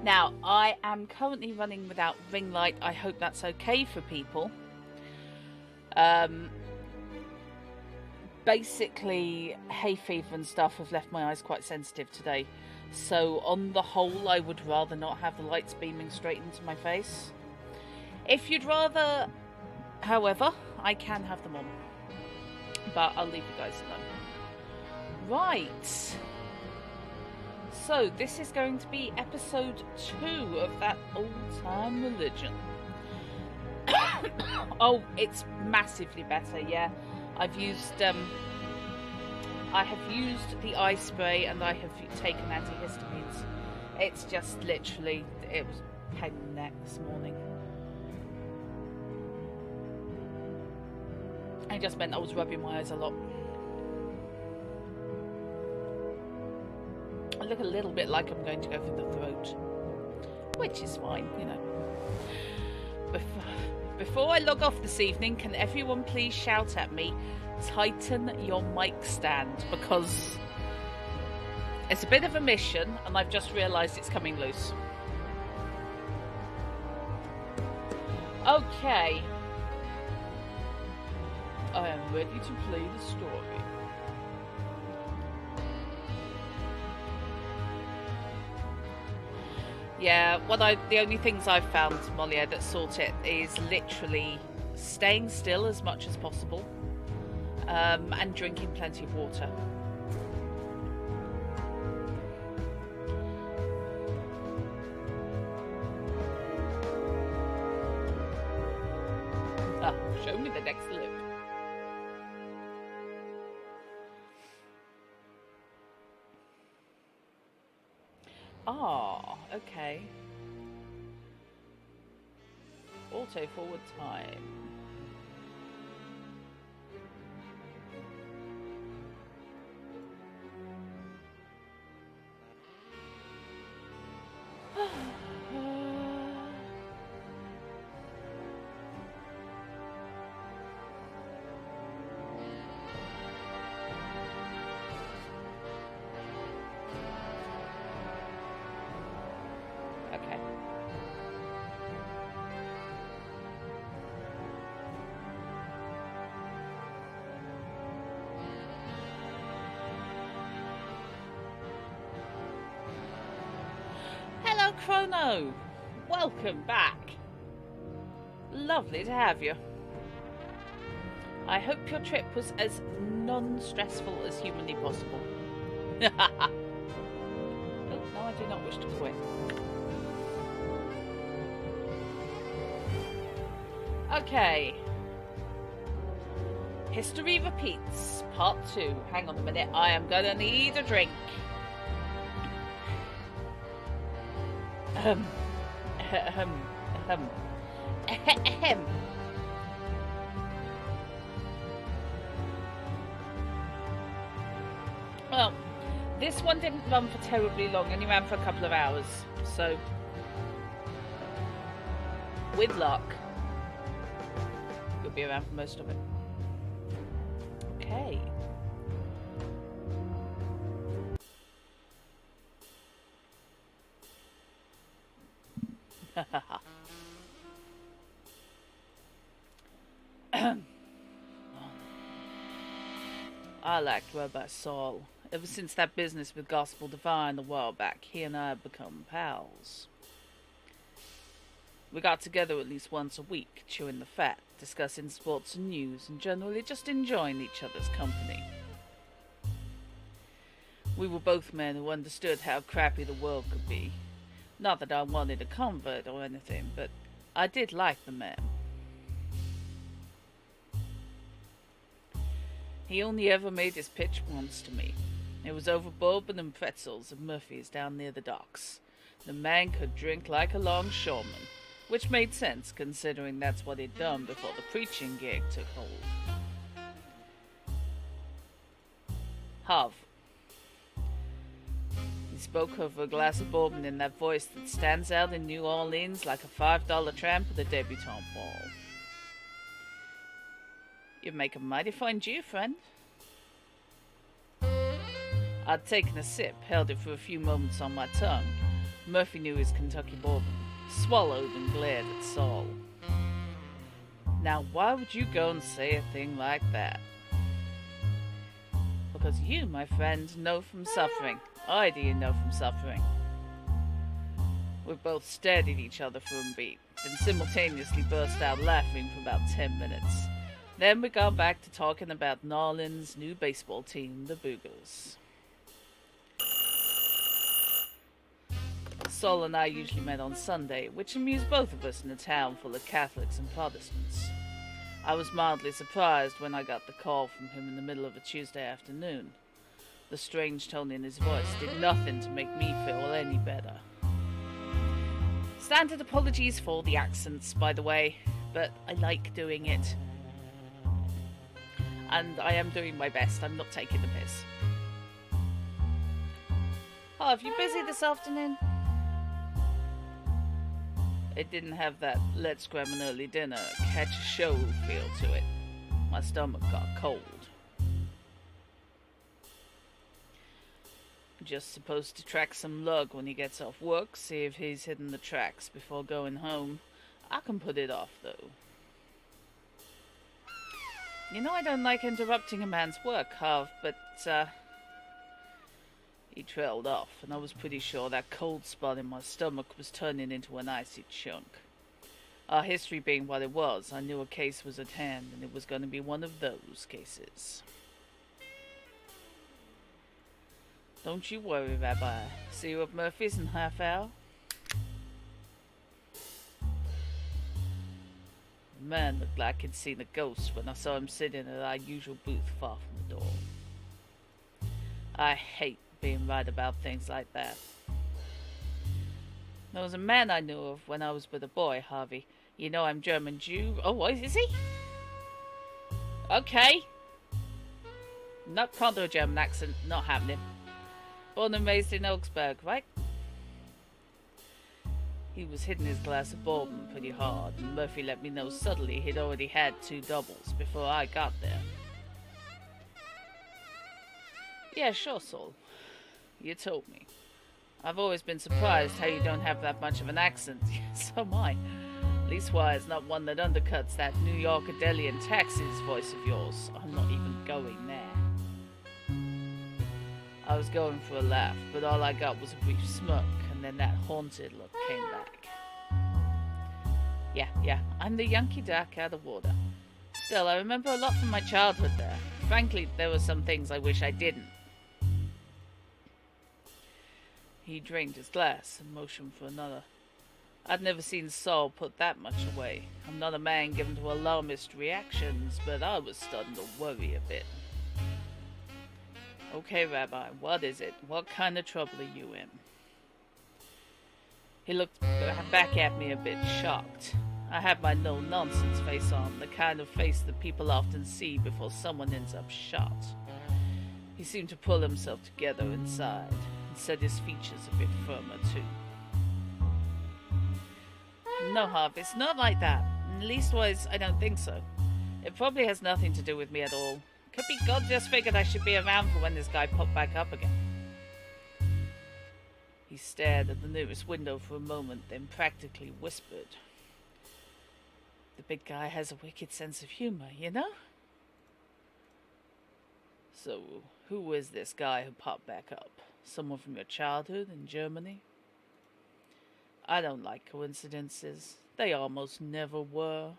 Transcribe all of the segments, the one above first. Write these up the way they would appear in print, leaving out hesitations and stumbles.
Now, I am currently running without ring light. I hope that's okay for people. Basically, hay fever and stuff have left my eyes quite sensitive today. So, on the whole, I would rather not have the lights beaming straight into my face. If you'd rather, however, I can have them on. But I'll leave you guys alone. Right. So, this is going to be episode 2 of that old-time religion. Oh, it's massively better, yeah. I have used the eye spray and I have taken antihistamines. It's just literally, it was pain in the neck this morning. It just meant I was rubbing my eyes a lot. I look a little bit like I'm going to go for the throat, which is fine, you know. Before I log off this evening, can everyone please shout at me, tighten your mic stand, because it's a bit of a mission and I've just realised it's coming loose. Okay. I am ready to play the story. Yeah, the only things I've found, Molly, that sort it is literally staying still as much as possible, and drinking plenty of water. Show me the next lip. Ah, okay. Auto forward time. Chrono, welcome back. Lovely to have you. I hope your trip was as non-stressful as humanly possible. Oh, no, I do not wish to quit. Okay. History repeats, part 2. Hang on a minute, I am gonna need a drink. Well, this one didn't run for terribly long, only ran for a couple of hours, so with luck, you'll be around for most of it. Okay. I liked Robot Saul. Ever since that business with Gospel Divine a while back, he and I have become pals. We got together at least once a week, chewing the fat, discussing sports and news, and generally just enjoying each other's company. We were both men who understood how crappy the world could be. Not that I wanted a convert or anything, but I did like the man. He only ever made his pitch once to me. It was over bourbon and pretzels at Murphy's down near the docks. The man could drink like a longshoreman, which made sense considering that's what he'd done before the preaching gig took hold. Hav. He spoke over a glass of bourbon in that voice that stands out in New Orleans like a $5 tramp at a debutante ball. You make a mighty fine Jew, friend. I'd taken a sip, held it for a few moments on my tongue, Murphy knew his Kentucky bourbon, swallowed and glared at Saul. Now, why would you go and say a thing like that? Because you, my friend, know from suffering. I do know from suffering. We both stared at each other for a beat, then simultaneously burst out laughing for about 10 minutes. Then we got back to talking about Narlin's new baseball team, the Boogers. Saul and I usually met on Sunday, which amused both of us in a town full of Catholics and Protestants. I was mildly surprised when I got the call from him in the middle of a Tuesday afternoon. The strange tone in his voice did nothing to make me feel any better. Standard apologies for the accents, by the way, but I like doing it. And I am doing my best, I'm not taking the piss. Harv, you busy this afternoon? It didn't have that let's grab an early dinner, catch a show feel to it. My stomach got cold. Just supposed to track some lug when he gets off work, see if he's hidden the tracks before going home. I can put it off, though. You know I don't like interrupting a man's work, Harv, but, He trailed off, and I was pretty sure that cold spot in my stomach was turning into an icy chunk. Our history being what it was, I knew a case was at hand, and it was going to be one of those cases. Don't you worry, Rabbi. See you at Murphy's in half hour? The man looked like he'd seen a ghost when I saw him sitting at our usual booth far from the door. I hate being right about things like that. There was a man I knew of when I was but a boy, Harvey. You know I'm German Jew. Oh, what is he? Okay. Nope, can't do a German accent. Not happening. Born and raised in Augsburg, right? He was hitting his glass of bourbon pretty hard, and Murphy let me know subtly he'd already had 2 doubles before I got there. Yeah, sure, Saul. You told me. I've always been surprised how you don't have that much of an accent. So am I. Leastwise, not one that undercuts that New York Adelian Texas voice of yours. I'm not even going there. I was going for a laugh, but all I got was a brief smirk, and then that haunted look came back. Yeah, I'm the Yankee duck out of water. Still, I remember a lot from my childhood there. Frankly, there were some things I wish I didn't. He drained his glass and motioned for another. I'd never seen Saul put that much away. I'm not a man given to alarmist reactions, but I was starting to worry a bit. Okay, Rabbi, what is it? What kind of trouble are you in? He looked back at me a bit shocked. I had my no-nonsense face on, the kind of face that people often see before someone ends up shot. He seemed to pull himself together inside, and set his features a bit firmer, too. No, Harv, it's not like that. Leastwise, I don't think so. It probably has nothing to do with me at all. Could be God just figured I should be around for when this guy popped back up again. He stared at the nearest window for a moment, then practically whispered. The big guy has a wicked sense of humor, you know? So, who is this guy who popped back up? Someone from your childhood in Germany? I don't like coincidences. They almost never were.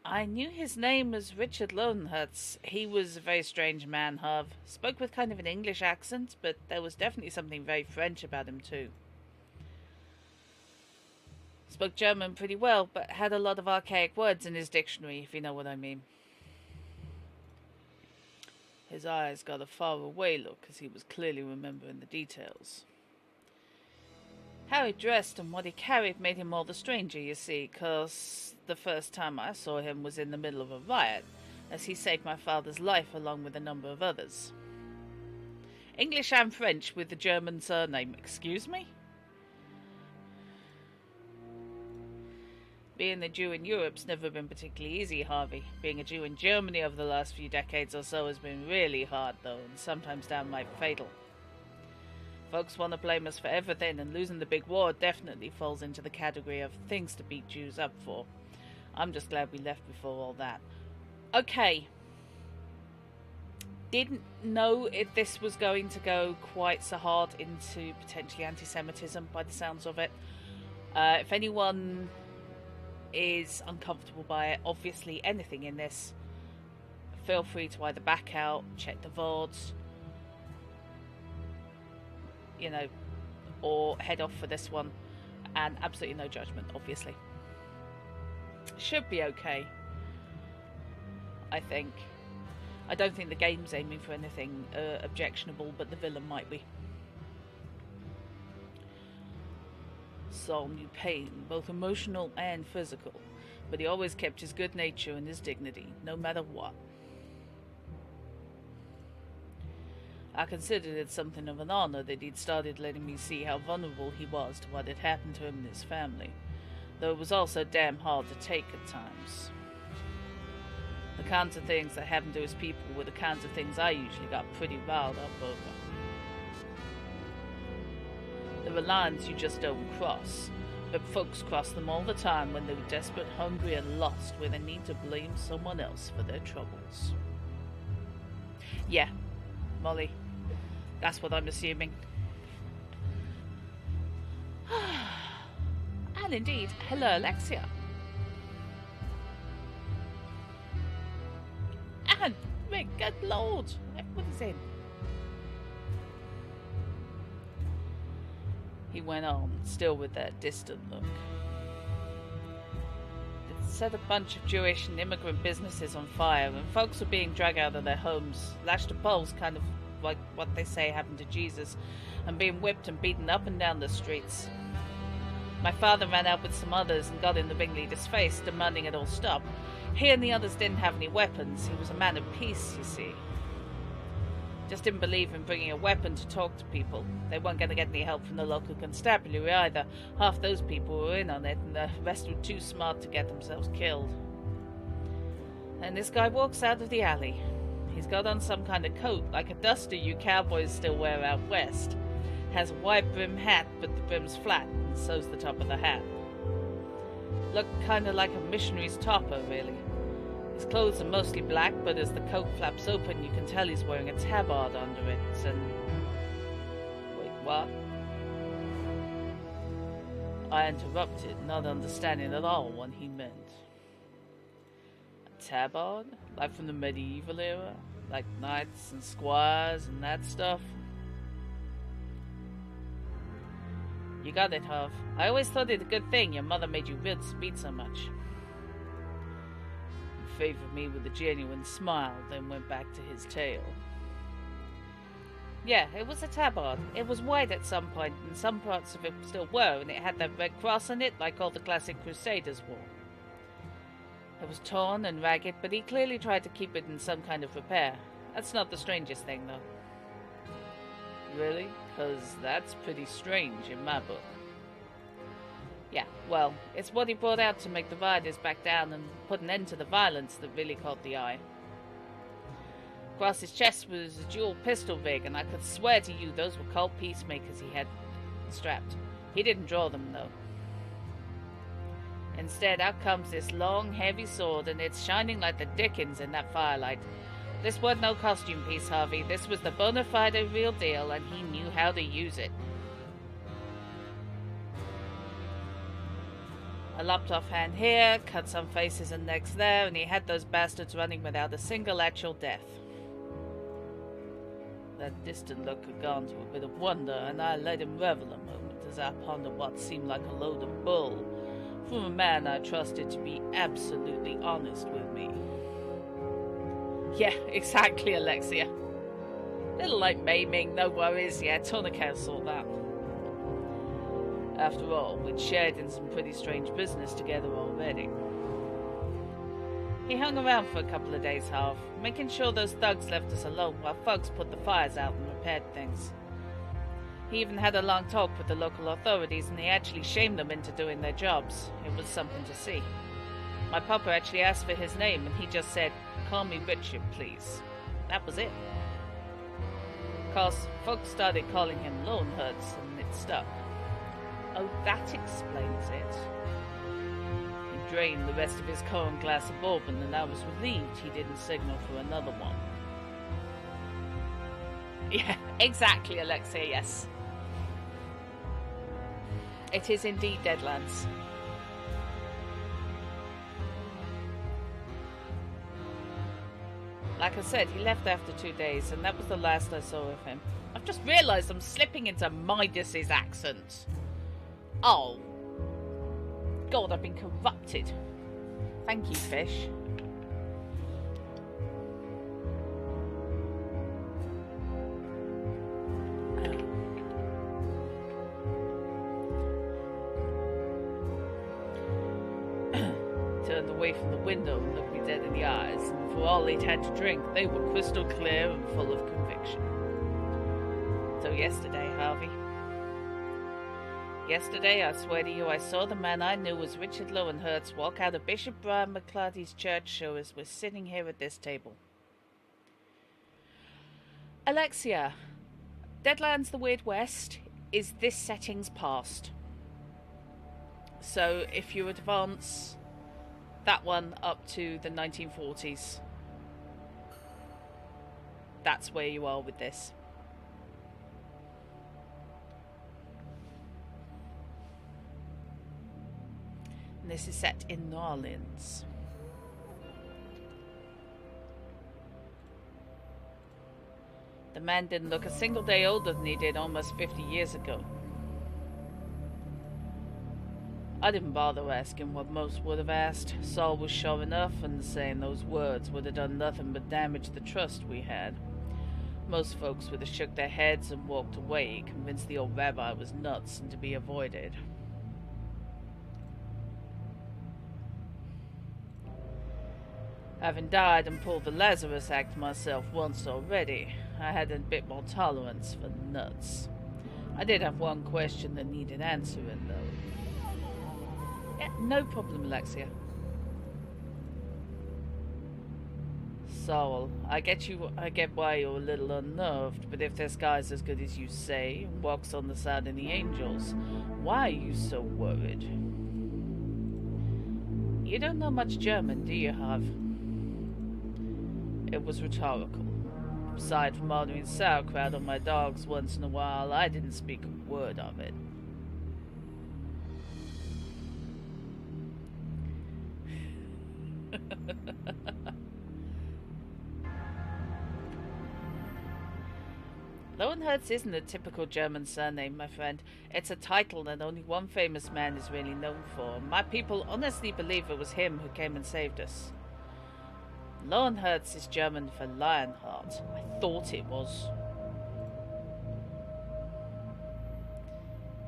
I knew his name was Richard Lodenhertz. He was a very strange man, Harv. Spoke with kind of an English accent, but there was definitely something very French about him, too. Spoke German pretty well, but had a lot of archaic words in his dictionary, if you know what I mean. His eyes got a far-away look as he was clearly remembering the details. How he dressed and what he carried made him all the stranger, you see, 'cause the first time I saw him was in the middle of a riot, as he saved my father's life along with a number of others. English and French with the German surname, excuse me? Being a Jew in Europe's never been particularly easy, Harvey. Being a Jew in Germany over the last few decades or so has been really hard, though, and sometimes downright fatal. Folks want to blame us for everything, and losing the big war definitely falls into the category of things to beat Jews up for. I'm just glad we left before all that. Okay. Didn't know if this was going to go quite so hard into potentially anti-Semitism by the sounds of it. If anyone is uncomfortable by it, obviously anything in this, feel free to either back out, check the VODs, you know, or head off for this one, and absolutely no judgment, obviously. Should be okay, I think. I don't think the game's aiming for anything objectionable, but the villain might be. Saul knew pain, both emotional and physical, but he always kept his good nature and his dignity, no matter what. I considered it something of an honor that he'd started letting me see how vulnerable he was to what had happened to him and his family, though it was also damn hard to take at times. The kinds of things that happened to his people were the kinds of things I usually got pretty riled up over. There were lines you just don't cross, but folks cross them all the time when they were desperate, hungry, and lost, where they need to blame someone else for their troubles. Yeah, Molly, that's what I'm assuming. And indeed, hello, Alexia. And, my good lord, what is it? He went on, still with that distant look. They'd set a bunch of Jewish and immigrant businesses on fire, and folks were being dragged out of their homes, lashed to poles, kind of like what they say happened to Jesus, and being whipped and beaten up and down the streets. My father ran out with some others and got in the ringleader's face, demanding it all stop. He and the others didn't have any weapons. He was a man of peace, you see. Just didn't believe in bringing a weapon to talk to people. They weren't going to get any help from the local constabulary either. Half those people were in on it, and the rest were too smart to get themselves killed. And this guy walks out of the alley. He's got on some kind of coat, like a duster you cowboys still wear out west. Has a wide brim hat, but the brim's flat, and so's the top of the hat. Looked kind of like a missionary's topper, really. His clothes are mostly black, but as the coat flaps open, you can tell he's wearing a tabard under it, and... Wait, what? I interrupted, not understanding at all what he meant. A tabard? Like from the medieval era? Like knights and squires and that stuff? You got it, Harv. I always thought it a good thing your mother made you read so much. He favored me with a genuine smile, then went back to his tale. Yeah, it was a tabard. It was white at some point, and some parts of it still were, and it had that red cross on it, like all the classic Crusaders wore. It was torn and ragged, but he clearly tried to keep it in some kind of repair. That's not the strangest thing, though. Really? Because that's pretty strange in my book. Yeah, well, it's what he brought out to make the riders back down and put an end to the violence that really caught the eye. Across his chest was a dual pistol rig, and I could swear to you those were called peacemakers he had strapped. He didn't draw them, though. Instead, out comes this long, heavy sword, and it's shining like the dickens in that firelight. This wasn't no costume piece, Harvey. This was the bona fide real deal, and he knew how to use it. I lopped off hand here, cut some faces and necks there, and he had those bastards running without a single actual death. That distant look had gone to a bit of wonder, and I let him revel a moment as I pondered what seemed like a load of bull from a man I trusted to be absolutely honest with me. Yeah, exactly, Alexia. Little like maiming, no worries, yeah, tourniquet sort that. After all, we'd shared in some pretty strange business together already. He hung around for a couple of days, Harv, making sure those thugs left us alone while folks put the fires out and repaired things. He even had a long talk with the local authorities, and he actually shamed them into doing their jobs. It was something to see. My papa actually asked for his name, and he just said, "Call me Richard, please." That was it. 'Cause folks started calling him Lonehertz and it stuck. Oh, that explains it. He drained the rest of his current glass of bourbon, and I was relieved he didn't signal for another one. Yeah, exactly, Alexia, yes. It is indeed Deadlands. Like I said, he left after 2 days, and that was the last I saw of him. I've just realised I'm slipping into Midas's accent. Oh. God, I've been corrupted. Thank you, fish. Turned away from the window and looked me dead in the eyes, and for all he'd had to drink, they were crystal clear and full of conviction. So yesterday, Harvey. Yesterday, I swear to you, I saw the man I knew was Richard Lowenhertz walk out of Bishop Brian McClarty's church show as we're sitting here at this table. Alexia, Deadlands the Weird West is this setting's past. So if you advance that one up to the 1940s, that's where you are with this. And this is set in New Orleans. The man didn't look a single day older than he did almost 50 years ago. I didn't bother asking what most would have asked. Saul was sure enough, and saying those words would have done nothing but damage the trust we had. Most folks would have shook their heads and walked away, convinced the old rabbi was nuts and to be avoided. Having died and pulled the Lazarus Act myself once already, I had a bit more tolerance for nuts. I did have one question that needed answering, though. Yeah, no problem, Alexia. Saul, I get why you're a little unnerved, but if this guy's as good as you say, and walks on the side of the angels, why are you so worried? You don't know much German, do you, Harv? It was rhetorical. Aside from ordering sauerkraut on my dogs once in a while, I didn't speak a word of it. Lowenhertz isn't a typical German surname, my friend. It's a title that only one famous man is really known for. My people honestly believe it was him who came and saved us. Lowenhertz is German for Lionheart. I thought it was.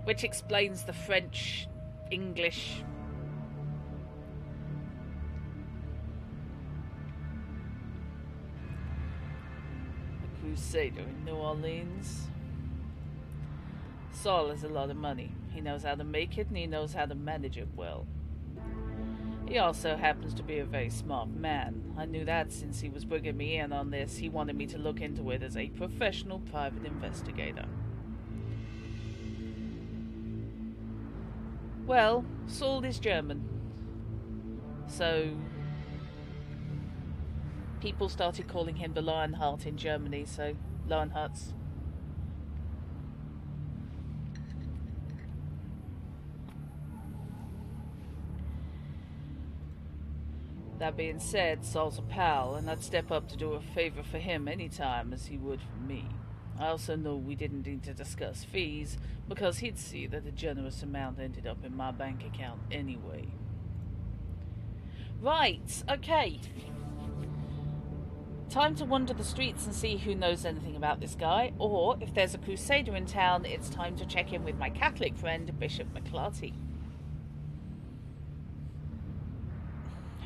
Which explains the French, English. A crusader in New Orleans. Saul has a lot of money. He knows how to make it and he knows how to manage it well. He also happens to be a very smart man. I knew that since he was bringing me in on this. He wanted me to look into it as a professional private investigator. Well, Saul is German. So people started calling him the Lionheart in Germany, so Lionhearts. That being said, Saul's a pal, and I'd step up to do a favor for him any time as he would for me. I also know we didn't need to discuss fees, because he'd see that a generous amount ended up in my bank account anyway. Right, okay. Time to wander the streets and see who knows anything about this guy, or if there's a crusader in town, it's time to check in with my Catholic friend, Bishop McClarty,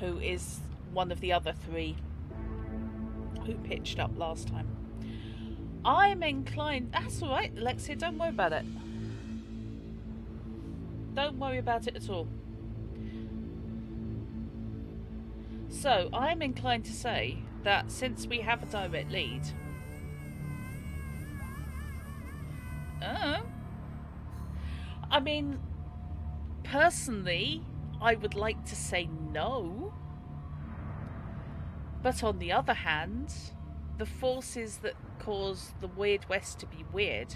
who is one of the other three who pitched up last time. I'm inclined... That's alright, Alexia, don't worry about it. Don't worry about it at all. So, I'm inclined to say that since we have a direct lead, Oh. I mean, personally, I would like to say no. But on the other hand, the forces that cause the Weird West to be weird,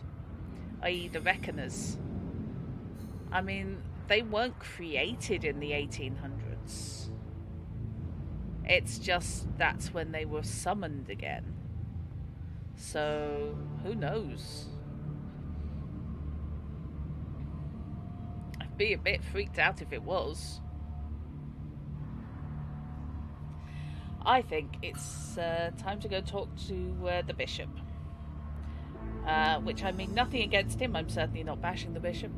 i.e. the Reckoners, I mean, they weren't created in the 1800s. It's just that's when they were summoned again. So, who knows? I'd be a bit freaked out if it was. I think it's time to go talk to the bishop. Which, I mean, nothing against him. I'm certainly not bashing the bishop.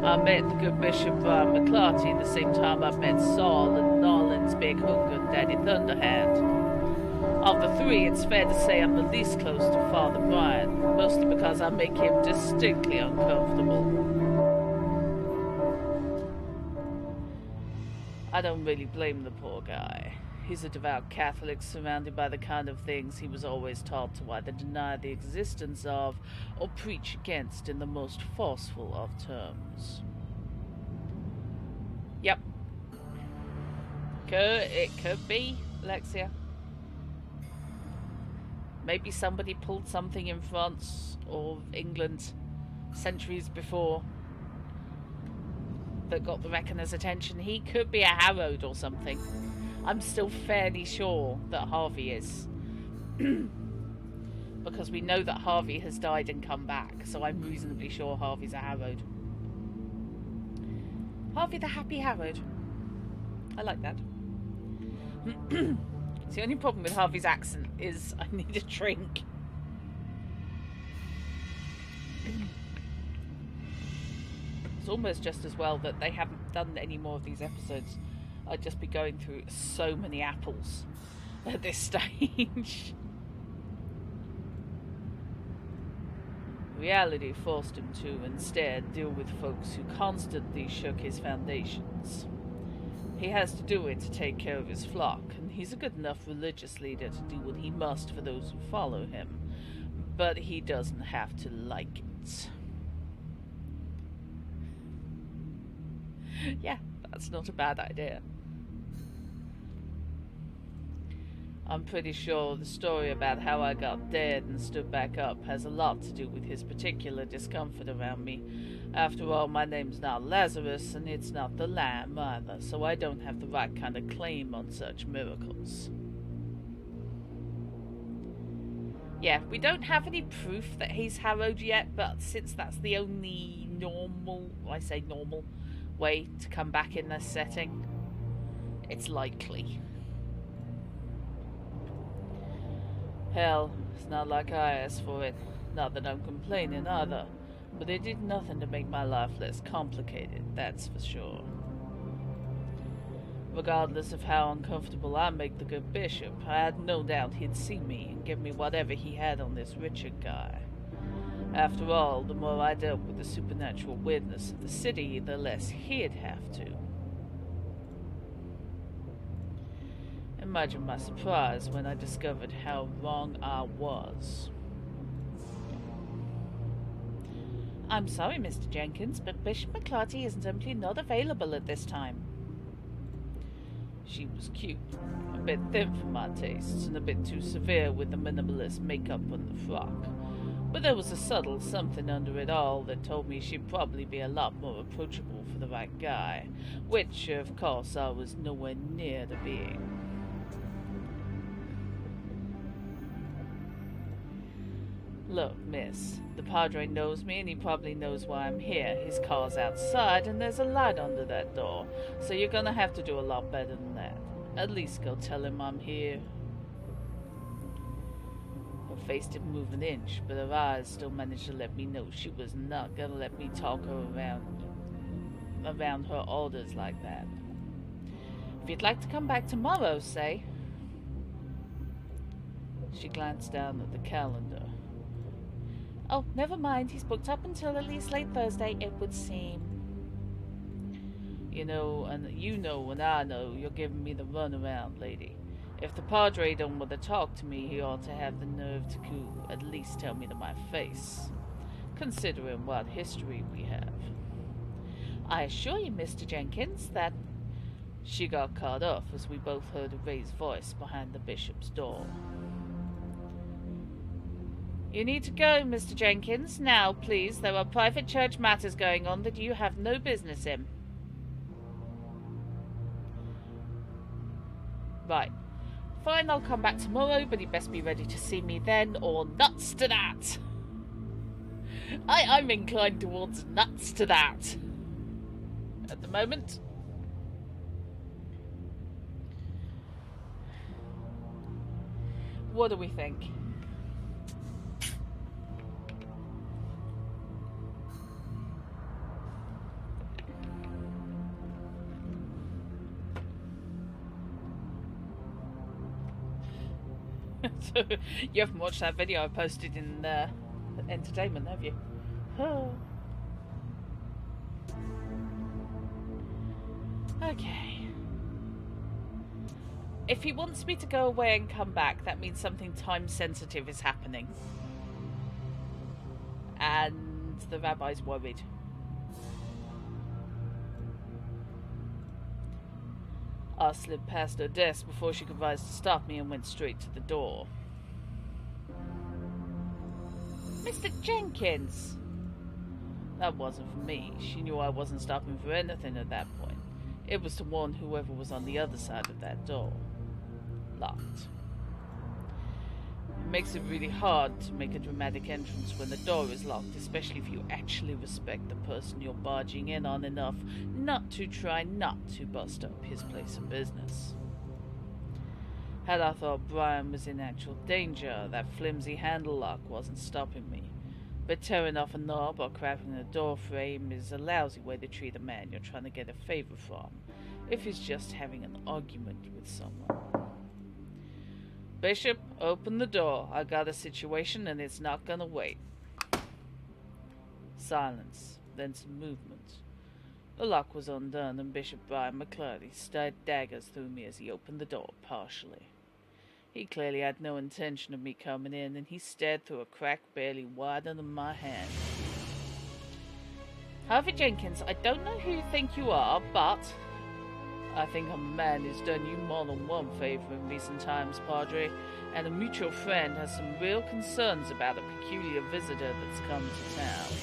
I met the good Bishop McClarty the same time I met Saul and Nolan's big hooker, Daddy Thunderhand. Of the three, it's fair to say I'm the least close to Father Brian, mostly because I make him distinctly uncomfortable. I don't really blame the poor guy. He's a devout Catholic surrounded by the kind of things he was always taught to either deny the existence of or preach against in the most forceful of terms. Yep. It could be, Alexia. Maybe somebody pulled something in France or England centuries before that got the Reckoner's attention. He could be a Harrowed or something. I'm still fairly sure that Harvey is. Because we know that Harvey has died and come back, so I'm reasonably sure Harvey's a Harrowed. Harvey the Happy Harrowed. I like that. The only problem with Harvey's accent is I need a drink. It's almost just as well that they haven't done any more of these episodes. I'd just be going through so many apples at this stage. Reality forced him to instead deal with folks who constantly shook his foundations. He has to do it to take care of his flock, and he's a good enough religious leader to do what he must for those who follow him. But he doesn't have to like it. Yeah, that's not a bad idea. I'm pretty sure the story about how I got dead and stood back up has a lot to do with his particular discomfort around me. After all, my name's not Lazarus, and it's not the Lamb either, so I don't have the right kind of claim on such miracles. Yeah, we don't have any proof that he's harrowed yet, but since that's the only normal, I say normal, way to come back in this setting, it's likely. Hell, it's not like I asked for it. Not that I'm complaining either, but it did nothing to make my life less complicated, that's for sure. Regardless of how uncomfortable I make the good bishop, I had no doubt he'd see me and give me whatever he had on this Richard guy. After all, the more I dealt with the supernatural weirdness of the city, the less he'd have to. Imagine my surprise when I discovered how wrong I was. I'm sorry, Mr. Jenkins, but Bishop McClarty is simply not available at this time. She was cute, a bit thin for my tastes, and a bit too severe with the minimalist makeup and the frock. But there was a subtle something under it all that told me she'd probably be a lot more approachable for the right guy, which, of course, I was nowhere near to being. Look, miss, the Padre knows me and he probably knows why I'm here. His car's outside and there's a light under that door, so you're gonna have to do a lot better than that. At least go tell him I'm here. Her face didn't move an inch, but her eyes still managed to let me know she was not gonna let me talk her around her orders like that. If you'd like to come back tomorrow, say. She glanced down at the calendar. Oh, never mind. He's booked up until at least late Thursday, it would seem. You know, and I know you're giving me the runaround, lady. If the Padre don't want to talk to me, he ought to have the nerve to at least tell me to my face, considering what history we have. I assure you, Mr. Jenkins, that... She got cut off as we both heard a raised voice behind the bishop's door. You need to go, Mr. Jenkins. Now, please. There are private church matters going on that you have no business in. Right. Fine, I'll come back tomorrow, but you best be ready to see me then, or nuts to that. I'm inclined towards nuts to that at the moment. What do we think? So, you haven't watched that video I posted in entertainment, have you? Okay. If he wants me to go away and come back, that means something time sensitive is happening. And the rabbi's worried. I slid past her desk before she could rise to stop me and went straight to the door. Mr. Jenkins! That wasn't for me. She knew I wasn't stopping for anything at that point. It was to warn whoever was on the other side of that door. Locked. It makes it really hard to make a dramatic entrance when the door is locked, especially if you actually respect the person you're barging in on enough not to try not to bust up his place of business. Had I thought Brian was in actual danger, that flimsy handle lock wasn't stopping me. But tearing off a knob or cracking a door frame is a lousy way to treat a man you're trying to get a favor from, if he's just having an argument with someone. Bishop, open the door. I got a situation and it's not gonna wait. Silence, then some movement. The lock was undone and Bishop Brian McClurdy stared daggers through me as he opened the door partially. He clearly had no intention of me coming in, and he stared through a crack barely wider than my hand. Harvey Jenkins, I don't know who you think you are, but I think I'm a man who's done you more than one favor in recent times, Padre, and a mutual friend has some real concerns about a peculiar visitor that's come to town.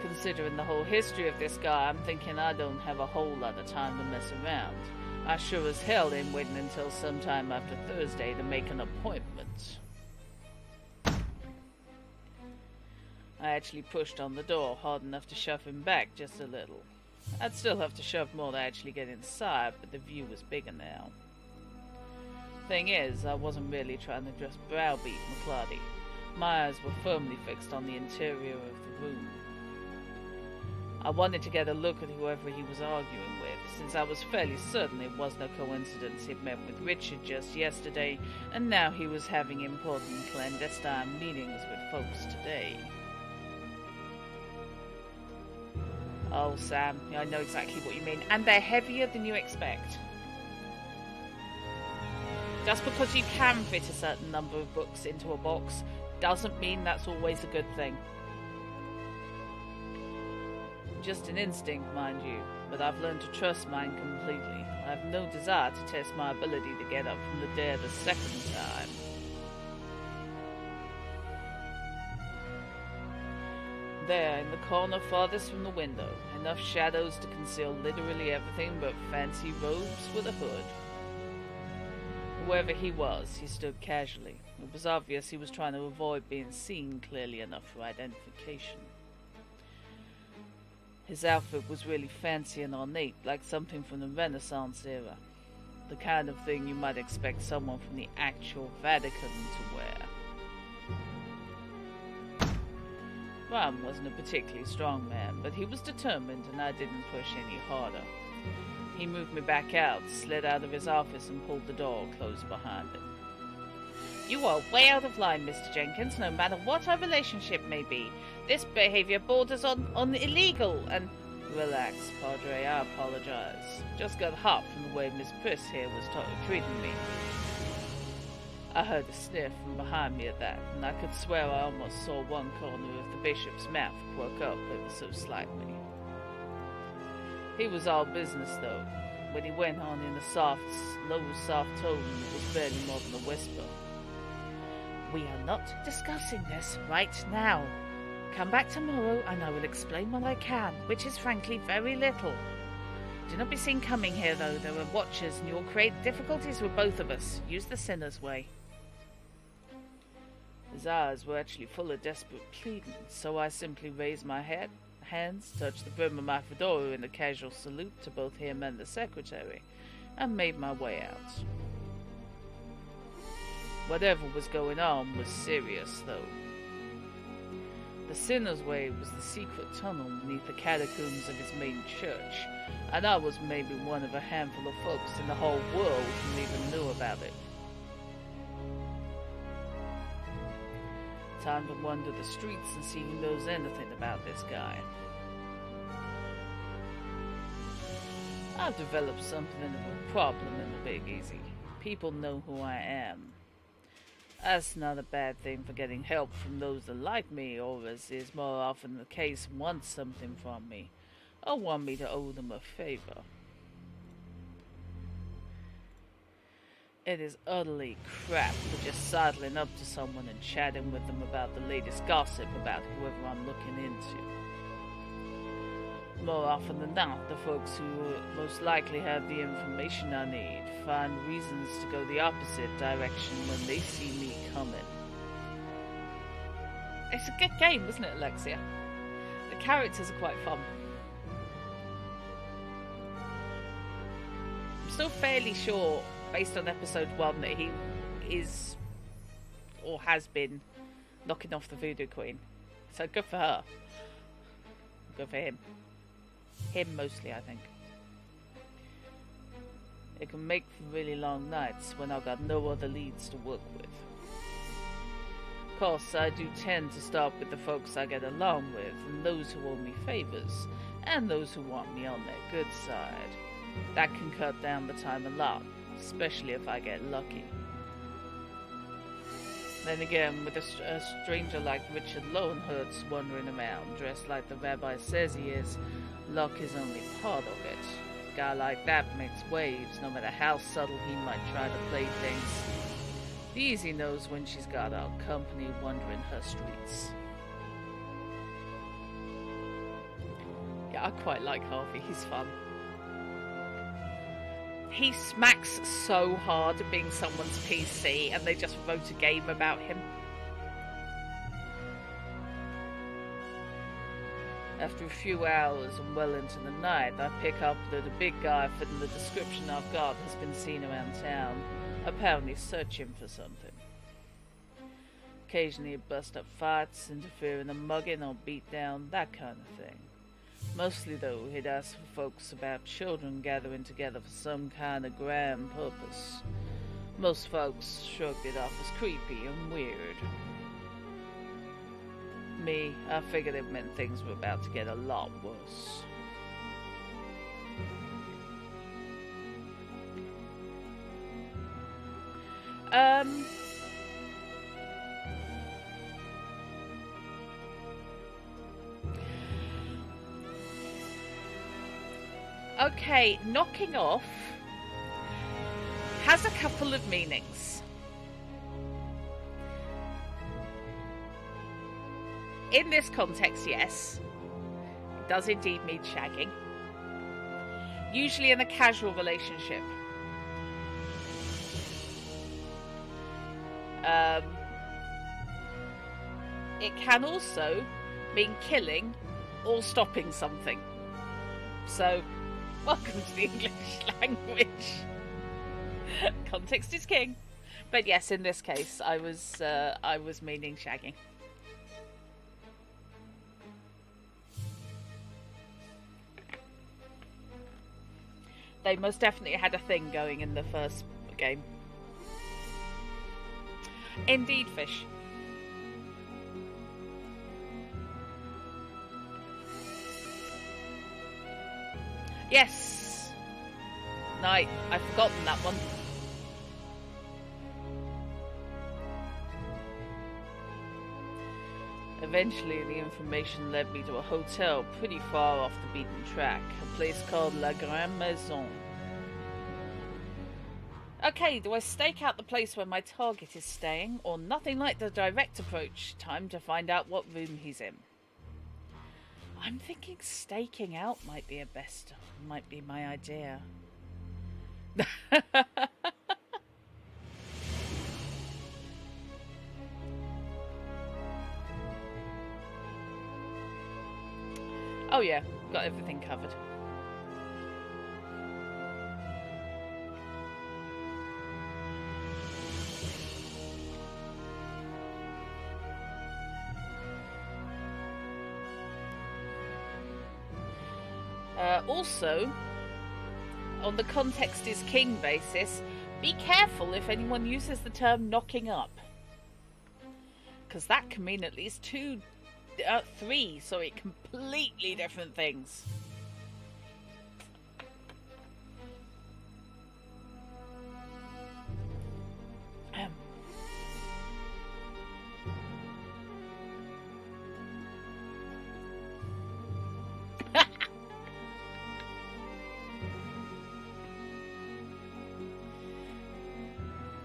Considering the whole history of this guy, I'm thinking I don't have a whole lot of time to mess around. I sure as hell ain't waiting until sometime after Thursday to make an appointment. I actually pushed on the door hard enough to shove him back just a little. I'd still have to shove more to actually get inside, but the view was bigger now. Thing is, I wasn't really trying to just browbeat McClarty. My eyes were firmly fixed on the interior of the room. I wanted to get a look at whoever he was arguing with, since I was fairly certain it was no coincidence he'd met with Richard just yesterday, and now he was having important clandestine meetings with folks today. Oh, Sam, I know exactly what you mean, and they're heavier than you expect. Just because you can fit a certain number of books into a box doesn't mean that's always a good thing. Just an instinct, mind you, but I've learned to trust mine completely. I have no desire to test my ability to get up from the dead a second time. There, in the corner farthest from the window, enough shadows to conceal literally everything but fancy robes with a hood. Whoever he was, he stood casually. It was obvious he was trying to avoid being seen clearly enough for identification. His outfit was really fancy and ornate, like something from the Renaissance era. The kind of thing you might expect someone from the actual Vatican to wear. Ram wasn't a particularly strong man, but he was determined and I didn't push any harder. He moved me back out, slid out of his office and pulled the door closed behind him. You are way out of line, Mr. Jenkins, no matter what our relationship may be. This behavior borders on illegal and... Relax, Padre, I apologize. Just got hot from the way Miss Priss here was treating me. I heard a sniff from behind me at that, and I could swear I almost saw one corner of the bishop's mouth quirk up ever so slightly. He was all business, though. When he went on in a low, soft tone, it was barely more than a whisper. We are not discussing this right now. Come back tomorrow and I will explain what I can, which is frankly very little. Do not be seen coming here, though. There are watchers and you will create difficulties with both of us. Use the sinner's way. His eyes were actually full of desperate pleading, so I simply raised my hands, touched the brim of my fedora in a casual salute to both him and the secretary, and made my way out. Whatever was going on was serious, though. The Sinner's Way was the secret tunnel beneath the catacombs of his main church, and I was maybe one of a handful of folks in the whole world who even knew about it. Time to wander the streets and see who knows anything about this guy. I've developed something of a problem in the Big Easy. People know who I am. That's not a bad thing for getting help from those that like me, or as is more often the case, want something from me, or want me to owe them a favor. It is utterly crap for just sidling up to someone and chatting with them about the latest gossip about whoever I'm looking into. More often than not, the folks who most likely have the information I need find reasons to go the opposite direction when they see me coming. It's a good game, isn't it, Alexia? The characters are quite fun. I'm still fairly sure, based on episode 1, that he is, or has been, knocking off the Voodoo Queen. So good for her. Good for him. Him mostly, I think. It can make for really long nights when I've got no other leads to work with. Of course, I do tend to start with the folks I get along with, and those who owe me favors, and those who want me on their good side. That can cut down the time a lot, especially if I get lucky. Then again, with a stranger like Richard Lowenhertz wandering around, dressed like the rabbi says he is, luck is only part of it. A guy like that makes waves, no matter how subtle he might try to play things. The Easy knows when she's got our company wandering her streets. Yeah, I quite like Harvey, he's fun. He smacks so hard at being someone's PC, and they just wrote a game about him. After a few hours and well into the night, I pick up that a big guy fitting the description I've got has been seen around town, apparently searching for something. Occasionally he'd bust up fights, interfere in a mugging or beat down, that kind of thing. Mostly, though, he'd ask for folks about children gathering together for some kind of grand purpose. Most folks shrugged it off as creepy and weird. Me, I figured it meant things were about to get a lot worse. Okay, knocking off has a couple of meanings. In this context, yes, it does indeed mean shagging. Usually in a casual relationship. It can also mean killing or stopping something. So, welcome to the English language. Context is king. But yes, in this case, I was meaning shagging. They most definitely had a thing going in the first game. Indeed, fish. Yes! No, I've forgotten that one. Eventually, the information led me to a hotel pretty far off the beaten track, a place called La Grande Maison. Okay, do I stake out the place where my target is staying, or nothing like the direct approach? Time to find out what room he's in. I'm thinking staking out might be my idea. Oh yeah, got everything covered. Also, on the context is king basis, be careful if anyone uses the term knocking up. Because that can mean at least three completely different things.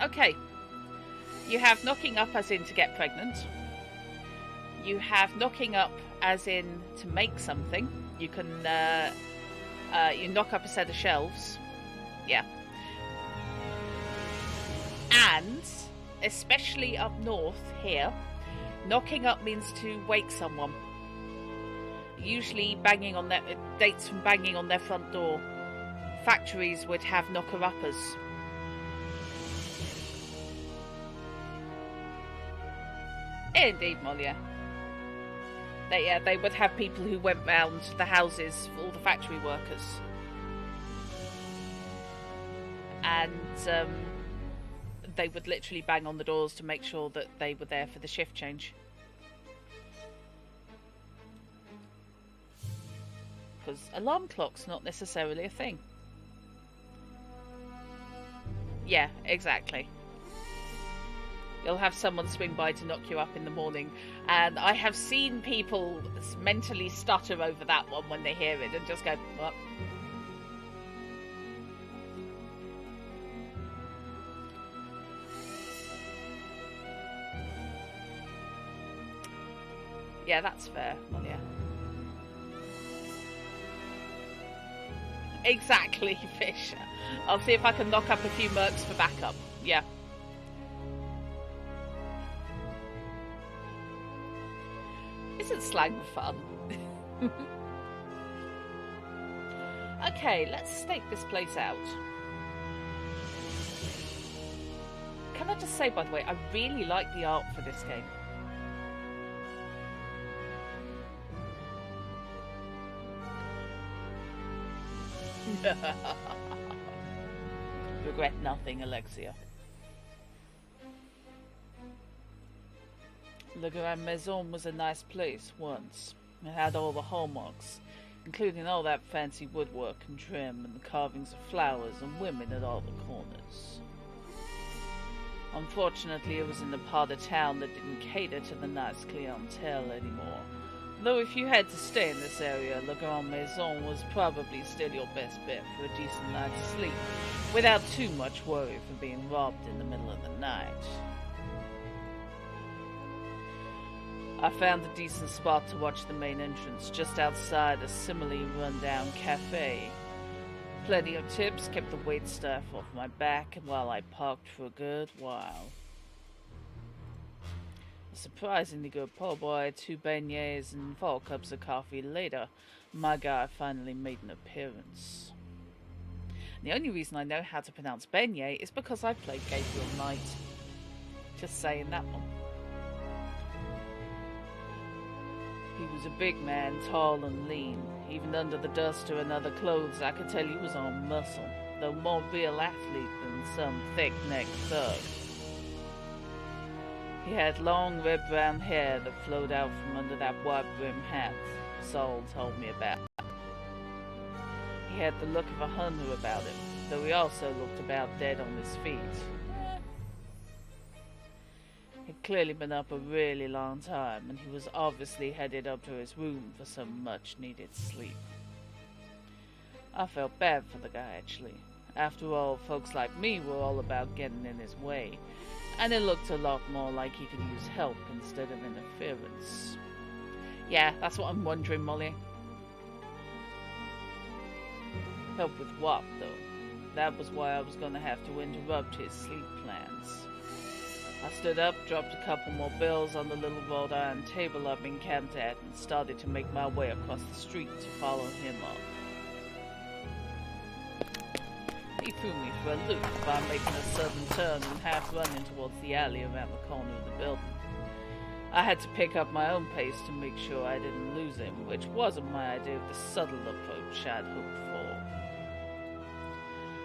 Okay, you have knocking up as in to get pregnant. You have knocking up as in to make something. You can you knock up a set of shelves. Yeah. And especially up north here, knocking up means to wake someone. Usually banging on it dates from banging on their front door. Factories would have knocker-uppers. Indeed, Molia. They would have people who went round the houses for all the factory workers. And they would literally bang on the doors to make sure that they were there for the shift change. Because alarm clock's not necessarily a thing. Yeah, exactly. You'll have someone swing by to knock you up in the morning, and I have seen people mentally stutter over that one when they hear it and just go, what? Yeah, that's fair, Molia. Exactly, Fish. I'll see if I can knock up a few mercs for backup. Yeah. Isn't slang fun? Okay, let's stake this place out. Can I just say, by the way, I really like the art for this game. Regret nothing, Alexia. La Grande Maison was a nice place once. It had all the hallmarks, including all that fancy woodwork and trim and the carvings of flowers and women at all the corners. Unfortunately, it was in the part of town that didn't cater to the nice clientele anymore. Though if you had to stay in this area, La Grande Maison was probably still your best bet for a decent night's sleep, without too much worry for being robbed in the middle of the night. I found a decent spot to watch the main entrance, just outside a similarly run-down cafe. Plenty of tips kept the waitstaff off my back while I parked for a good while. A surprisingly good po' boy, 2 beignets and 4 cups of coffee later, my guy finally made an appearance. The only reason I know how to pronounce beignet is because I played Gabriel Knight. Just saying that one. He was a big man, tall and lean. Even under the duster and other clothes, I could tell he was on muscle, though more real athlete than some thick-necked thug. He had long red brown hair that flowed out from under that wide-brimmed hat Saul told me about. He had the look of a hunter about him, though he also looked about dead on his feet. He'd clearly been up a really long time, and he was obviously headed up to his room for some much-needed sleep. I felt bad for the guy, actually. After all, folks like me were all about getting in his way, and it looked a lot more like he could use help instead of interference. Yeah, that's what I'm wondering, Molly. Help with what, though? That was why I was going to have to interrupt his sleep plans. I stood up, dropped a couple more bills on the little wrought iron table I'd been camped at, and started to make my way across the street to follow him up. He threw me for a loop by making a sudden turn and half running towards the alley around the corner of the building. I had to pick up my own pace to make sure I didn't lose him, which wasn't my idea of the subtle approach I'd hoped for.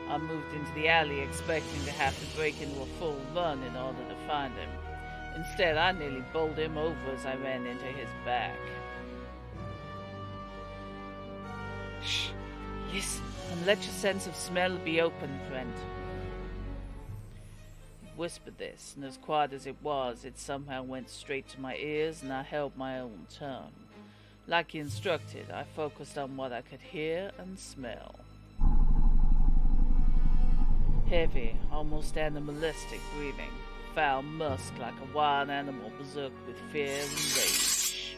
I moved into the alley expecting to have to break into a full run in order to find him. Instead, I nearly bowled him over as I ran into his back. Shh! Listen, and let your sense of smell be open, friend. He whispered this, and as quiet as it was, it somehow went straight to my ears, and I held my own tongue. Like he instructed, I focused on what I could hear and smell. Heavy, almost animalistic breathing, foul musk like a wild animal berserk with fear and rage.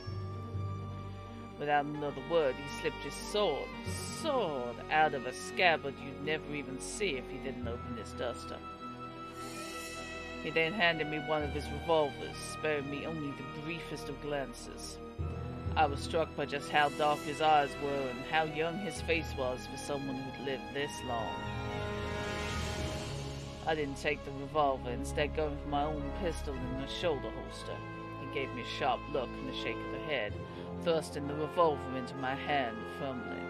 Without another word, he slipped his sword, out of a scabbard you'd never even see if he didn't open his duster. He then handed me one of his revolvers, sparing me only the briefest of glances. I was struck by just how dark his eyes were and how young his face was for someone who'd lived this long. I didn't take the revolver, instead going for my own pistol in the shoulder holster. He gave me a sharp look and a shake of the head, thrusting the revolver into my hand firmly.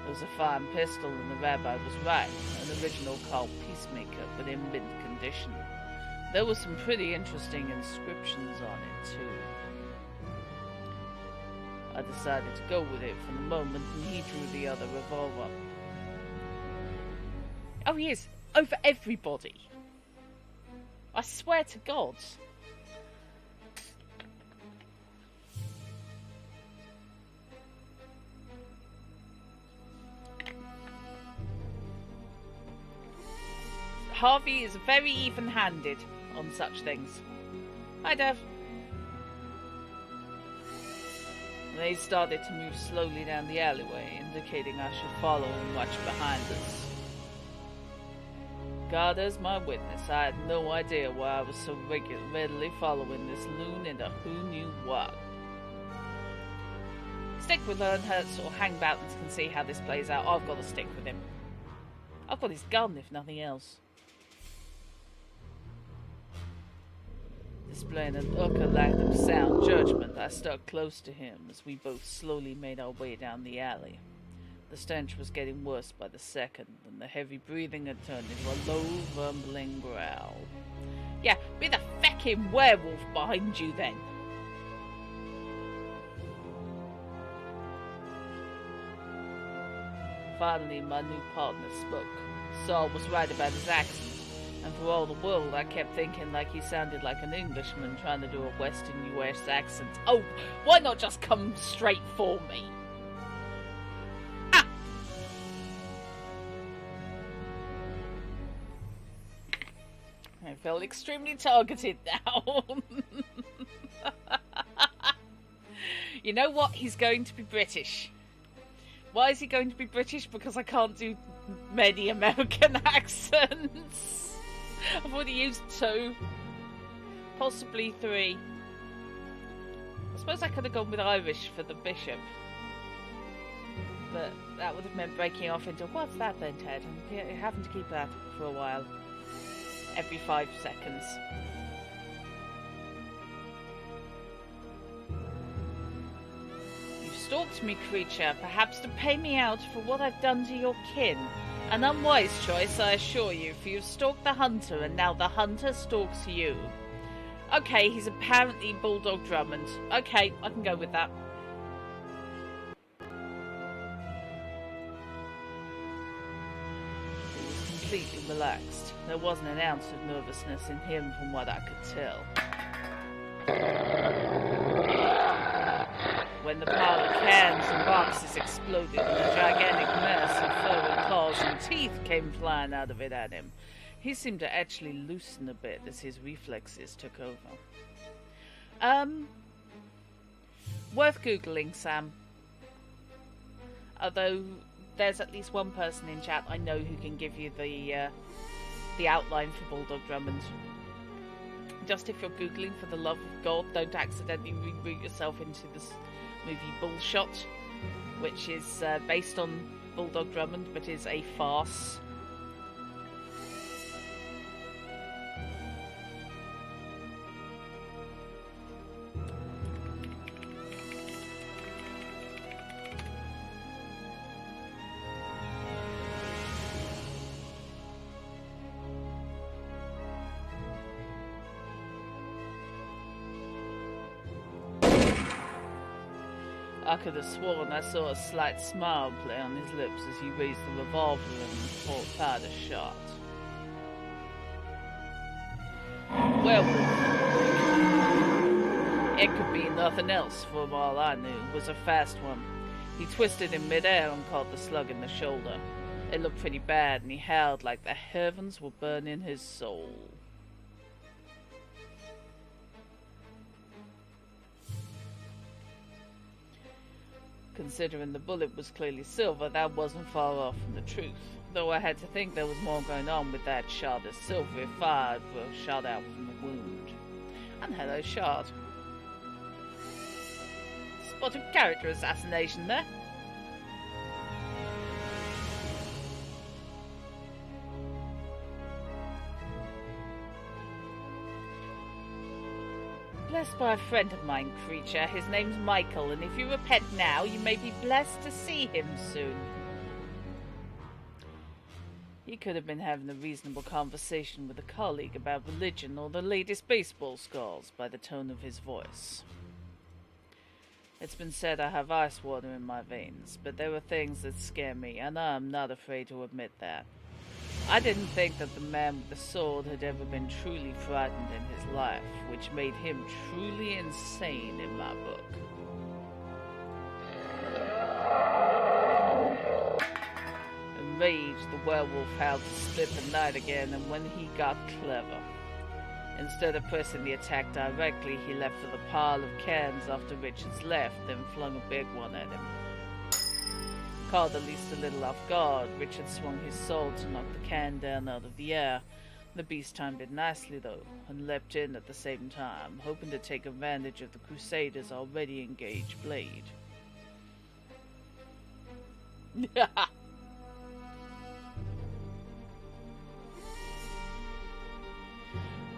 It was a fine pistol, and the rabbi was right, an original called Peacemaker, but in mint condition. There were some pretty interesting inscriptions on it, too. I decided to go with it for the moment, and he drew the other revolver. Oh, he is over everybody. I swear to God. Harvey is very even-handed on such things. Hi, Dev. They started to move slowly down the alleyway, indicating I should follow and watch behind us. God as my witness, I had no idea why I was so readily following this loon into who knew what. Stick with Learn Hurts or hang about and can see how this plays out. I've got to stick with him. I've got his gun, if nothing else. Displaying an utter lack of sound judgment, I stuck close to him as we both slowly made our way down the alley. The stench was getting worse by the second, and the heavy breathing had turned into a low, rumbling growl. Yeah, be the feckin' werewolf behind you then. Finally, my new partner spoke. Saul was right about his accent, and for all the world, I kept thinking like he sounded like an Englishman trying to do a Western US accent. Oh, why not just come straight for me? I feel extremely targeted now. You know what? He's going to be British. Why is he going to be British? Because I can't do many American accents. I've already used 2. Possibly 3. I suppose I could have gone with Irish for the bishop. But that would have meant breaking off into, what's that then, Ted? And having to keep that for a while. Every 5 seconds. You've stalked me, creature, perhaps to pay me out for what I've done to your kin. An unwise choice, I assure you, for you've stalked the hunter, and now the hunter stalks you. Okay, he's apparently Bulldog Drummond. Okay, I can go with that. He was completely relaxed. There wasn't an ounce of nervousness in him from what I could tell. When the pile of cans and boxes exploded and a gigantic mess of fur and claws and teeth came flying out of it at him, he seemed to actually loosen a bit as his reflexes took over. Worth Googling, Sam. Although there's at least one person in chat I know who can give you the outline for Bulldog Drummond. Just if you're Googling, for the love of God, don't accidentally reroute yourself into this movie Bullshot, which is based on Bulldog Drummond but is a farce. I could have sworn I saw a slight smile play on his lips as he raised the revolver and fired a shot. Werewolf. It could be nothing else, for all I knew. It was a fast one. He twisted in midair and caught the slug in the shoulder. It looked pretty bad, and he howled like the heavens were burning his soul. Considering the bullet was clearly silver, that wasn't far off from the truth. Though I had to think there was more going on with that shot, as silver fired were shot out from the wound. And hello, Shard. Spot of character assassination there. Blessed by a friend of mine, creature. His name's Michael, and if you repent now, you may be blessed to see him soon. He could have been having a reasonable conversation with a colleague about religion or the latest baseball scores by the tone of his voice. It's been said I have ice water in my veins, but there are things that scare me, and I'm not afraid to admit that. I didn't think that the man with the sword had ever been truly frightened in his life, which made him truly insane in my book. Enraged, the werewolf howled to split the night again, and when he got clever. Instead of pressing the attack directly, he left for the pile of cans after Richard's left, then flung a big one at him. Caught at least a little off guard, Richard swung his sword to knock the can down out of the air. The beast timed it nicely, though, and leapt in at the same time, hoping to take advantage of the Crusader's already engaged blade.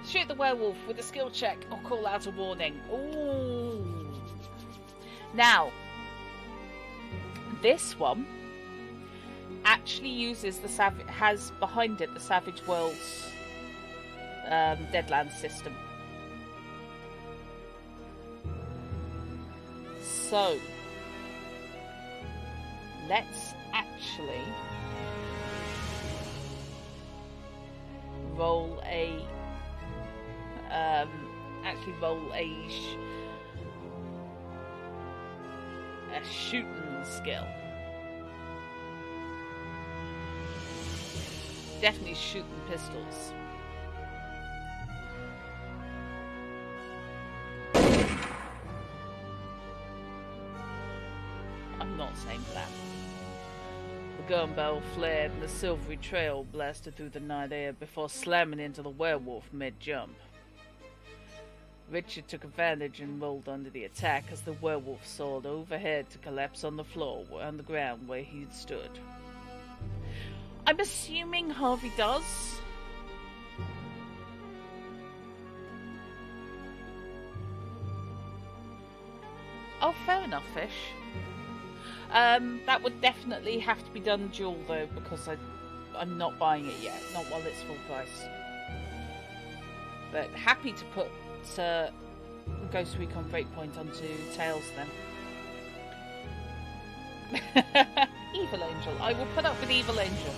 Shoot the werewolf with a skill check or call out a warning. Ooh. Now, this one actually uses the has behind it the Savage Worlds Deadlands system. So let's actually roll a shooting skill. Definitely shooting pistols. I'm not saying that. The gun barrel flared and the silvery trail blasted through the night air before slamming into the werewolf mid-jump. Richard took advantage and rolled under the attack as the werewolf soared overhead to collapse on the floor, on the ground where he'd stood. I'm assuming Harvey does. Oh, fair enough, Fish. That would definitely have to be done dual, though, because I'm not buying it yet. Not while it's full price. But happy to put Ghost Recon Breakpoint onto Tails then. Evil Angel. I will put up with Evil Angel.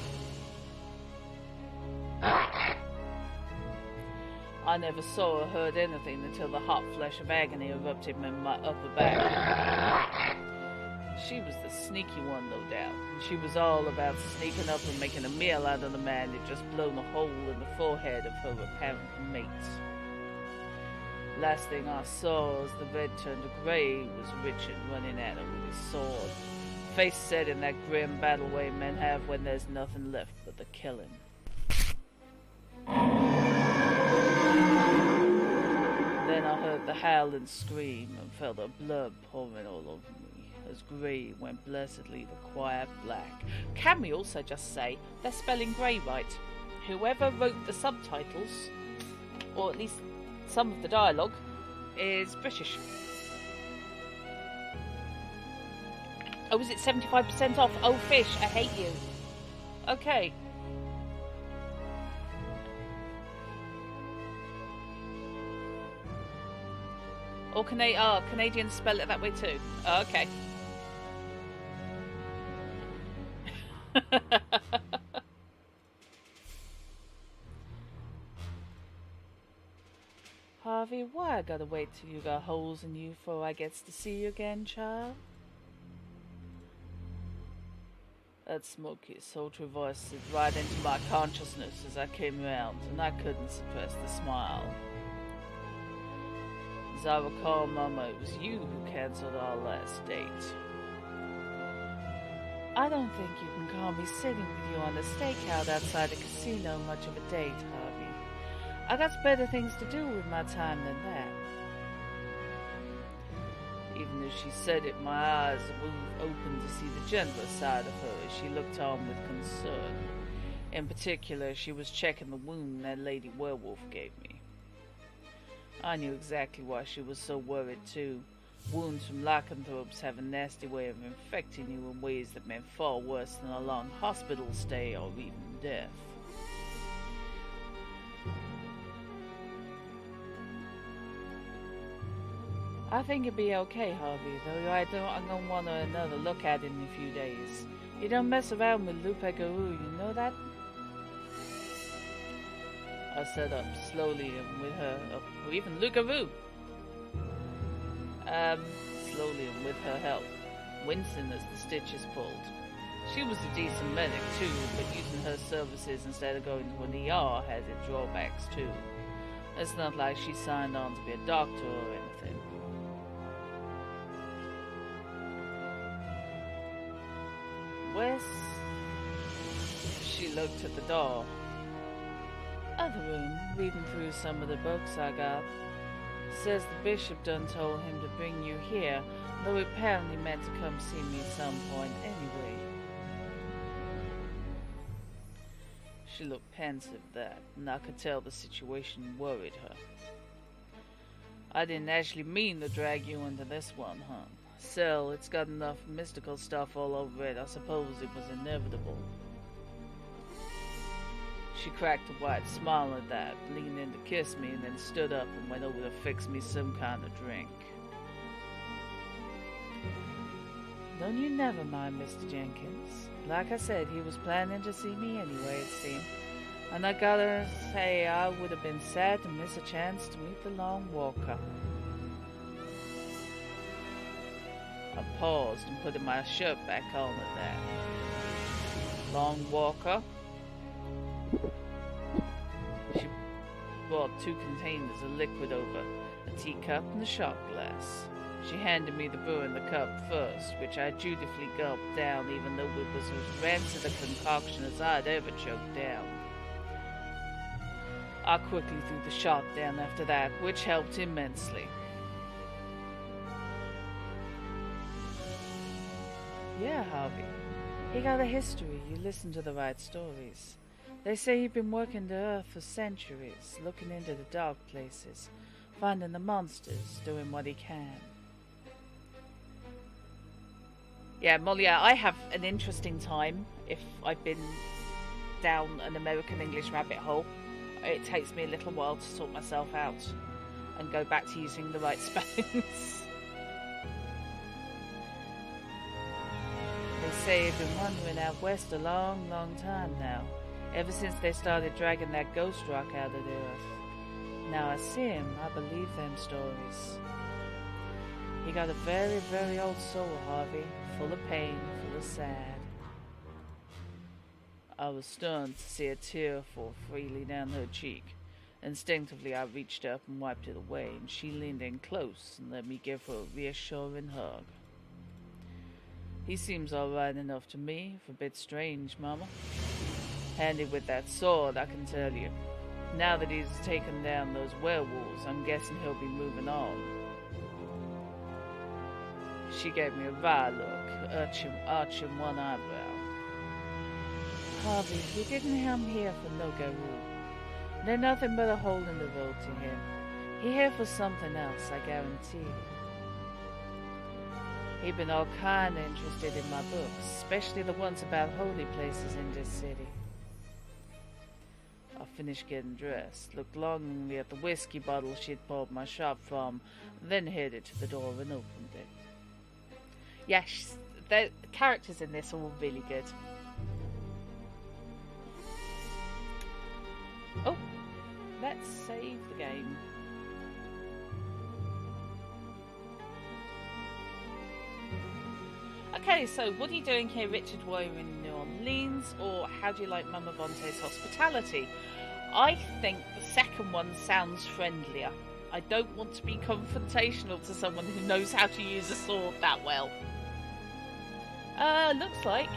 I never saw or heard anything until the hot flesh of agony erupted in my upper back. She was the sneaky one, no doubt. She was all about sneaking up and making a meal out of the man who'd just blown a hole in the forehead of her apparent mate. Last thing I saw as the red turned to grey was Richard running at her with his sword, face set in that grim battle way men have when there's nothing left but the killing. Then I heard the howling scream and felt the blood pouring all over me as grey went blessedly to quiet black. Can we also just say they're spelling grey right? Whoever wrote the subtitles, or at least some of the dialogue, is British. Oh, is it 75% off? Oh, fish, I hate you. Okay. Or Canadians spell it that way too. Oh, okay. Harvey, why I gotta wait till you got holes in you before I gets to see you again, child? That smoky, sultry voice slid right into my consciousness as I came round, and I couldn't suppress the smile. As I recall, Mama, it was you who cancelled our last date. I don't think you can call me sitting with you on a stakeout outside a casino much of a date, Harvey. I got better things to do with my time than that. Even as she said it, my eyes were open to see the gentler side of her as she looked on with concern. In particular, she was checking the wound that Lady Werewolf gave me. I knew exactly why she was so worried too. Wounds from lycanthropes have a nasty way of infecting you in ways that meant far worse than a long hospital stay or even death. I think it'd be okay, Harvey, though I'm gonna want another look at it in a few days. You don't mess around with Loup-Garou, you know that? I sat up slowly and with her, or even Loup-Garou! Slowly and with her help, wincing as the stitches pulled. She was a decent medic too, but using her services instead of going to an ER had its drawbacks too. It's not like she signed on to be a doctor or anything. Wes? She looked at the door. Other room, reading through some of the books I got. Says the bishop done told him to bring you here, though he apparently meant to come see me at some point anyway. She looked pensive at that, and I could tell the situation worried her. I didn't actually mean to drag you into this one, huh? Still, it's got enough mystical stuff all over it, I suppose it was inevitable. She cracked a wide smile at that, leaned in to kiss me, and then stood up and went over to fix me some kind of drink. Don't you never mind, Mr. Jenkins. Like I said, he was planning to see me anyway, it seemed. And I gotta say, I would have been sad to miss a chance to meet the Long Walker. I paused and put my shirt back on at that. Long Walker? She brought 2 containers of liquid over, a teacup and a shot glass. She handed me the brew in the cup first, which I dutifully gulped down, even though it was as rancid a concoction as I'd ever choked down. I quickly threw the shot down after that, which helped immensely. Yeah, Harvey. He got a history. You listen to the right stories. They say you've been working the earth for centuries, looking into the dark places, finding the monsters, doing what he can. Yeah, Molly, I have an interesting time if I've been down an American English rabbit hole. It takes me a little while to sort myself out. and go back to using the right spellings. They say they've been wandering out west a long, long time now, ever since they started dragging that ghost rock out of the earth. Now I see him, I believe them stories. He got a very, very old soul, Harvey, full of pain, full of sad. I was stunned to see a tear fall freely down her cheek. Instinctively I reached up and wiped it away, and she leaned in close and let me give her a reassuring hug. He seems all right enough to me, if a bit strange, Mama. Handy with that sword, I can tell you. Now that he's taken down those werewolves, I'm guessing he'll be moving on. She gave me a wry look, arching one eyebrow. Harvey, he didn't come here for no garou. They're nothing but a hole in the road to him. He here for something else, I guarantee. He been all kind of interested in my books, especially the ones about holy places in this city. I finished getting dressed, looked longingly at the whiskey bottle she'd poured my shop from, then headed to the door and opened it. Yes, the characters in this are all really good. Oh, let's save the game. Okay, so what are you doing here, Richard? Were you in New Orleans, or how do you like Mama Bonte's hospitality? I think the second one sounds friendlier. I don't want to be confrontational to someone who knows how to use a sword that well. Looks like.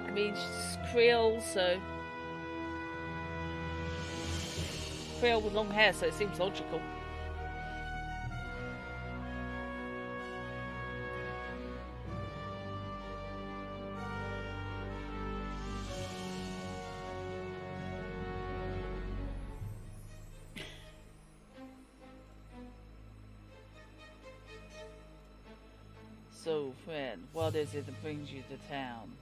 I mean, she's Creole, so... Creole with long hair, so it seems logical. So, friend, what is it that brings you to town?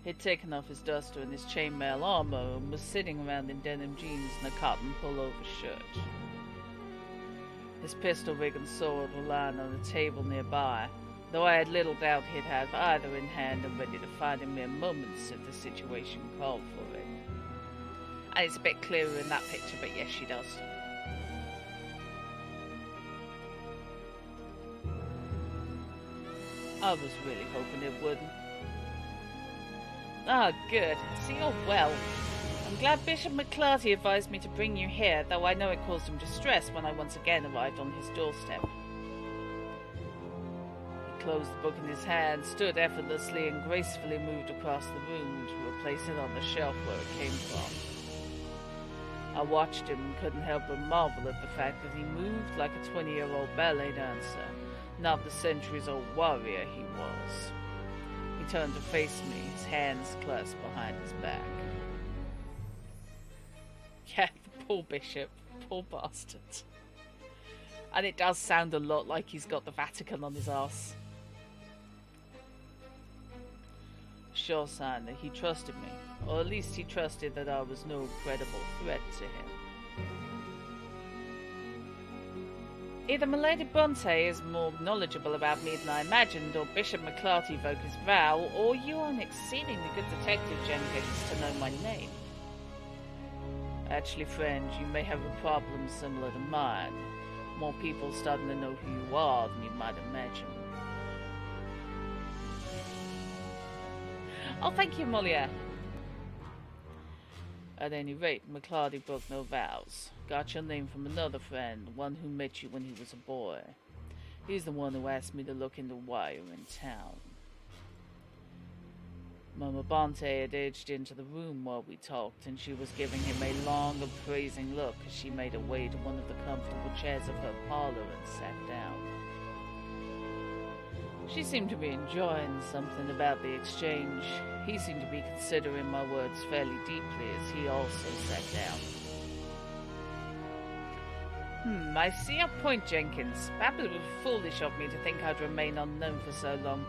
He'd taken off his duster and his chainmail armor and was sitting around in denim jeans and a cotton pullover shirt. His pistol rig and sword were lying on a table nearby, though I had little doubt he'd have either in hand and ready to fight in mere moments if the situation called for it. And it's a bit clearer in that picture, but yes, she does. I was really hoping it wouldn't. Ah, good. So you're well. I'm glad Bishop McClarty advised me to bring you here, though I know it caused him distress when I once again arrived on his doorstep. He closed the book in his hand, stood effortlessly, and gracefully moved across the room to replace it on the shelf where it came from. I watched him and couldn't help but marvel at the fact that he moved like a 20-year-old ballet dancer, not the centuries-old warrior he was. He turned to face me, his hands clasped behind his back. Yeah, the poor bishop. Poor bastard. And it does sound a lot like he's got the Vatican on his arse. Sure sign that he trusted me, or at least he trusted that I was no credible threat to him. Either Milady Bronte is more knowledgeable about me than I imagined, or Bishop McClarty broke his vow, or you are an exceedingly good detective, Jenkins, to know my name. Actually, friend, you may have a problem similar to mine. More people starting to know who you are than you might imagine. Oh, thank you, Moliere. At any rate, McClarty broke no vows. Got your name from another friend, one who met you when he was a boy. He's the one who asked me to look into why you're in town. Mama Bonte had edged into the room while we talked, and she was giving him a long, appraising look as she made her way to one of the comfortable chairs of her parlor and sat down. She seemed to be enjoying something about the exchange. He seemed to be considering my words fairly deeply as he also sat down. I see your point, Jenkins. Perhaps it was foolish of me to think I'd remain unknown for so long.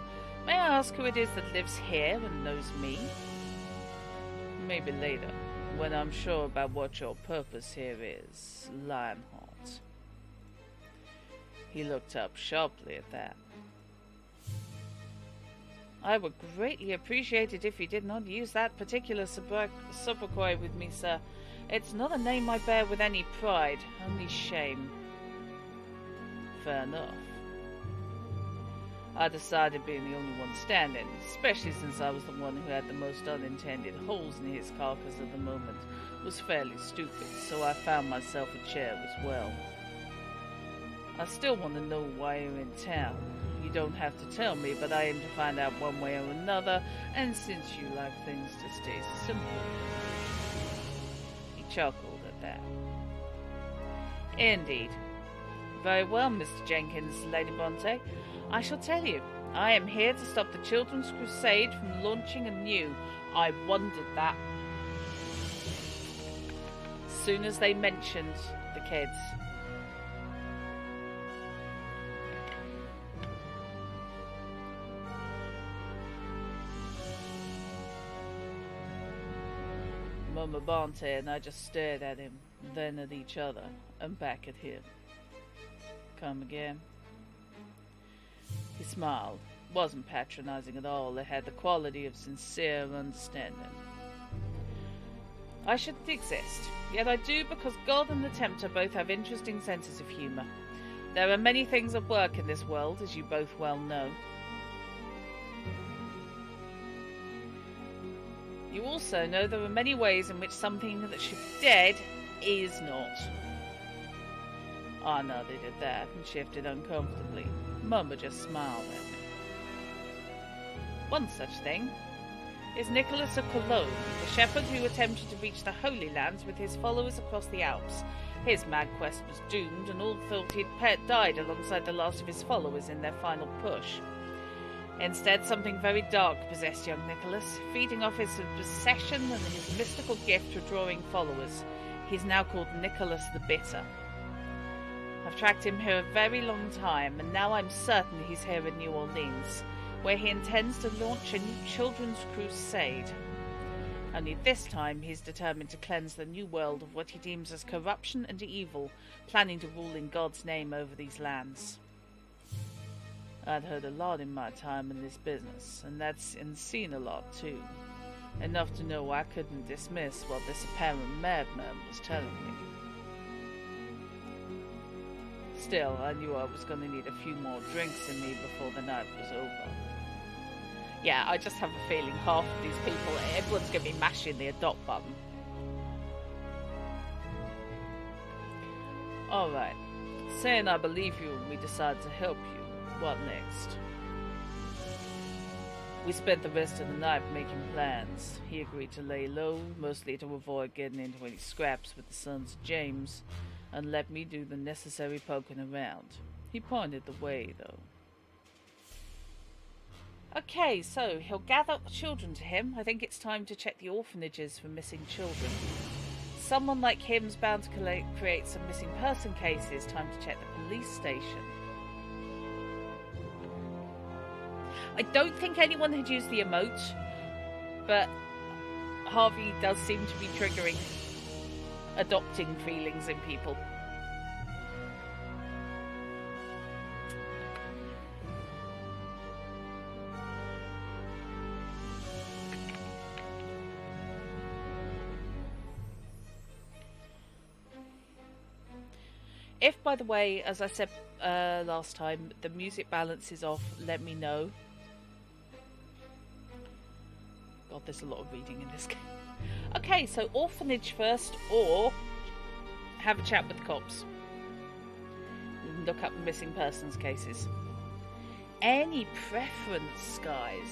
May I ask who it is that lives here and knows me? Maybe later, when I'm sure about what your purpose here is, Lionheart. He looked up sharply at that. I would greatly appreciate it if you did not use that particular sobriquet with me, sir. It's not a name I bear with any pride, only shame. Fair enough. I decided being the only one standing, especially since I was the one who had the most unintended holes in his carcass at the moment, was fairly stupid, so I found myself a chair as well. I still want to know why you're in town. You don't have to tell me, but I aim to find out one way or another, and since you like things to stay simple... He chuckled at that. Indeed. Very well, Mr. Jenkins, Lady Bronte. I shall tell you. I am here to stop the Children's Crusade from launching anew. I wondered that. As soon as they mentioned the kids... Mama Bronte and I just stared at him, then at each other, and back at him. Come again? He smiled. Wasn't patronizing at all. It had the quality of sincere understanding. I shouldn't exist, yet I do because God and the Tempter both have interesting senses of humour. There are many things at work in this world, as you both well know. You also know there are many ways in which something that should be dead is not. I nodded at that and shifted uncomfortably. Mama just smiled at me. One such thing is Nicholas of Cologne, the shepherd who attempted to reach the Holy Lands with his followers across the Alps. His mad quest was doomed, and all thought he'd died alongside the last of his followers in their final push. Instead, something very dark possessed young Nicholas, feeding off his obsession and his mystical gift for drawing followers. He's now called Nicholas the Bitter. I've tracked him here a very long time, and now I'm certain he's here in New Orleans, where he intends to launch a new children's crusade. Only this time he's determined to cleanse the new world of what he deems as corruption and evil, planning to rule in God's name over these lands. I'd heard a lot in my time in this business, and seen a lot too. Enough to know I couldn't dismiss what this apparent madman was telling me. Still, I knew I was going to need a few more drinks in me before the night was over. Yeah, I just have a feeling half of these people, everyone's going to be mashing the adopt button. Alright, saying I believe you and we decide to help you. What next? We spent the rest of the night making plans. He agreed to lay low, mostly to avoid getting into any scraps with the sons of James, and let me do the necessary poking around. He pointed the way, though. Okay, so he'll gather children to him. I think it's time to check the orphanages for missing children. Someone like him's bound to create some missing person cases. Time to check the police station. I don't think anyone had used the emote, but Harvey does seem to be triggering adopting feelings in people. If, by the way, as I said last time, the music balance is off, let me know. God, there's a lot of reading in this game. Okay, so orphanage first, or have a chat with the cops. Look up missing persons cases. Any preference, guys?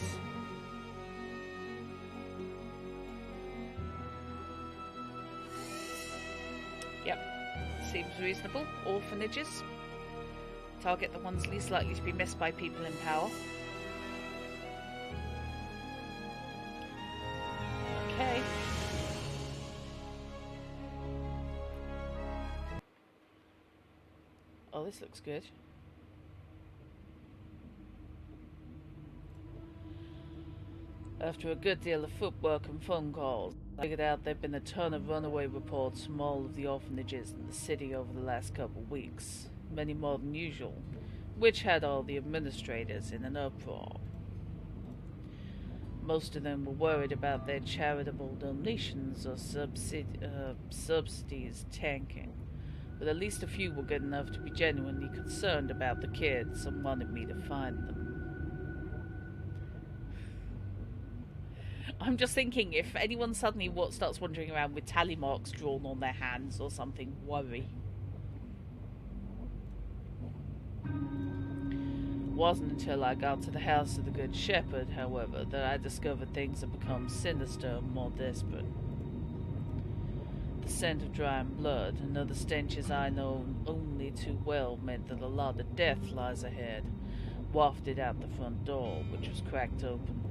Yep, seems reasonable. Orphanages. Target the ones least likely to be missed by people in power. Okay. this looks good. After a good deal of footwork and phone calls, I figured out there'd been a ton of runaway reports from all of the orphanages in the city over the last couple of weeks, many more than usual, which had all the administrators in an uproar. Most of them were worried about their charitable donations or subsidies tanking, but at least a few were good enough to be genuinely concerned about the kids and wanted me to find them. I'm just thinking, if anyone suddenly starts wandering around with tally marks drawn on their hands or something, worry. It wasn't until I got to the house of the Good Shepherd, however, that I discovered things had become sinister and more desperate. The scent of drying blood and other stenches I know only too well meant that a lot of death lies ahead, wafted out the front door, which was cracked open.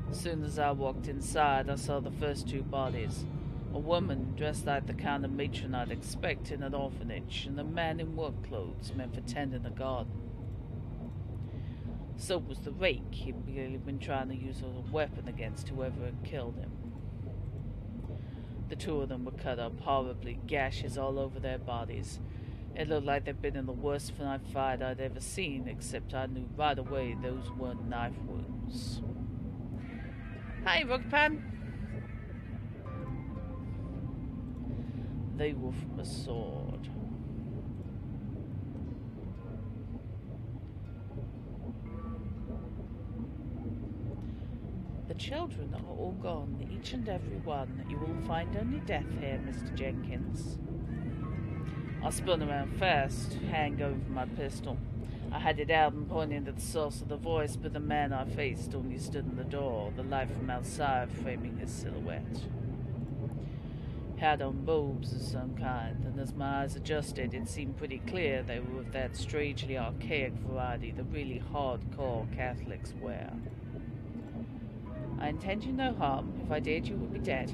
As soon as I walked inside, I saw the first two bodies. A woman dressed like the kind of matron I'd expect in an orphanage, and a man in work clothes meant for tending a garden. So was the rake he'd really been trying to use as a weapon against whoever had killed him. The two of them were cut up horribly, gashes all over their bodies. It looked like they'd been in the worst knife fight I'd ever seen, except I knew right away those weren't knife wounds. Hi, Rugpan! They were from a sword. The children are all gone, each and every one. You will find only death here, Mr. Jenkins. I spun around fast, hand going for my pistol. I had it out and pointed at the source of the voice, but the man I faced only stood in the door, the light from outside framing his silhouette. He had on robes of some kind, and as my eyes adjusted, it seemed pretty clear they were of that strangely archaic variety the really hardcore Catholics wear. I intend you no harm. If I did, you would be dead.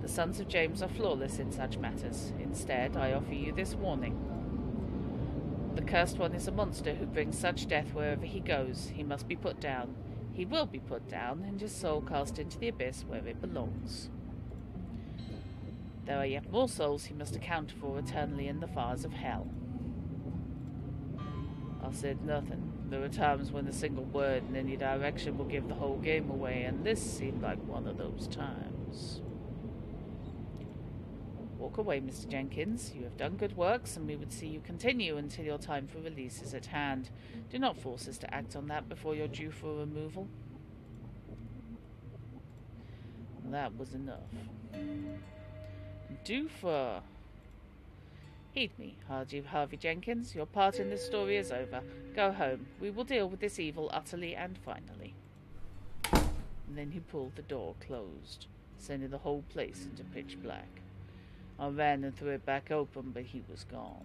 The sons of James are flawless in such matters. Instead, I offer you this warning. The cursed one is a monster who brings such death wherever he goes. He must be put down. He will be put down, and his soul cast into the abyss where it belongs. There are yet more souls he must account for eternally in the fires of hell. I said nothing. There are times when a single word in any direction will give the whole game away, and this seemed like one of those times. Walk away, Mr. Jenkins. You have done good works, and we would see you continue until your time for release is at hand. Do not force us to act on that before you're due for removal. That was enough. Due for... Heed me, Harvey Jenkins. Your part in this story is over. Go home. We will deal with this evil utterly and finally. And then he pulled the door closed, sending the whole place into pitch black. I ran and threw it back open, but he was gone.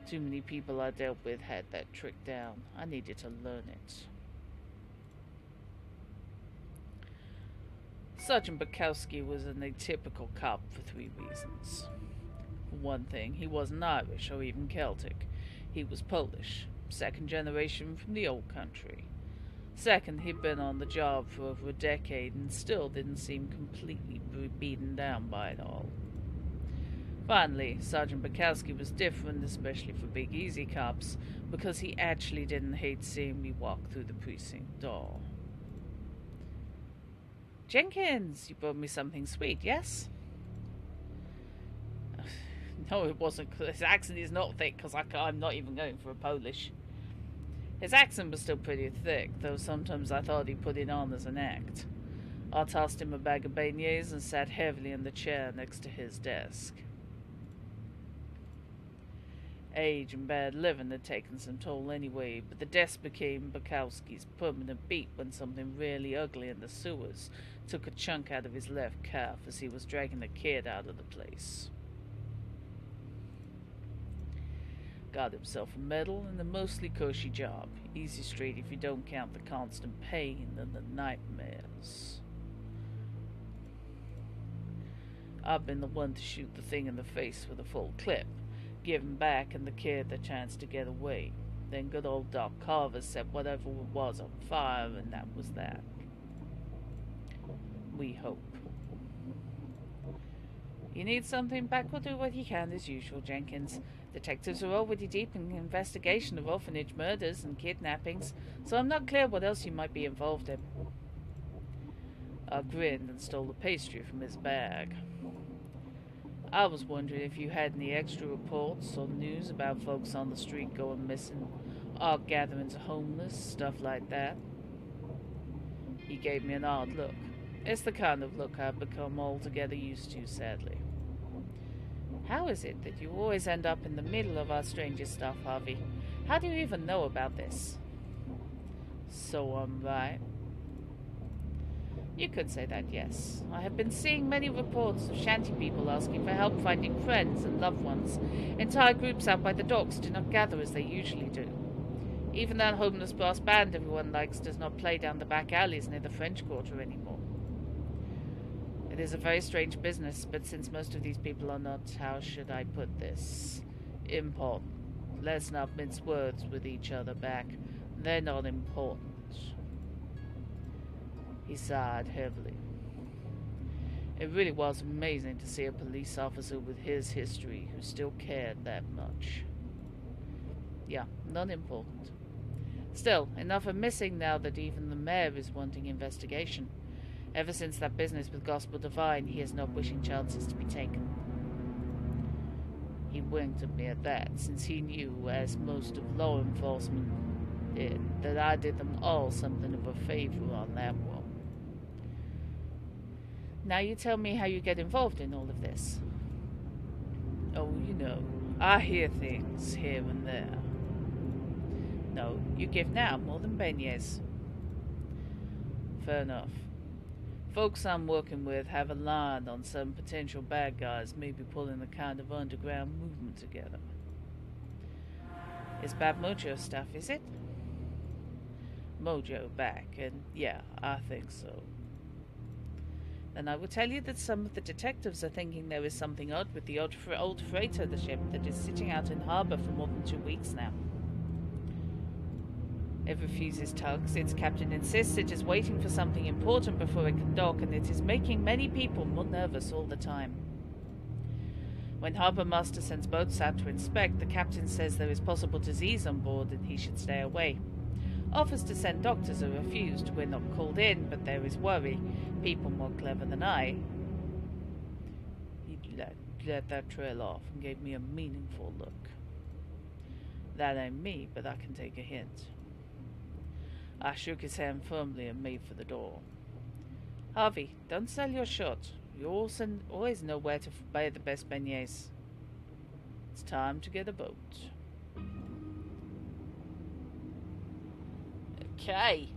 Too many people I dealt with had that trick down. I needed to learn it. Sergeant Bukowski was an atypical cop for 3 reasons. For one thing, he wasn't Irish or even Celtic. He was Polish, second generation from the old country. Second, he'd been on the job for over a decade and still didn't seem completely beaten down by it all. Finally, Sergeant Bukowski was different, especially for big easy cops, because he actually didn't hate seeing me walk through the precinct door. Jenkins, you brought me something sweet, yes? No, it wasn't. His accent is not thick, because I'm not even going for a Polish. His accent was still pretty thick, though sometimes I thought he put it on as an act. I tossed him a bag of beignets and sat heavily in the chair next to his desk. Age and bad living had taken some toll anyway, but the desk became Bukowski's permanent beat when something really ugly in the sewers took a chunk out of his left calf as he was dragging the kid out of the place. Got himself a medal and a mostly cushy job. Easy street if you don't count the constant pain and the nightmares. I've been the one to shoot the thing in the face with a full clip, give him back and the kid the chance to get away. Then good old Doc Carver set whatever it was on fire, and that was that. We hope. You need something back, will do what he can as usual, Jenkins. Detectives are already deep in the investigation of orphanage murders and kidnappings, so I'm not clear what else you might be involved in. I grinned and stole the pastry from his bag. I was wondering if you had any extra reports or news about folks on the street going missing, art gatherings of homeless, stuff like that. He gave me an odd look. It's the kind of look I've become altogether used to, sadly. How is it that you always end up in the middle of our strangest stuff, Harvey? How do you even know about this? So I'm right. You could say that, yes. I have been seeing many reports of shanty people asking for help finding friends and loved ones. Entire groups out by the docks do not gather as they usually do. Even that homeless brass band everyone likes does not play down the back alleys near the French Quarter anymore. It is a very strange business, but since most of these people are not, how should I put this, important. Let's not mince words with each other back. They're not important. He sighed heavily. It really was amazing to see a police officer with his history who still cared that much. Yeah, not important. Still, enough are missing now that even the mayor is wanting investigation. Ever since that business with Gospel Divine, he is not wishing chances to be taken. He winked at me at that, since he knew, as most of law enforcement did, that I did them all something of a favor on that one. Now you tell me how you get involved in all of this. Oh, you know, I hear things here and there. No, you give now more than beignets. Fair enough. Folks I'm working with have a line on some potential bad guys maybe pulling a kind of underground movement together. It's bad mojo stuff, is it? Mojo back, and yeah, I think so. Then I will tell you that some of the detectives are thinking there is something odd with the old freighter ship that is sitting out in harbour for more than 2 weeks now. It refuses tugs. Its captain insists it is waiting for something important before it can dock, and it is making many people more nervous all the time. When Harbour Master sends boats out to inspect, the captain says there is possible disease on board and he should stay away. Offers to send doctors are refused. We're not called in, but there is worry. People more clever than I. He let that trail off and gave me a meaningful look. That ain't me, but I can take a hint. I shook his hand firmly and made for the door. Harvey, don't sell your short. You always know where to buy the best beignets. It's time to get a boat. Okay.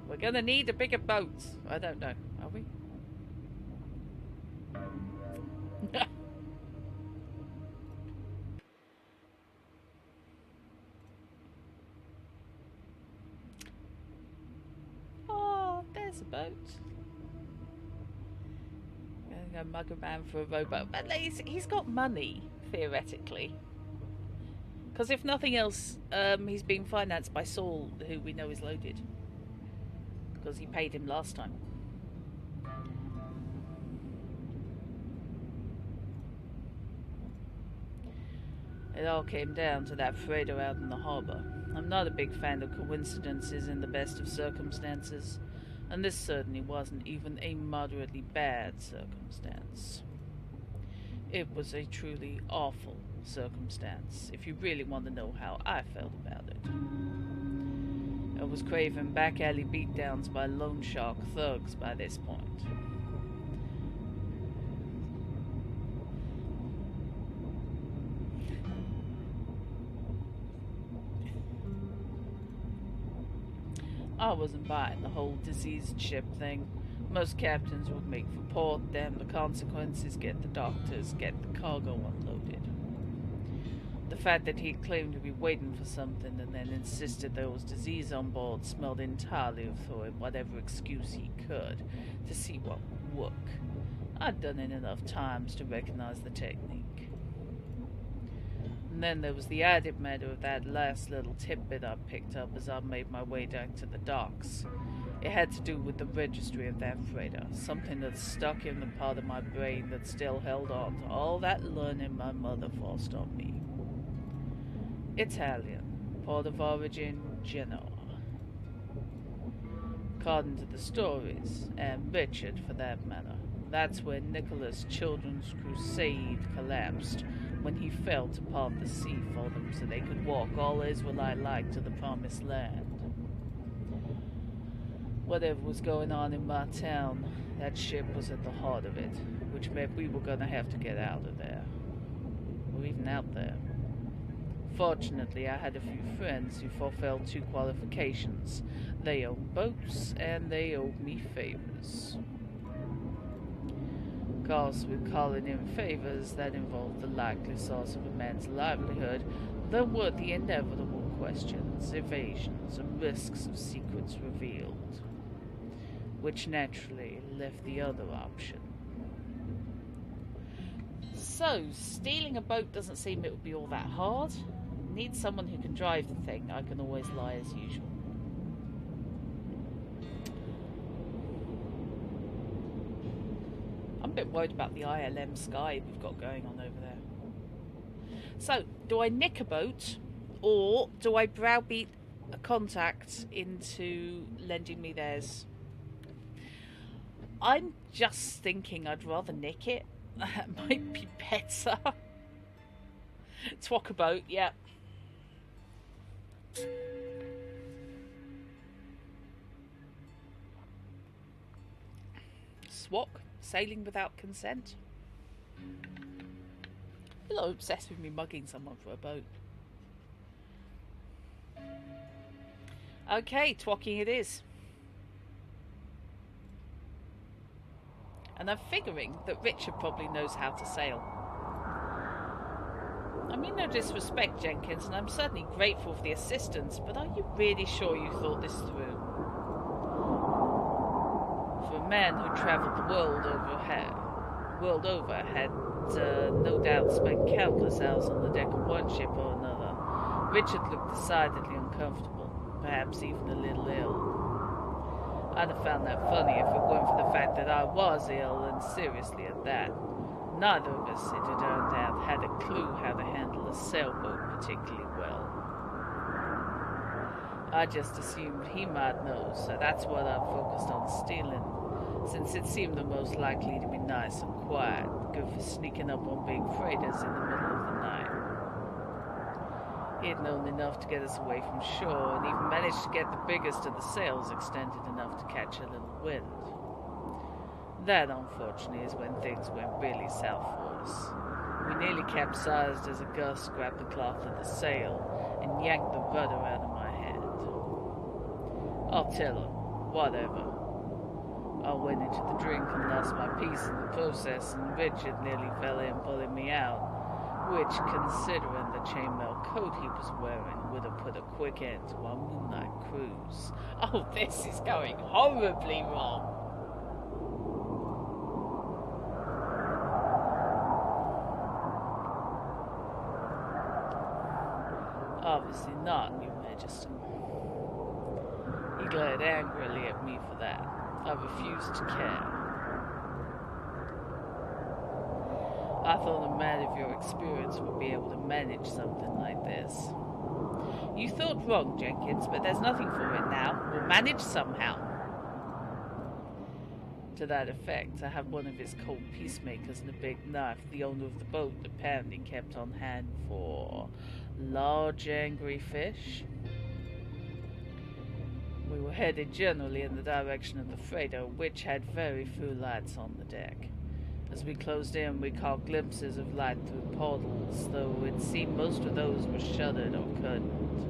We're gonna need a bigger boat. I don't know. Are we? Oh, there's a boat. I'm gonna go mug a man for a rowboat. But he's got money, theoretically. Because if nothing else, he's being financed by Saul, who we know is loaded. Because he paid him last time. It all came down to that freighter out in the harbour. I'm not a big fan of coincidences in the best of circumstances, and this certainly wasn't even a moderately bad circumstance. It was a truly awful circumstance, if you really want to know how I felt about it. I was craving back alley beatdowns by loan shark thugs by this point. I wasn't buying the whole diseased ship thing. Most captains would make for port, then the consequences, get the doctors, get the cargo unloaded. The fact that he claimed to be waiting for something and then insisted there was disease on board smelled entirely of throwing whatever excuse he could to see what would work. I'd done it enough times to recognize the technique. And then there was the added matter of that last little tidbit I picked up as I made my way down to the docks. It had to do with the registry of that freighter, something that stuck in the part of my brain that still held on to all that learning my mother forced on me. Italian, port of origin, Genoa. According to the stories, and Richard for that matter, that's where Nicholas' children's crusade collapsed, when he fell to part the sea for them so they could walk all Israelite-like to the promised land. Whatever was going on in my town, that ship was at the heart of it, which meant we were going to have to get out of there. Or even out there. Fortunately, I had a few friends who fulfilled 2 qualifications. They owned boats, and they owed me favors. Of course, with calling in favors, that involved the likely source of a man's livelihood. There were the inevitable questions, evasions, and risks of secrets revealed, which naturally left the other option. So, stealing a boat doesn't seem it would be all that hard. Need someone who can drive the thing. I can always lie as usual. I'm a bit worried about the ILM sky we've got going on over there. So, do I nick a boat, or do I browbeat a contact into lending me theirs? I'm just thinking I'd rather nick it. That might be better. Twok a boat, yeah. Swok, sailing without consent. A little obsessed with me mugging someone for a boat. Okay, twocking it is. And I'm figuring that Richard probably knows how to sail. I mean no disrespect, Jenkins, and I'm certainly grateful for the assistance, but are you really sure you thought this through? For a man who travelled the world over had no doubt spent countless hours on the deck of one ship or another, Richard looked decidedly uncomfortable, perhaps even a little ill. I'd have found that funny if it weren't for the fact that I was ill, and seriously at that. Neither of us, it turned out, had a clue how to handle a sailboat particularly well. I just assumed he might know, so that's what I focused on stealing, since it seemed the most likely to be nice and quiet, good for sneaking up on big freighters in the middle of the night. He had known enough to get us away from shore, and even managed to get the biggest of the sails extended enough to catch a little wind. That, unfortunately, is when things went really south for us. We nearly capsized as a gust grabbed the cloth of the sail and yanked the rudder out of my hand. I'll tell her, whatever. I went into the drink and lost my peace in the process, and Richard nearly fell in pulling me out, which, considering the chainmail coat he was wearing, would have put a quick end to our moonlight cruise. Oh, this is going horribly wrong. Obviously not, Your Majesty. He glared angrily at me for that. I refused to care. I thought a man of your experience would be able to manage something like this. You thought wrong, Jenkins, but there's nothing for it now. We'll manage somehow. To that effect, I have one of his cold peacemakers and a big knife the owner of the boat apparently kept on hand for large angry fish. We were headed generally in the direction of the freighter, which had very few lights on the deck. As we closed in, we caught glimpses of light through portals, though it seemed most of those were shuttered or curtained.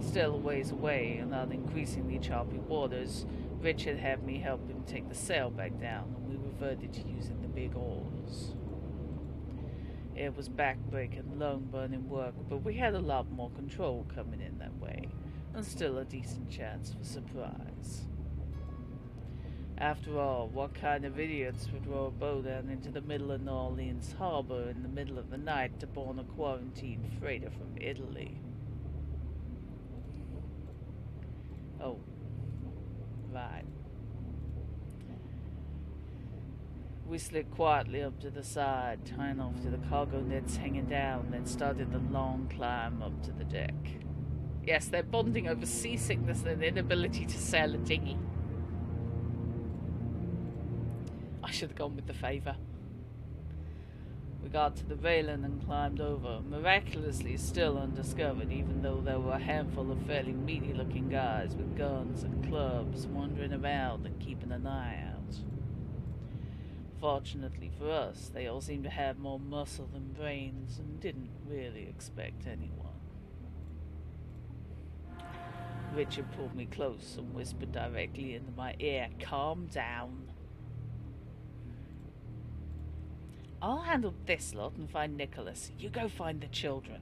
Still a ways away, and on increasingly choppy waters, Richard had me help him take the sail back down, and we reverted to using the big oars. It was backbreaking, lung-burning work, but we had a lot more control coming in that way, and still a decent chance for surprise. After all, what kind of idiots would row a boat down into the middle of New Orleans harbor in the middle of the night to board a quarantine freighter from Italy? Oh, right. We slid quietly up to the side, tying off to the cargo nets hanging down, then started the long climb up to the deck. Yes, they're bonding over seasickness and inability to sail a dinghy. I should have gone with the favour. We got to the railing and climbed over, miraculously still undiscovered, even though there were a handful of fairly meaty-looking guys with guns and clubs wandering around and keeping an eye out. Fortunately for us, they all seemed to have more muscle than brains and didn't really expect anyone. Richard pulled me close and whispered directly into my ear, "Calm down. I'll handle this lot and find Nicholas. You go find the children."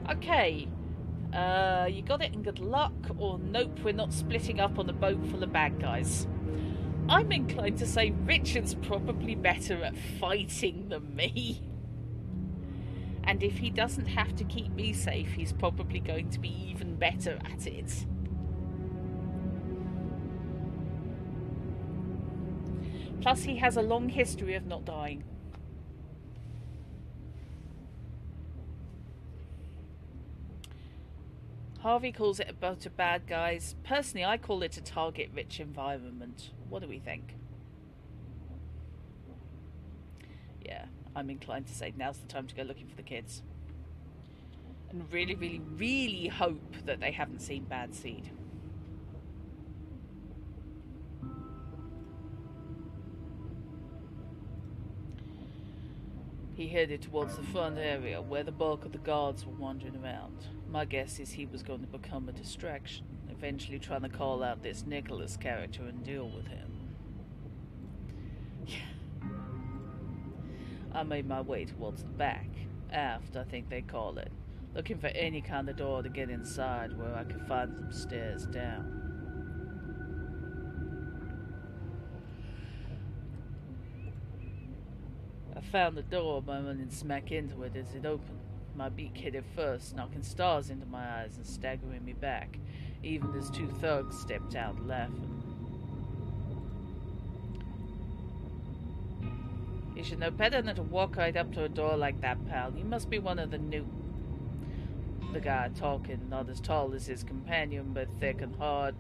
Okay. You got it and good luck, or nope, we're not splitting up on a boat full of bad guys. I'm inclined to say Richard's probably better at fighting than me. And if he doesn't have to keep me safe, he's probably going to be even better at it. Plus, he has a long history of not dying. Harvey calls it a boat of bad guys. Personally, I call it a target-rich environment. What do we think? Yeah, I'm inclined to say now's the time to go looking for the kids. And really, really, really hope that they haven't seen Bad Seed. He headed towards the front area where the bulk of the guards were wandering around. My guess is he was going to become a distraction, eventually trying to call out this Nicholas character and deal with him. I made my way towards the back, aft I think they call it, looking for any kind of door to get inside where I could find some stairs down. I found the door by running smack into it as it opened. My beak hit it first, knocking stars into my eyes and staggering me back, even as two thugs stepped out laughing. You should know better than to walk right up to a door like that, pal. You must be one of the new... The guy talking, not as tall as his companion, but thick and hard,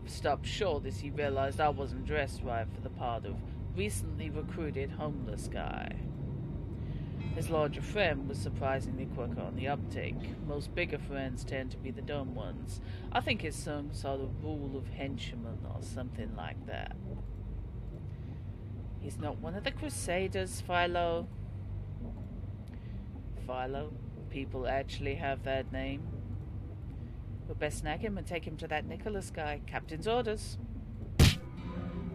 stopped short as he realized I wasn't dressed right for the part of recently recruited homeless guy. His larger friend was surprisingly quicker on the uptake. Most bigger friends tend to be the dumb ones. I think it's some sort of rule of henchmen or something like that. He's not one of the Crusaders, Philo. Philo? People actually have that name? We'll best snag him and take him to that Nicholas guy. Captain's orders.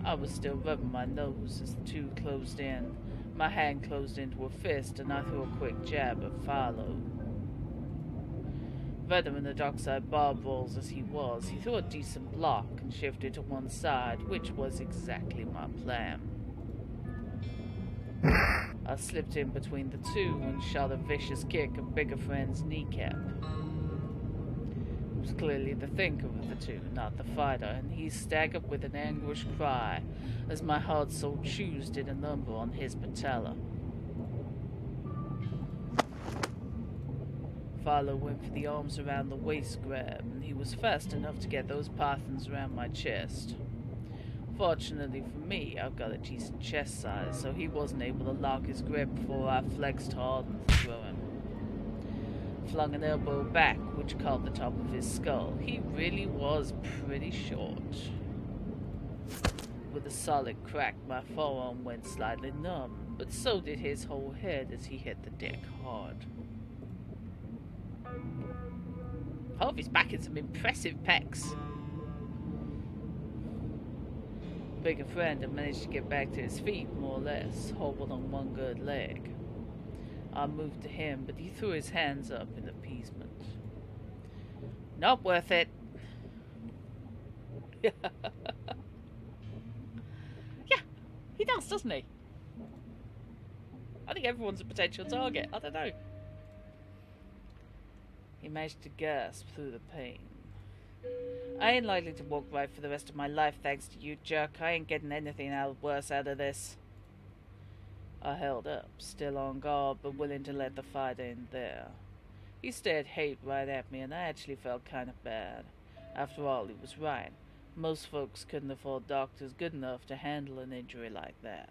I was still rubbing my nose as the two closed in. My hand closed into a fist, and I threw a quick jab at Philo. Veteran the dockside bar balls as he was, he threw a decent block and shifted to one side, which was exactly my plan. I slipped in between the two and shot a vicious kick at bigger friend's kneecap. It was clearly the thinker of the two, not the fighter, and he staggered with an anguished cry as my hard soul shoes did a number on his patella. Philo went for the arms around the waist grab, and he was fast enough to get those pythons around my chest. Fortunately for me, I've got a decent chest size, so he wasn't able to lock his grip before I flexed hard and threw him. Flung an elbow back, which caught the top of his skull. He really was pretty short. With a solid crack, my forearm went slightly numb, but so did his whole head as he hit the deck hard. Harvey's back in some impressive pecs. bigger friend had managed to get back to his feet, more or less, hobbled on one good leg. I moved to him, but he threw his hands up in appeasement. Not worth it. Yeah, he does, doesn't he? I think everyone's a potential target. I don't know. He managed to gasp through the pain. I ain't likely to walk right for the rest of my life, thanks to you, jerk. I ain't getting anything worse out of this. I held up, still on guard, but willing to let the fight end there. He stared hate right at me, and I actually felt kind of bad. After all, he was right. Most folks couldn't afford doctors good enough to handle an injury like that.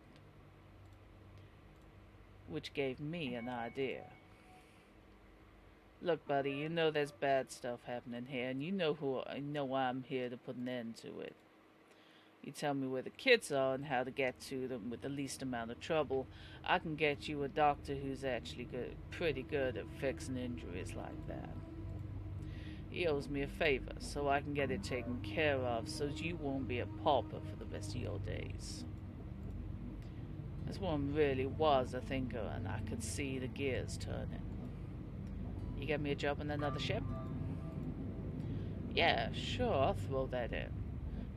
Which gave me an idea. Look, buddy, you know there's bad stuff happening here, and you know why I'm here to put an end to it. You tell me where the kids are and how to get to them with the least amount of trouble. I can get you a doctor who's actually pretty good at fixing injuries like that. He owes me a favor, so I can get it taken care of, so you won't be a pauper for the rest of your days. This one really was a thinker, and I could see the gears turning. You get me a job on another ship? Yeah, sure, I'll throw that in.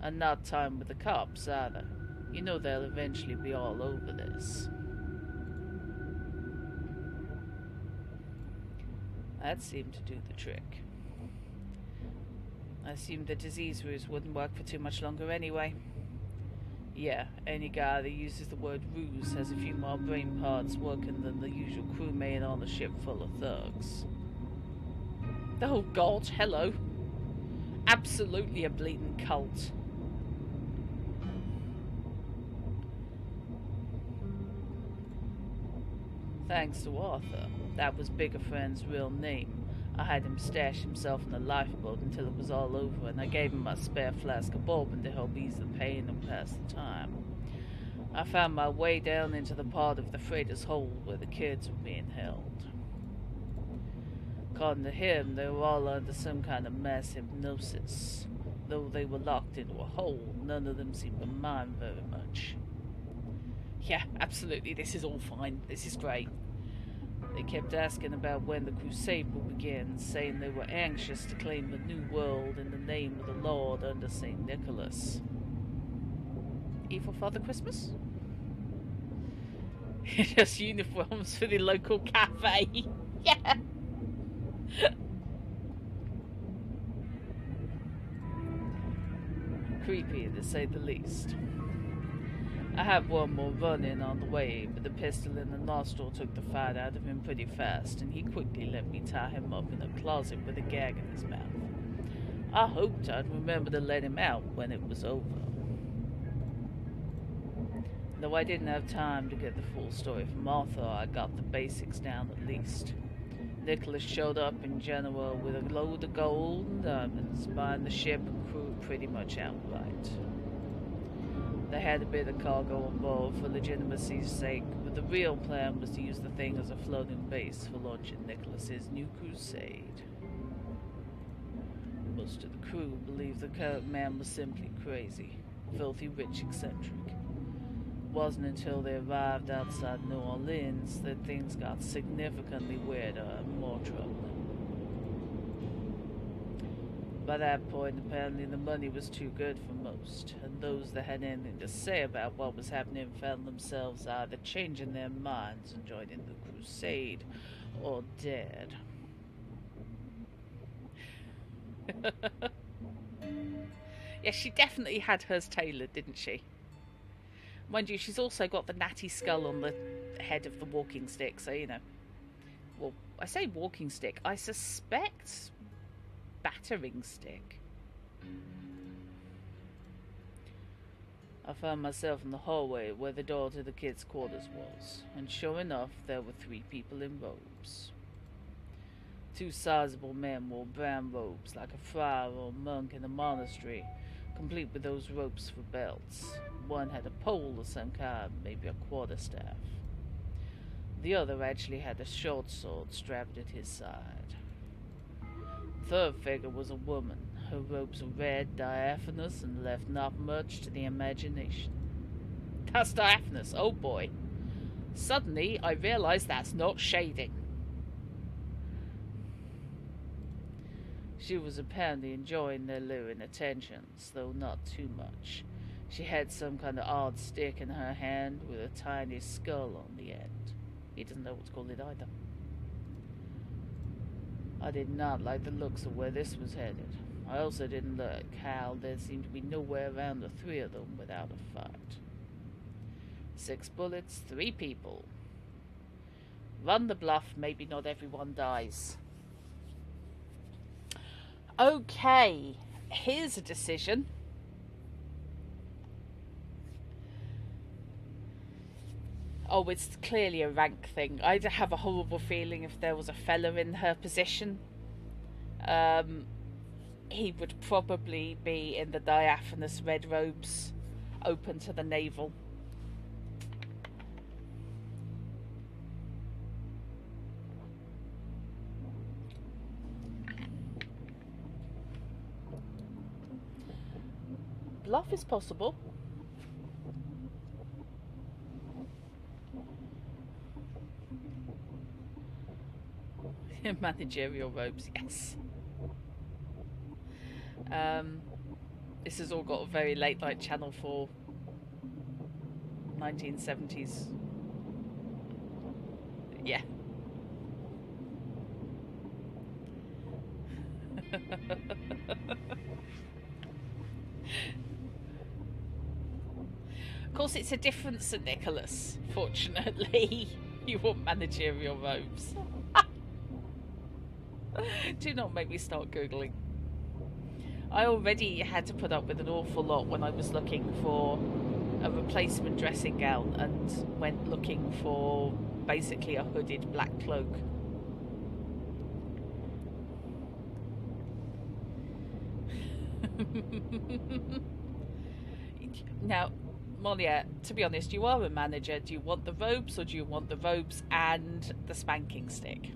And not time with the cops, either. You know they'll eventually be all over this. That seemed to do the trick. I assumed the disease ruse wouldn't work for too much longer anyway. Yeah, any guy that uses the word ruse has a few more brain parts working than the usual crewmate on a ship full of thugs. Oh god, hello. Absolutely a bleeding cult. Thanks to Arthur. That was Bigger Friend's real name. I had him stash himself in a lifeboat until it was all over, and I gave him a spare flask of bourbon to help ease the pain and pass the time. I found my way down into the part of the freighter's hold where the kids were being held. According to him, they were all under some kind of mass hypnosis. Though they were locked into a hole, none of them seemed to mind very much. Yeah, absolutely, this is all fine. This is great. They kept asking about when the crusade would begin, saying they were anxious to claim the New World in the name of the Lord under St. Nicholas. Evil Father Christmas? Just uniforms for the local cafe. Yeah. Creepy, to say the least. I had one more run-in on the way, but the pistol in the nostril took the fight out of him pretty fast, and he quickly let me tie him up in a closet with a gag in his mouth. I hoped I'd remember to let him out when it was over. Though I didn't have time to get the full story from Arthur, I got the basics down at least. Nicholas showed up in Genoa with a load of gold and diamonds, buying the ship and crew pretty much outright. They had a bit of cargo on board for legitimacy's sake, but the real plan was to use the thing as a floating base for launching Nicholas's new crusade. Most of the crew believed the man was simply crazy, filthy rich eccentric. It wasn't until they arrived outside New Orleans that things got significantly weirder and more troubling. By that point, apparently the money was too good for most, and those that had anything to say about what was happening found themselves either changing their minds and joining the crusade, or dead. Yeah, she definitely had hers tailored, didn't she? Mind you, she's also got the natty skull on the head of the walking stick, so, you know. Well, I say walking stick, I suspect battering stick. I found myself in the hallway where the door to the kids' quarters was, and sure enough, there were 3 people in robes. 2 sizable men wore brown robes like a friar or monk in a monastery, complete with those ropes for belts. One had a pole of some kind, maybe a quarterstaff. The other actually had a short sword strapped at his side. The third figure was a woman, Her robes were red, diaphanous, and left not much to the imagination. That's diaphanous, oh boy. Suddenly, I realised that's not shading. She was apparently enjoying their luring attentions, though not too much. She had some kind of odd stick in her hand with a tiny skull on the end. He doesn't know what to call it either. I did not like the looks of where this was headed. I also didn't like how there seemed to be nowhere around the three of them without a fight. 6 bullets, 3 people. Run the bluff, maybe not everyone dies. Okay, here's a decision. Oh, it's clearly a rank thing. I'd have a horrible feeling if there was a fella in her position. He would probably be in the diaphanous red robes, open to the navel. Bluff is possible. Managerial robes, yes. This has all got a very late night Channel 4 1970s. Yeah. Of course, it's a different St. Nicholas, fortunately. You want managerial robes. Do not make me start Googling. I already had to put up with an awful lot when I was looking for a replacement dressing gown and went looking for basically a hooded black cloak. Now, Molia, to be honest, you are a manager. Do you want the robes, or do you want the robes and the spanking stick?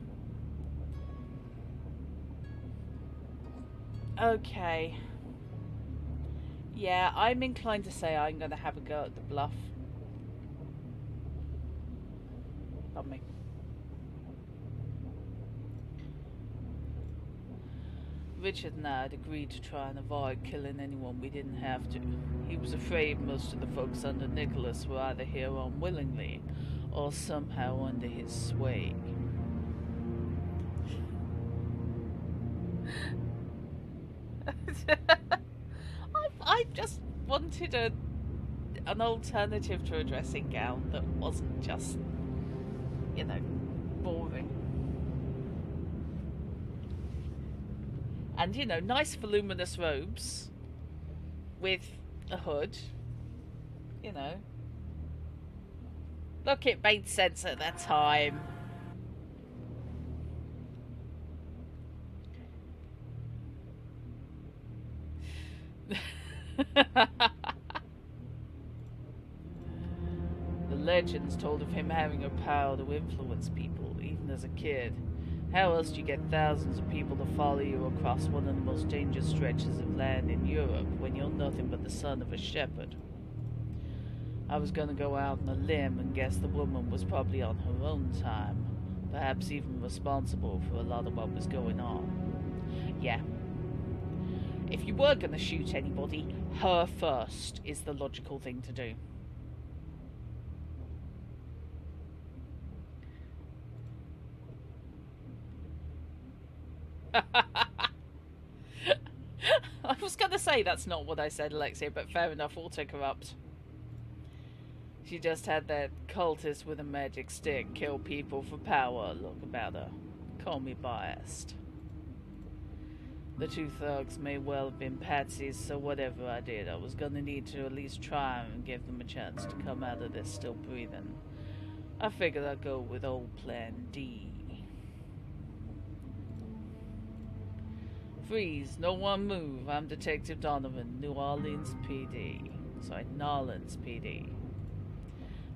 Okay. Yeah, I'm inclined to say I'm going to have a go at the bluff. Pardon me. Richard and I had agreed to try and avoid killing anyone we didn't have to. He was afraid most of the folks under Nicholas were either here unwillingly or somehow under his sway. I just wanted an alternative to a dressing gown that wasn't just, you know, boring. And, you know, nice voluminous robes with a hood, you know. Look, it made sense at that time. The legends told of him having a power to influence people, even as a kid. How else do you get thousands of people to follow you across one of the most dangerous stretches of land in Europe when you're nothing but the son of a shepherd? I was going to go out on a limb and guess the woman was probably on her own time, perhaps even responsible for a lot of what was going on. Yeah. If you were going to shoot anybody, her first is the logical thing to do. I was going to say that's not what I said, Alexia, but fair enough, autocorrupt. She just had that cultist with a magic stick kill people for power look about her. Call me biased. The 2 thugs may well have been patsies, so whatever I did, I was going to need to at least try and give them a chance to come out of this still breathing. I figured I'd go with old Plan D. Freeze, no one move. I'm Detective Donovan, New Orleans PD. Sorry, Nolans PD.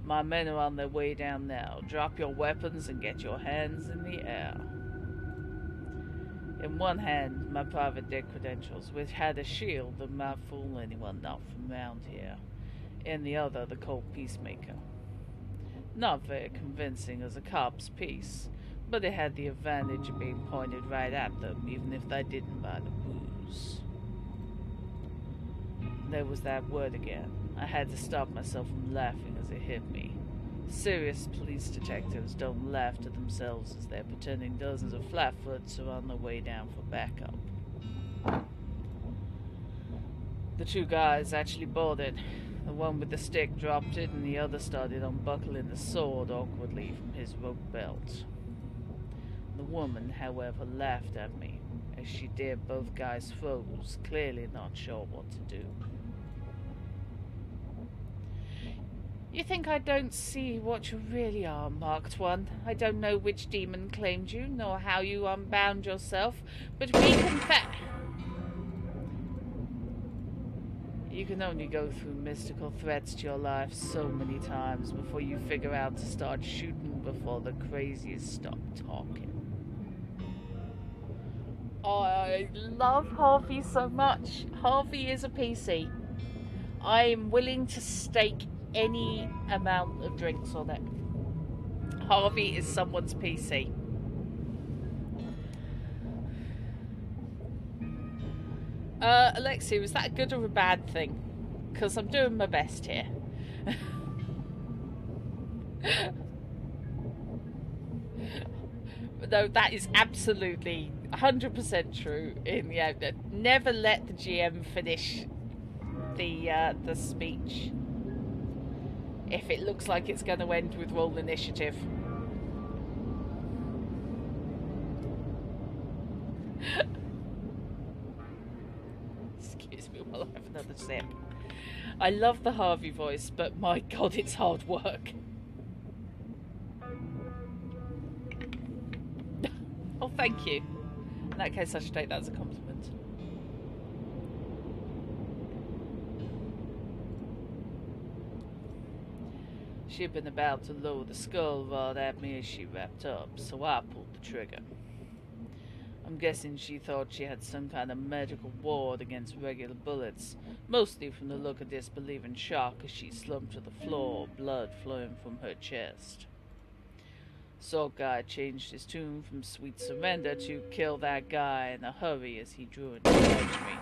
My men are on their way down now. Drop your weapons and get your hands in the air. In one hand, my private deck credentials, which had a shield that might fool anyone not from round here. In the other, the cold peacemaker. Not very convincing as a cop's piece, but it had the advantage of being pointed right at them, even if they didn't buy the booze. There was that word again. I had to stop myself from laughing as it hit me. Serious police detectives don't laugh to themselves as they're pretending dozens of flatfoots are on their way down for backup. The two guys actually boarded. The one with the stick dropped it, and the other started unbuckling the sword awkwardly from his rope belt. The woman, however, laughed at me. As she did, both guys froze, clearly not sure what to do. You think I don't see what you really are, Marked One? I don't know which demon claimed you, nor how you unbound yourself, but we can You can only go through mystical threats to your life so many times before you figure out to start shooting before the crazies stop talking. I love Harvey so much. Harvey is a PC. I am willing to stake any amount of drinks on it. Harvey is someone's PC. Alexia, is that a good or a bad thing? Because I'm doing my best here. No, that is absolutely 100% true. Never let the GM finish the speech if it looks like it's going to end with roll initiative. Excuse me while I have another sip. I love the Harvey voice, but my god, it's hard work. Oh, thank you. In that case, I should take that as a compliment. She had been about to lower the skull rod at me as she wrapped up, so I pulled the trigger. I'm guessing she thought she had some kind of magical ward against regular bullets, mostly from the look of disbelief and shock as she slumped to the floor, blood flowing from her chest. Sword Guy changed his tune from sweet surrender to kill that guy in a hurry as he drew and charged me.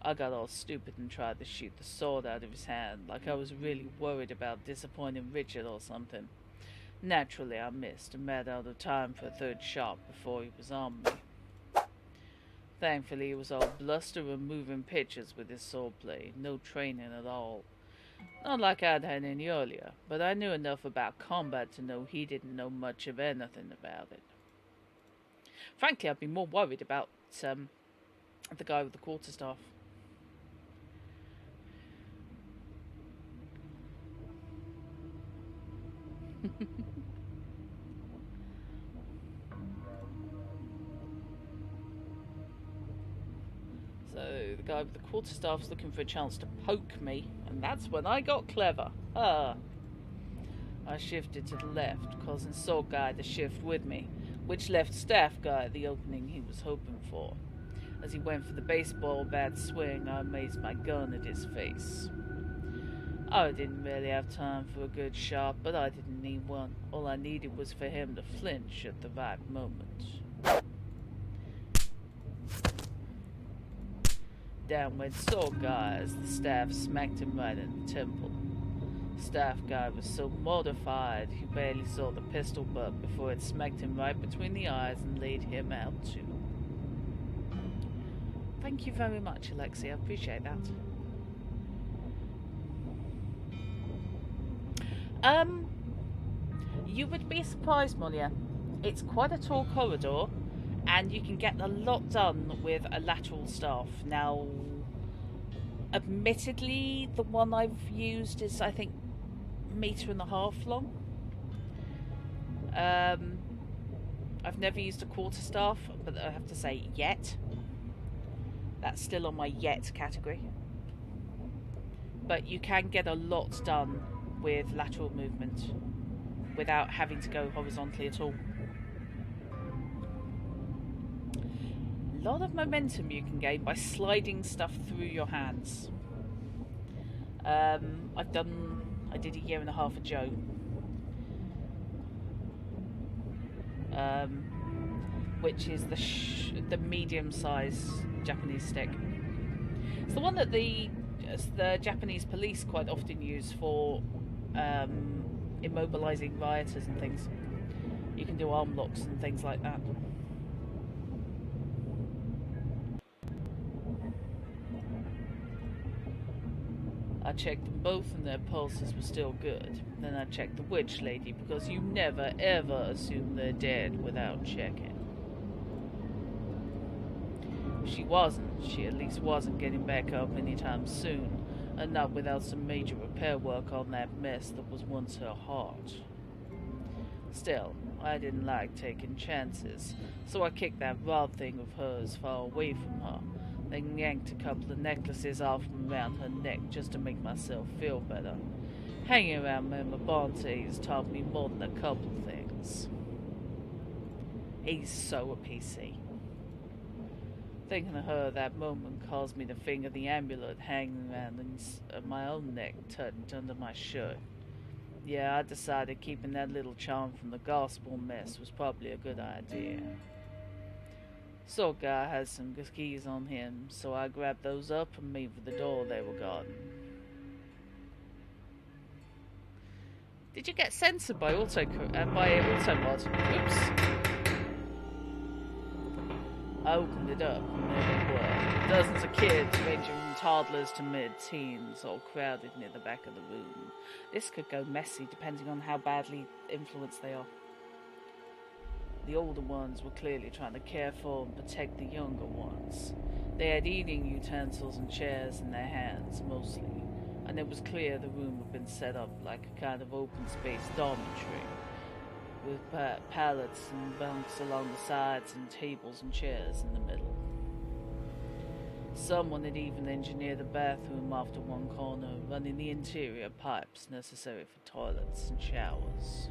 I got all stupid and tried to shoot the sword out of his hand, like I was really worried about disappointing Richard or something. Naturally, I missed and ran out of time for a third shot before he was on me. Thankfully, he was all bluster and moving pictures with his swordplay, no training at all. Not like I'd had any earlier, but I knew enough about combat to know he didn't know much of anything about it. Frankly, I'd be more worried about the guy with the quarterstaff. So the guy with the quarterstaff's looking for a chance to poke me, and that's when I got clever. I shifted to the left, causing Sword Guy to shift with me, which left Staff Guy at the opening he was hoping for. As he went for the baseball bat swing, I raised my gun at his face. I didn't really have time for a good shot, but I didn't need one. All I needed was for him to flinch at the right moment. Down went Sword Guy as the staff smacked him right in the temple. Staff Guy was so mortified he barely saw the pistol butt before it smacked him right between the eyes and laid him out too. Thank you very much, Alexia. I appreciate that. You would be surprised, Monia. It's quite a tall corridor, and you can get a lot done with a lateral staff. Now, admittedly, the one I've used is, I think, 1.5 meters long. I've never used a quarterstaff, but I have to say, yet. That's still on my yet category. But you can get a lot done with lateral movement without having to go horizontally at all. lot of momentum you can gain by sliding stuff through your hands. I did 1.5 years of Joe. Which is the medium-sized Japanese stick. It's the one that the Japanese police quite often use for immobilizing rioters and things. You can do arm locks and things like that. I checked them both and their pulses were still good. Then I checked the witch lady, because you never ever assume they're dead without checking. If she wasn't, she at least wasn't getting back up anytime soon, and not without some major repair work on that mess that was once her heart. Still, I didn't like taking chances, so I kicked that rod thing of hers far away from her, then yanked a couple of necklaces off from around her neck just to make myself feel better. Hanging around Mama Bonte has taught me more than a couple things. He's so a PC. Thinking of her that moment caused me to finger the amulet hanging around my own neck tucked under my shirt. Yeah, I decided keeping that little charm from the gospel mess was probably a good idea. Soul guy has some keys on him, so I grabbed those up and made for the door they were guarding. Did you get censored by automod? Oops. I opened it up, and there they were. Dozens of kids, ranging from toddlers to mid-teens, all crowded near the back of the room. This could go messy, depending on how badly influenced they are. The older ones were clearly trying to care for and protect the younger ones. They had eating utensils and chairs in their hands, mostly, and it was clear the room had been set up like a kind of open-space dormitory, with pallets and bunks along the sides and tables and chairs in the middle. Someone had even engineered a bathroom off to one corner, running the interior pipes necessary for toilets and showers.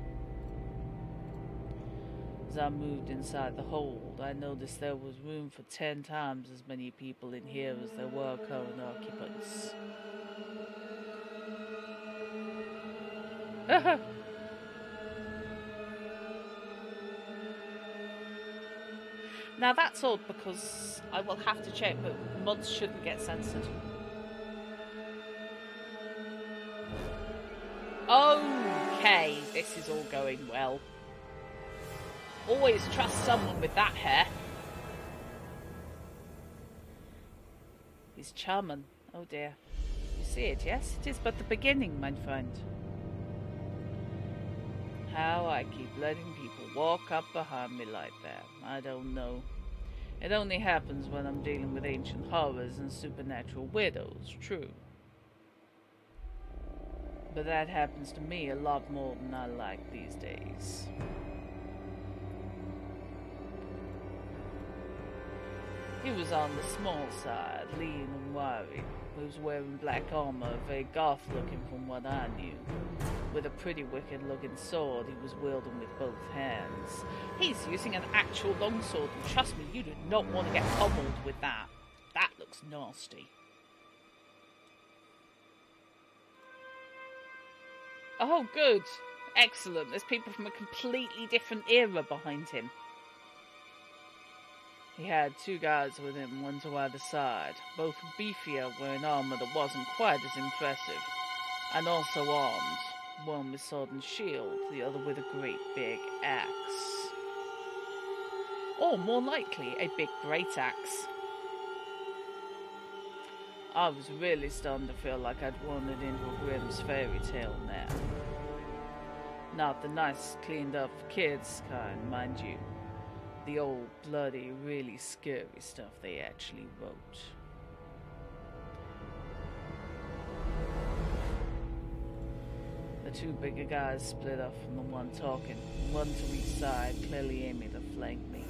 As I moved inside the hold, I noticed there was room for 10 times as many people in here as there were current occupants. Now that's odd, because I will have to check, but mods shouldn't get censored. Okay, this is all going well. Always trust someone with that hair. He's charming. Oh dear. You see it, yes? It is but the beginning, my friend. How I keep letting people walk up behind me like that, I don't know. It only happens when I'm dealing with ancient horrors and supernatural widows, true. But that happens to me a lot more than I like these days. He was on the small side, lean and wiry. He was wearing black armor, very goth-looking from what I knew. With a pretty wicked-looking sword he was wielding with both hands. He's using an actual longsword, and trust me, you do not want to get pummeled with that. That looks nasty. Oh, good. Excellent. There's people from a completely different era behind him. He had 2 guards with him, one to either side, both beefier, wearing armor that wasn't quite as impressive, and also armed, one with sword and shield, the other with a great big axe. Or, more likely, a big great axe. I was really starting to feel like I'd wandered into a Grimm's fairy tale now. Not the nice, cleaned-up kids kind, mind you. The old, bloody, really scary stuff they actually wrote. The 2 bigger guys split off from the one talking, one to each side, clearly aiming to flank me.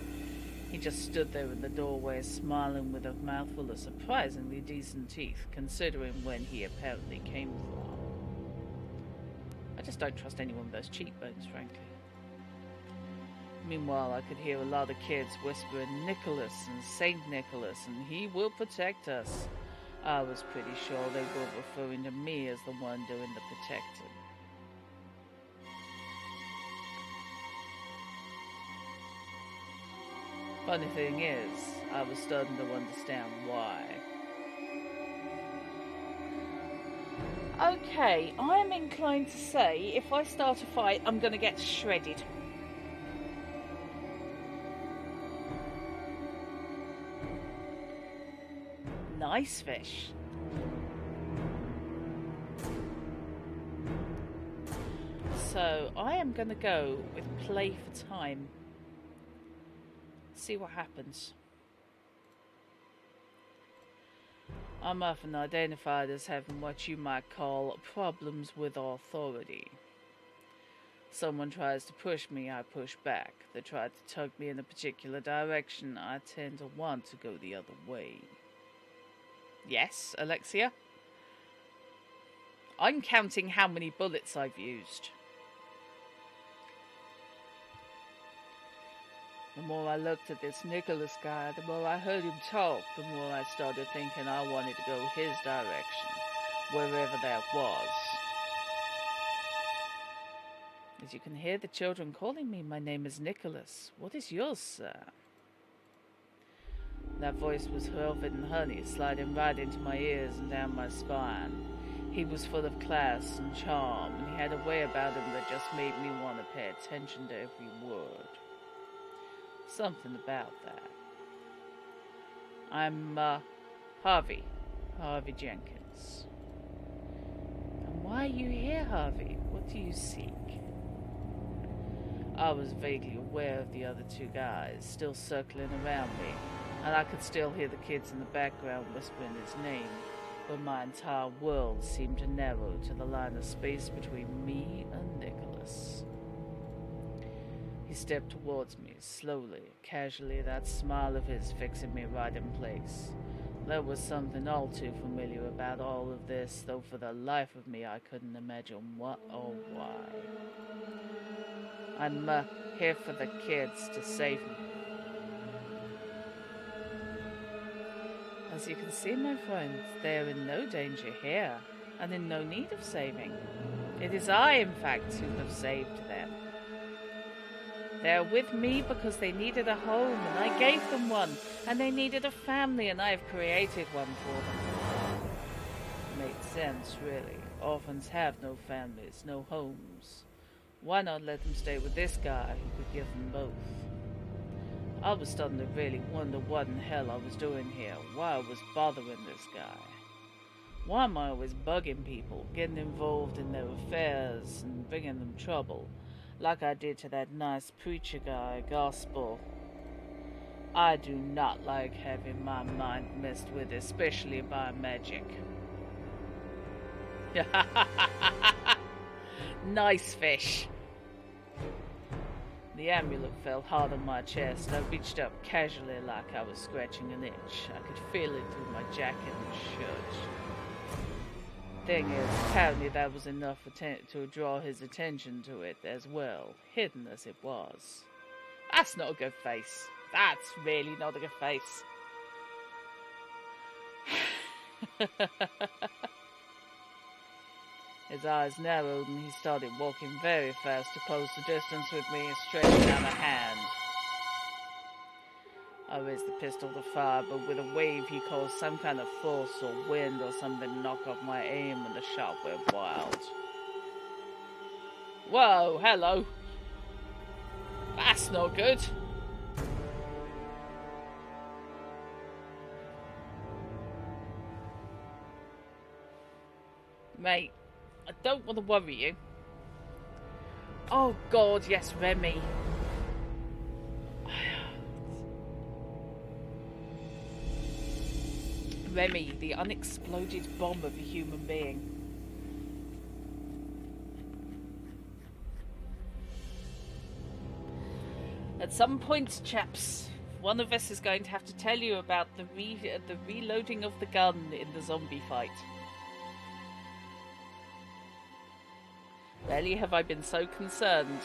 He just stood there in the doorway, smiling with a mouthful of surprisingly decent teeth, considering when he apparently came from. I just don't trust anyone with those cheekbones, frankly. Meanwhile, I could hear a lot of kids whispering Nicholas and Saint Nicholas and he will protect us. I was pretty sure they were referring to me as the one doing the protecting. Funny thing is, I was starting to understand why. Okay, I am inclined to say if I start a fight, I'm going to get shredded. Nice fish. So I am going to go with play for time. See what happens. I'm often identified as having what you might call problems with authority. Someone tries to push me, I push back. They try to tug me in a particular direction, I tend to want to go the other way. Yes, Alexia? I'm counting how many bullets I've used. The more I looked at this Nicholas guy, the more I heard him talk, the more I started thinking I wanted to go his direction, wherever that was. As you can hear the children calling me, my name is Nicholas. What is yours, sir? That voice was velvet and honey, sliding right into my ears and down my spine. He was full of class and charm, and he had a way about him that just made me want to pay attention to every word. Something about that. I'm, Harvey Jenkins. And why are you here, Harvey? What do you seek? I was vaguely aware of the other two guys still circling around me, and I could still hear the kids in the background whispering his name, but my entire world seemed to narrow to the line of space between me and Nicholas. He stepped towards me, slowly, casually, that smile of his fixing me right in place. There was something all too familiar about all of this, though for the life of me I couldn't imagine what or why. I'm here for the kids to save them. As you can see, my friends, they are in no danger here, and in no need of saving. It is I, in fact, who have saved them. They are with me because they needed a home, and I gave them one, and they needed a family, and I have created one for them. Made sense, really. Orphans have no families, no homes. Why not let them stay with this guy who could give them both? I was starting to really wonder what in hell I was doing here, why I was bothering this guy. Why am I always bugging people, getting involved in their affairs and bringing them trouble, like I did to that nice preacher guy, Gospel? I do not like having my mind messed with, especially by magic. Nice fish. The amulet fell hard on my chest. I reached up casually like I was scratching an itch. I could feel it through my jacket and shirt. Thing is, apparently that was enough to draw his attention to it as well, hidden as it was. That's not a good face. That's really not a good face. His eyes narrowed and he started walking very fast to close the distance with me, stretching out a hand. I raised the pistol to fire, but with a wave he caused some kind of force or wind or something to knock off my aim and the shot went wild. Whoa, hello. That's not good. Mate, I don't want to worry you. Oh God, yes, Remy. Remy, the unexploded bomb of a human being. At some point, chaps, one of us is going to have to tell you about the reloading of the gun in the zombie fight. Rarely have I been so concerned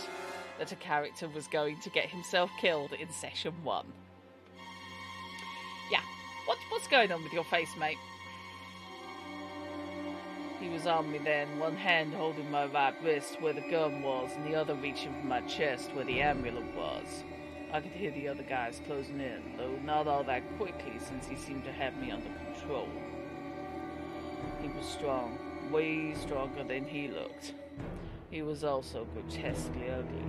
that a character was going to get himself killed in session 1. Yeah, what's going on with your face, mate? He was on me then, one hand holding my right wrist where the gun was, and the other reaching for my chest where the amulet was. I could hear the other guys closing in, though not all that quickly since he seemed to have me under control. He was strong, way stronger than he looked. He was also grotesquely ugly.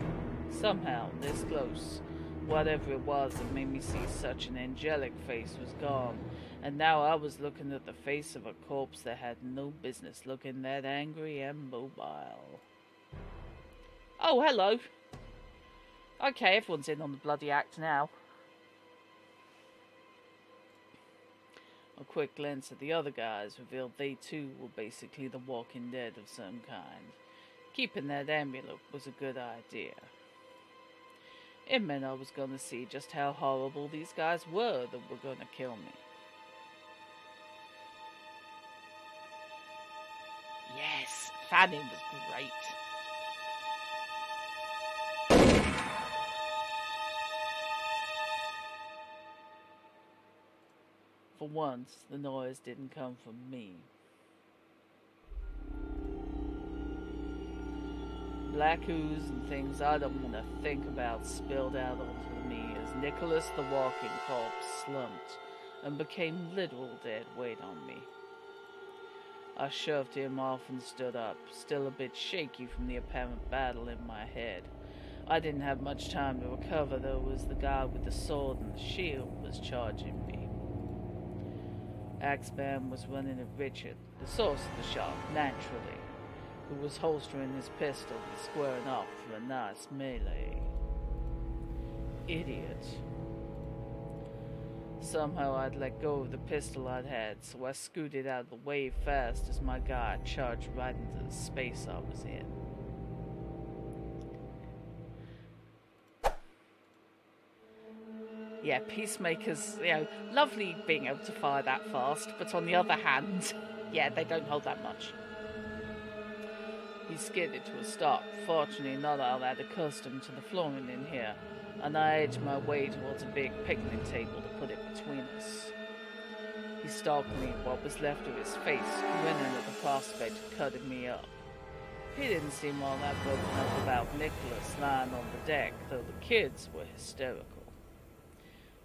Somehow, this close, whatever it was that made me see such an angelic face was gone, and now I was looking at the face of a corpse that had no business looking that angry and mobile. Oh, hello. Okay, everyone's in on the bloody act now. A quick glance at the other guys revealed they too were basically the Walking Dead of some kind. Keeping that amulet was a good idea. It meant I was going to see just how horrible these guys were that were going to kill me. Yes, Fanning was great. For once, the noise didn't come from me. Black ooze and things I don't want to think about spilled out onto me as Nicholas the walking corpse slumped and became literal dead weight on me. I shoved him off and stood up, still a bit shaky from the apparent battle in my head. I didn't have much time to recover, though, as the guy with the sword and the shield was charging me. Axeman was running at Richard, the source of the shot, naturally, who was holstering his pistol and squaring off for a nice melee. Idiot. Somehow I'd let go of the pistol I'd had, so I scooted out of the way fast as my guy charged right into the space I was in. Yeah, peacemakers, lovely being able to fire that fast, but on the other hand, yeah, they don't hold that much. He skidded to a stop, fortunately not all that accustomed to the flooring in here, and I edged my way towards a big picnic table to put it between us. He stalked me what was left of his face, grinning at the prospect of cutting me up. He didn't seem all that broken up about Nicholas lying on the deck, though the kids were hysterical.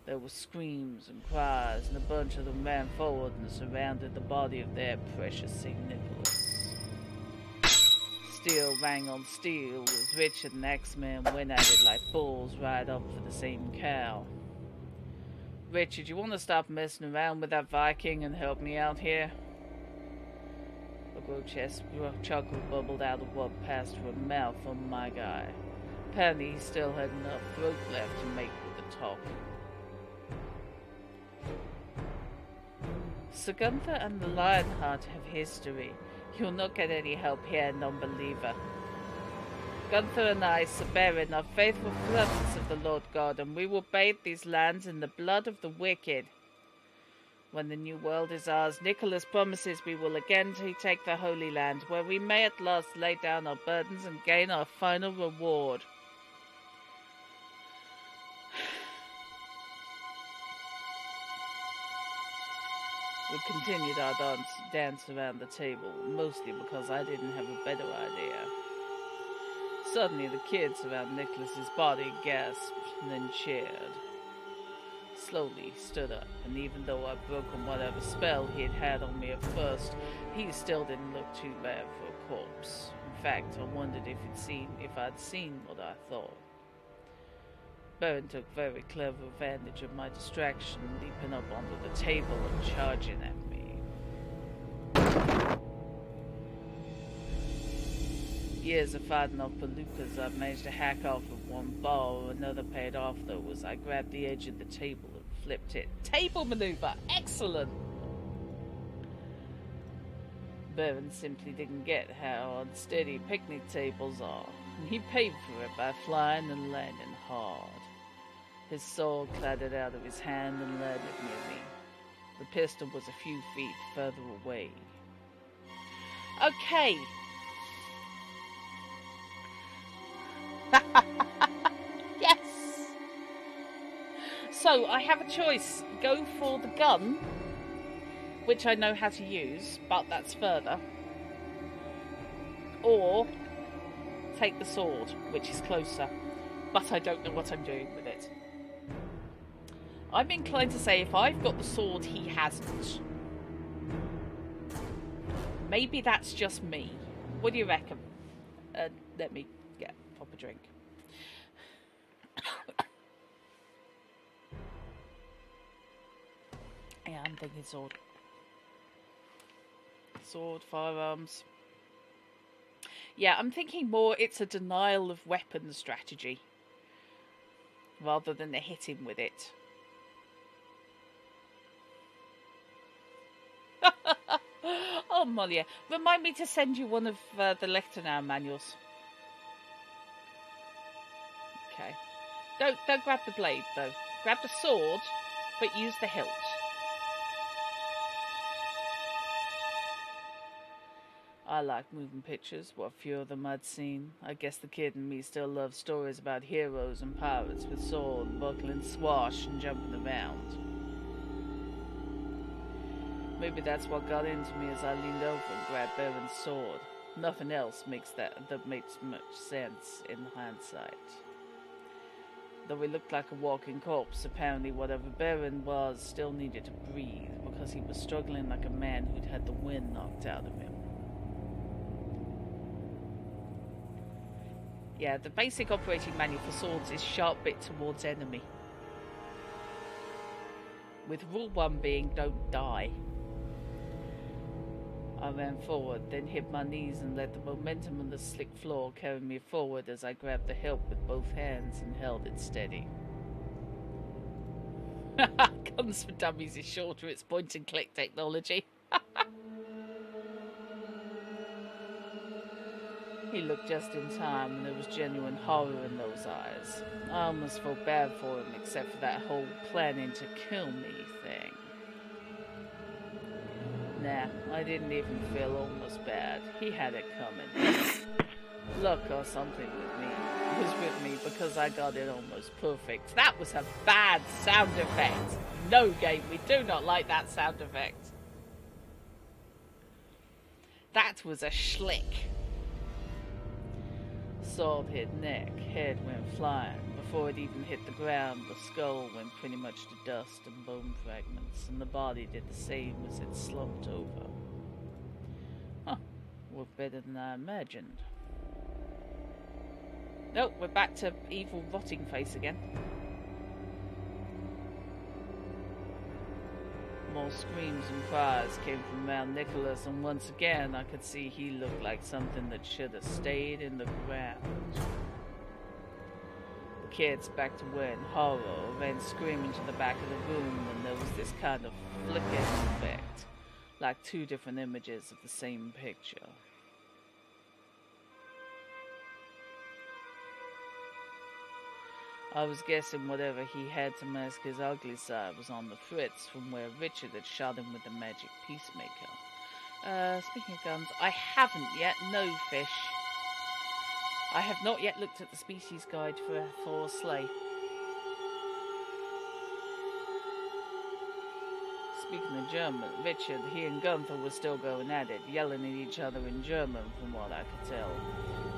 There were screams and cries, and a bunch of them ran forward and surrounded the body of their precious St. Nicholas. Steel rang on steel as Richard and X-Men went at it like bulls ride up for the same cow. Richard, you want to stop messing around with that Viking and help me out here? A grotesque chuckle bubbled out of what passed through a mouth on my guy. Apparently he still had enough throat left to make with the talk. Sir Gunther and the Lionheart have history. You'll not get any help here, non-believer. Gunther and I, Sir Baron, are faithful servants of the Lord God, and we will bathe these lands in the blood of the wicked. When the new world is ours, Nicholas promises we will again retake the Holy Land, where we may at last lay down our burdens and gain our final reward. We continued our dance around the table, mostly because I didn't have a better idea. Suddenly the kids around Nicholas's body gasped and then cheered. Slowly he stood up, and even though I'd broken whatever spell he had had on me at first, he still didn't look too bad for a corpse. In fact, I wondered if I'd seen what I thought. Baron took very clever advantage of my distraction, leaping up onto the table and charging at me. Years of fighting off palookas, I've managed to hack off with one ball. Another paid off, though, as I grabbed the edge of the table and flipped it. Table maneuver! Excellent! Baron simply didn't get how unsteady picnic tables are, and he paid for it by flying and landing hard. His sword clattered out of his hand and landed near me. The pistol was a few feet further away. Okay. So I have a choice. Go for the gun, which I know how to use, but that's further. Or take the sword, which is closer, but I don't know what I'm doing with it. I'm inclined to say if I've got the sword, he hasn't. Maybe that's just me. What do you reckon? Let me pop a drink. Yeah, I'm thinking sword. Sword, firearms. Yeah, I'm thinking more it's a denial of weapons strategy rather than a hit him with it. Oh, Molly, remind me to send you one of the Lichtenau manuals. Okay. Don't grab the blade, though. Grab the sword, but use the hilt. I like moving pictures, what few of them I'd seen. I guess the kid in me still loves stories about heroes and pirates with sword, buckling, swash, and jumping around. Maybe that's what got into me as I leaned over and grabbed Baron's sword. Nothing else makes much sense in hindsight. Though he looked like a walking corpse, apparently whatever Baron was still needed to breathe, because he was struggling like a man who'd had the wind knocked out of him. Yeah, the basic operating manual for swords is sharp bit towards enemy. With rule 1 being don't die. I ran forward, then hit my knees and let the momentum on the slick floor carry me forward as I grabbed the hilt with both hands and held it steady. Guns for Dummies is short to its point and click technology. He looked just in time, and there was genuine horror in those eyes. I almost felt bad for him, except for that whole planning to kill me thing. Nah, I didn't even feel almost bad. He had it coming. Luck or something was with me because I got it almost perfect. That was a bad sound effect. No game, we do not like that sound effect. That was a schlick. Sword hit neck, head went flying. Before it even hit the ground, the skull went pretty much to dust and bone fragments, and the body did the same as it slumped over. Huh, worked better than I imagined. Nope, we're back to evil rotting face again. More screams and cries came from around Nicholas, and once again I could see he looked like something that should have stayed in the ground. The kids backed away in horror, ran screaming to the back of the room, and there was this kind of flickering effect, like two different images of the same picture. I was guessing whatever he had to mask his ugly side was on the fritz from where Richard had shot him with the magic peacemaker. Speaking of guns, I haven't yet. No fish. I have not yet looked at the species guide for sleigh. Speaking of German, Richard, he and Gunther were still going at it, yelling at each other in German from what I could tell.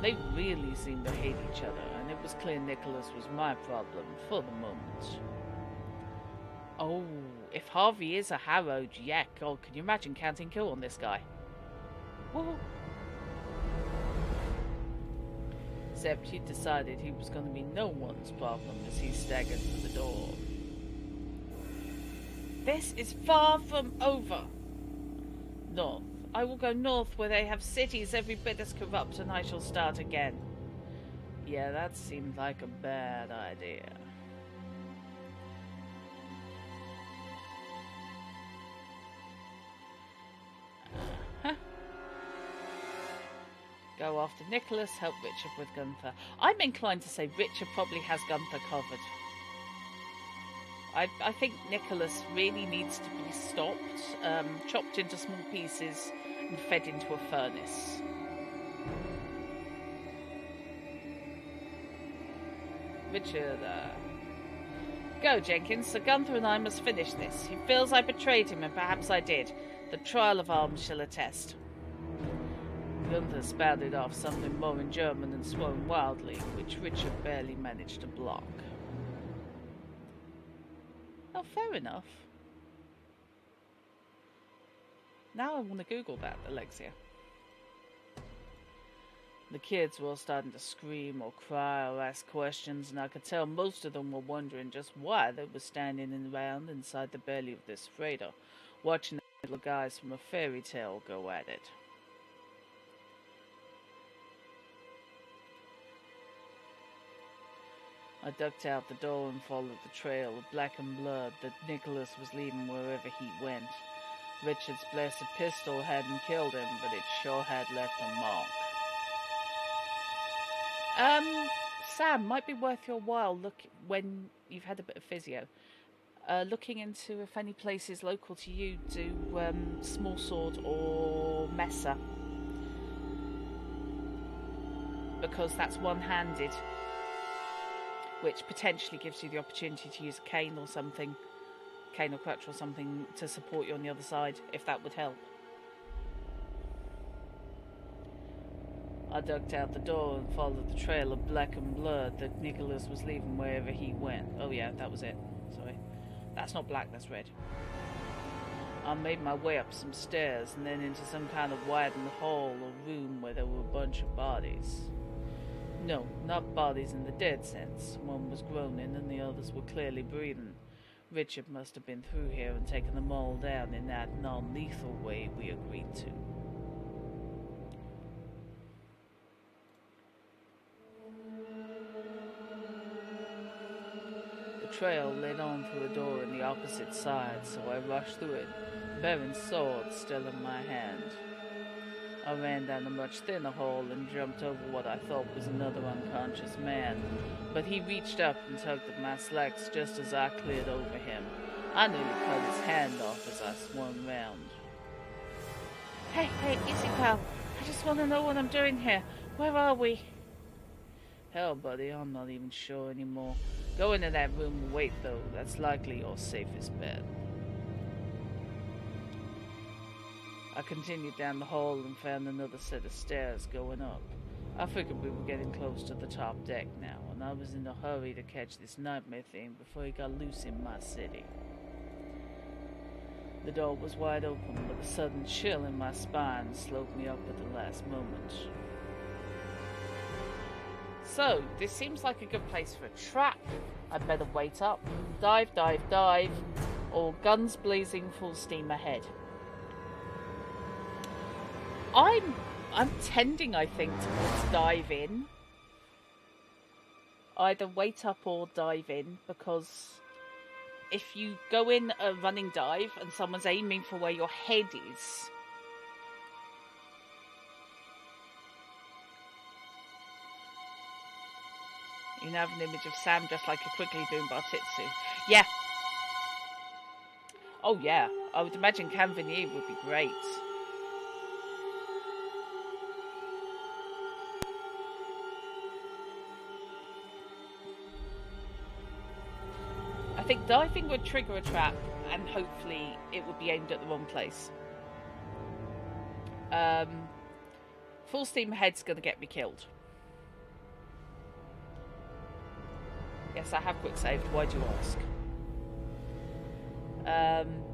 They really seemed to hate each other, and it was clear Nicholas was my problem for the moment. Oh, if Harvey is a harrowed, yeah, God, can you imagine counting kill on this guy? Whoa. Except he decided he was going to be no one's problem as he staggered to the door. This is far from over. North. I will go north where they have cities every bit as corrupt, and I shall start again. Yeah, that seemed like a bad idea. Go after Nicholas, help Richard with Gunther. I'm inclined to say Richard probably has Gunther covered. I think Nicholas really needs to be stopped, chopped into small pieces and fed into a furnace. Richard, Go, Jenkins. Sir Gunther and I must finish this. He feels I betrayed him, and perhaps I did. The trial of arms shall attest. Gunther spouted off something more in German and swore wildly, which Richard barely managed to block. Oh, fair enough. Now I want to Google that, Alexia. The kids were all starting to scream or cry or ask questions, and I could tell most of them were wondering just why they were standing around inside the belly of this freighter, watching the little guys from a fairy tale go at it. I ducked out the door and followed the trail of black and blood that Nicholas was leaving wherever he went. Richard's blessed pistol hadn't killed him, but it sure had left a mark. Sam, might be worth your while when you've had a bit of physio, looking into if any places local to you do small sword or messer, because that's one-handed, which potentially gives you the opportunity to use a cane or something, cane or crutch or something to support you on the other side, if that would help. I ducked out the door and followed the trail of black and blood that Nicholas was leaving wherever he went. Oh yeah, that was it. Sorry. That's not black, that's red. I made my way up some stairs and then into some kind of widened hall or room where there were a bunch of bodies. No, not bodies in the dead sense. One was groaning and the others were clearly breathing. Richard must have been through here and taken them all down in that non-lethal way we agreed to. The trail led on through a door in the opposite side, so I rushed through it, bearing sword still in my hand. I ran down a much thinner hall and jumped over what I thought was another unconscious man, but he reached up and tugged at my slacks just as I cleared over him. I nearly cut his hand off as I swung round. Hey, easy pal. I just want to know what I'm doing here. Where are we? Hell, buddy, I'm not even sure anymore. Go into that room and wait, though. That's likely your safest bet. I continued down the hall and found another set of stairs going up. I figured we were getting close to the top deck now, and I was in a hurry to catch this nightmare thing before he got loose in my city. The door was wide open, but a sudden chill in my spine slowed me up at the last moment. So, this seems like a good place for a trap. I'd better wait up, dive, or guns blazing full steam ahead. I'm tending, I think, towards dive in. Either wait up or dive in, because if you go in a running dive and someone's aiming for where your head is, you now have an image of Sam just like you're quickly doing Bartitsu. Yeah. Oh yeah, I would imagine Canvinier would be great. I think diving would trigger a trap, and hopefully it would be aimed at the wrong place. Full steam ahead's going to get me killed. Yes, I have quick saved. Why do you ask? I'm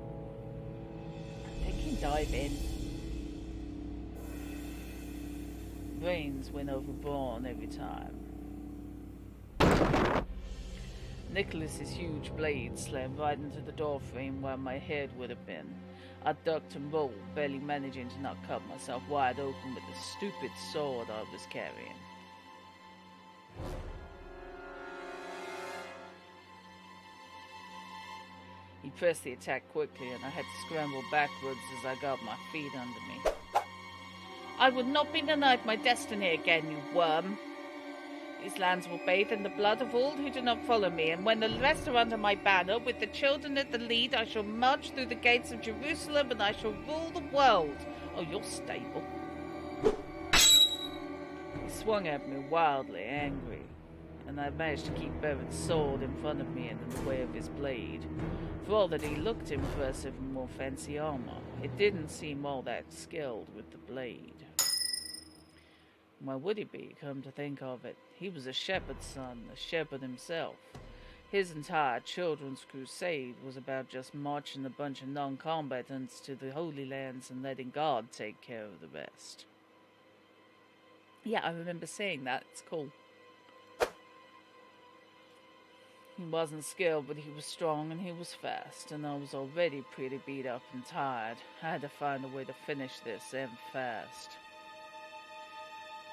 thinking dive in. Brains went overboard every time. Nicholas's huge blade slammed right into the door frame where my head would have been. I ducked and rolled, barely managing to not cut myself wide open with the stupid sword I was carrying. He pressed the attack quickly, and I had to scramble backwards as I got my feet under me. I would not be denied my destiny again, you worm. These lands will bathe in the blood of all who do not follow me, and when the rest are under my banner, with the children at the lead, I shall march through the gates of Jerusalem, and I shall rule the world. Oh, you're stable. He swung at me wildly, angry, and I managed to keep Baron's sword in front of me and in the way of his blade. For all that he looked impressive in more fancy armor, it didn't seem all that skilled with the blade. Why would he be, come to think of it? He was a shepherd's son, a shepherd himself. His entire children's crusade was about just marching a bunch of non-combatants to the Holy Lands and letting God take care of the rest. Yeah, I remember saying that. It's cool. He wasn't skilled, but he was strong and he was fast, and I was already pretty beat up and tired. I had to find a way to finish this, and fast.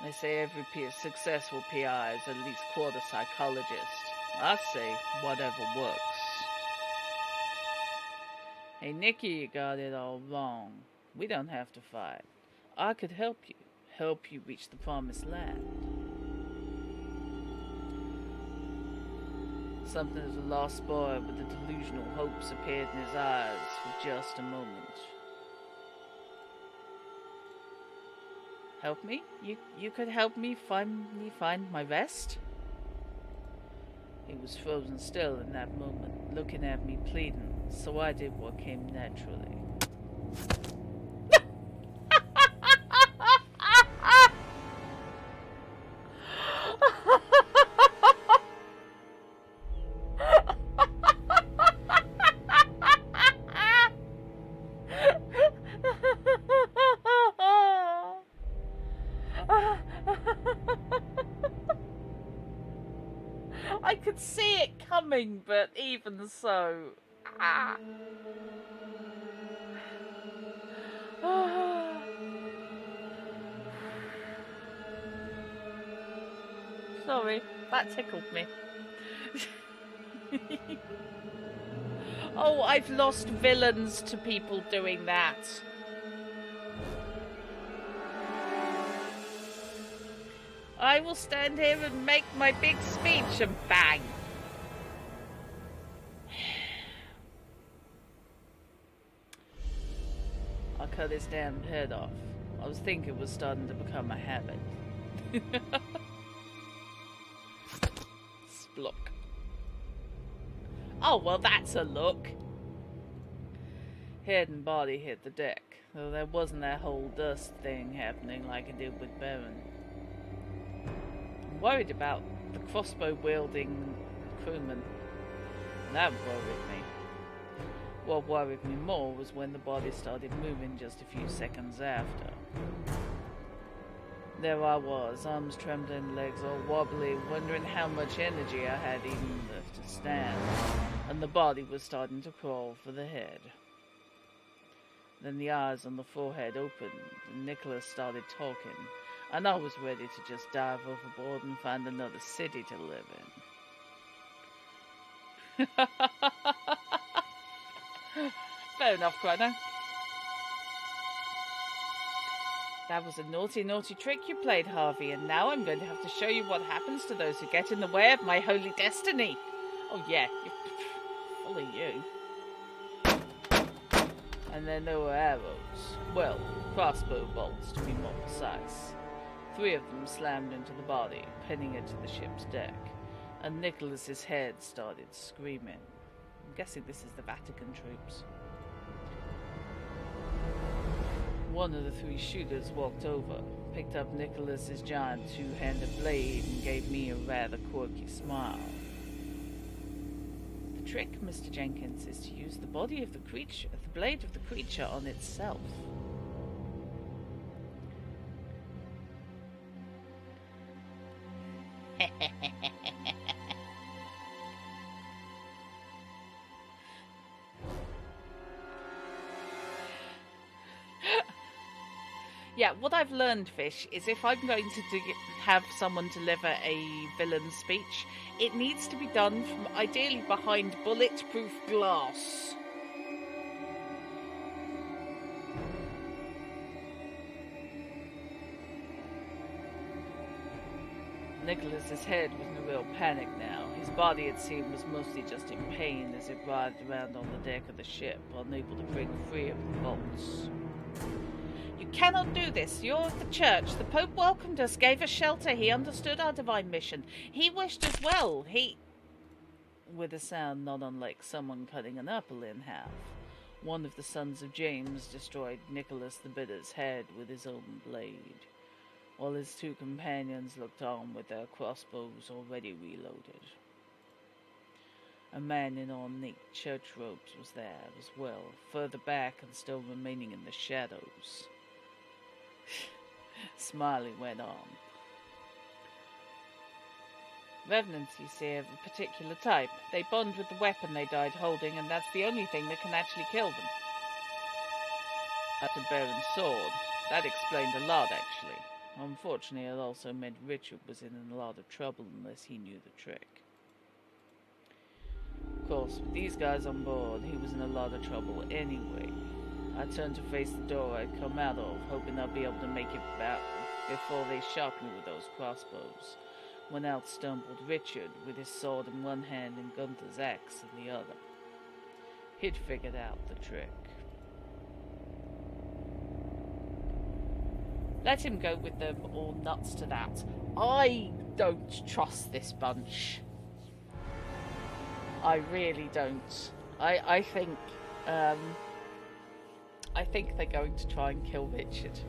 They say every successful PI is at least quarter psychologist. I say whatever works. Hey Nikki, you got it all wrong. We don't have to fight. I could help you reach the promised land. Something of the lost boy with the delusional hopes appeared in his eyes for just a moment. Help me? You could help me find my rest? He was frozen still in that moment, looking at me pleading, so I did what came naturally. I could see it coming, but even so... Sorry, that tickled me. Oh, I've lost villains to people doing that. I will stand here and make my big speech and bang. I cut his damn head off. I was thinking it was starting to become a habit. Splock. Oh, well, that's a look. Head and body hit the deck, though there wasn't that whole dust thing happening like it did with Baron. I'm worried about the crossbow-wielding crewman. That worried me. What worried me more was when the body started moving just a few seconds after. There I was, arms trembling, legs all wobbly, wondering how much energy I had even left to stand, and the body was starting to crawl for the head. Then the eyes on the forehead opened, and Nicholas started talking, and I was ready to just dive overboard and find another city to live in. Fair enough, Chrono. That was a naughty, naughty trick you played, Harvey, and now I'm going to have to show you what happens to those who get in the way of my holy destiny. Oh yeah, full of you. And then there were arrows. Well, crossbow bolts, to be more precise. 3 of them slammed into the body, pinning it to the ship's deck, and Nicholas's head started screaming. I'm guessing this is the Vatican troops. One of the 3 shooters walked over, picked up Nicholas's giant 2-handed blade, and gave me a rather quirky smile. The trick, Mr. Jenkins, is to use the body of the creature, the blade of the creature on itself. Yeah, what I've learned, Fish, is if I'm going to have someone deliver a villain speech, it needs to be done from ideally behind bulletproof glass. Nicholas's head was in a real panic now. His body, it seemed, was mostly just in pain as it writhed around on the deck of the ship, unable to break free of the bolts. You Cannot do this. You're the church. The Pope welcomed us, gave us shelter. He understood our divine mission. He wished us well. He... With a sound not unlike someone cutting an apple in half, one of the sons of James destroyed Nicholas the Bitter's head with his own blade, while his two companions looked on with their crossbows already reloaded. A man in ornate church robes was there as well, further back and still remaining in the shadows. Smiley went on. Revenants, you see, of a particular type. They bond with the weapon they died holding, and that's the only thing that can actually kill them. That's a Baron's sword. That explained a lot, actually. Unfortunately, it also meant Richard was in a lot of trouble unless he knew the trick. Of course, with these guys on board, he was in a lot of trouble anyway. I turned to face the door I'd come out of, hoping I'd be able to make it back before they shot me with those crossbows, when out stumbled Richard with his sword in one hand and Gunther's axe in the other. He'd figured out the trick. Let him go with them or nuts to that. I don't trust this bunch. I really don't. I think they're going to try and kill Richard.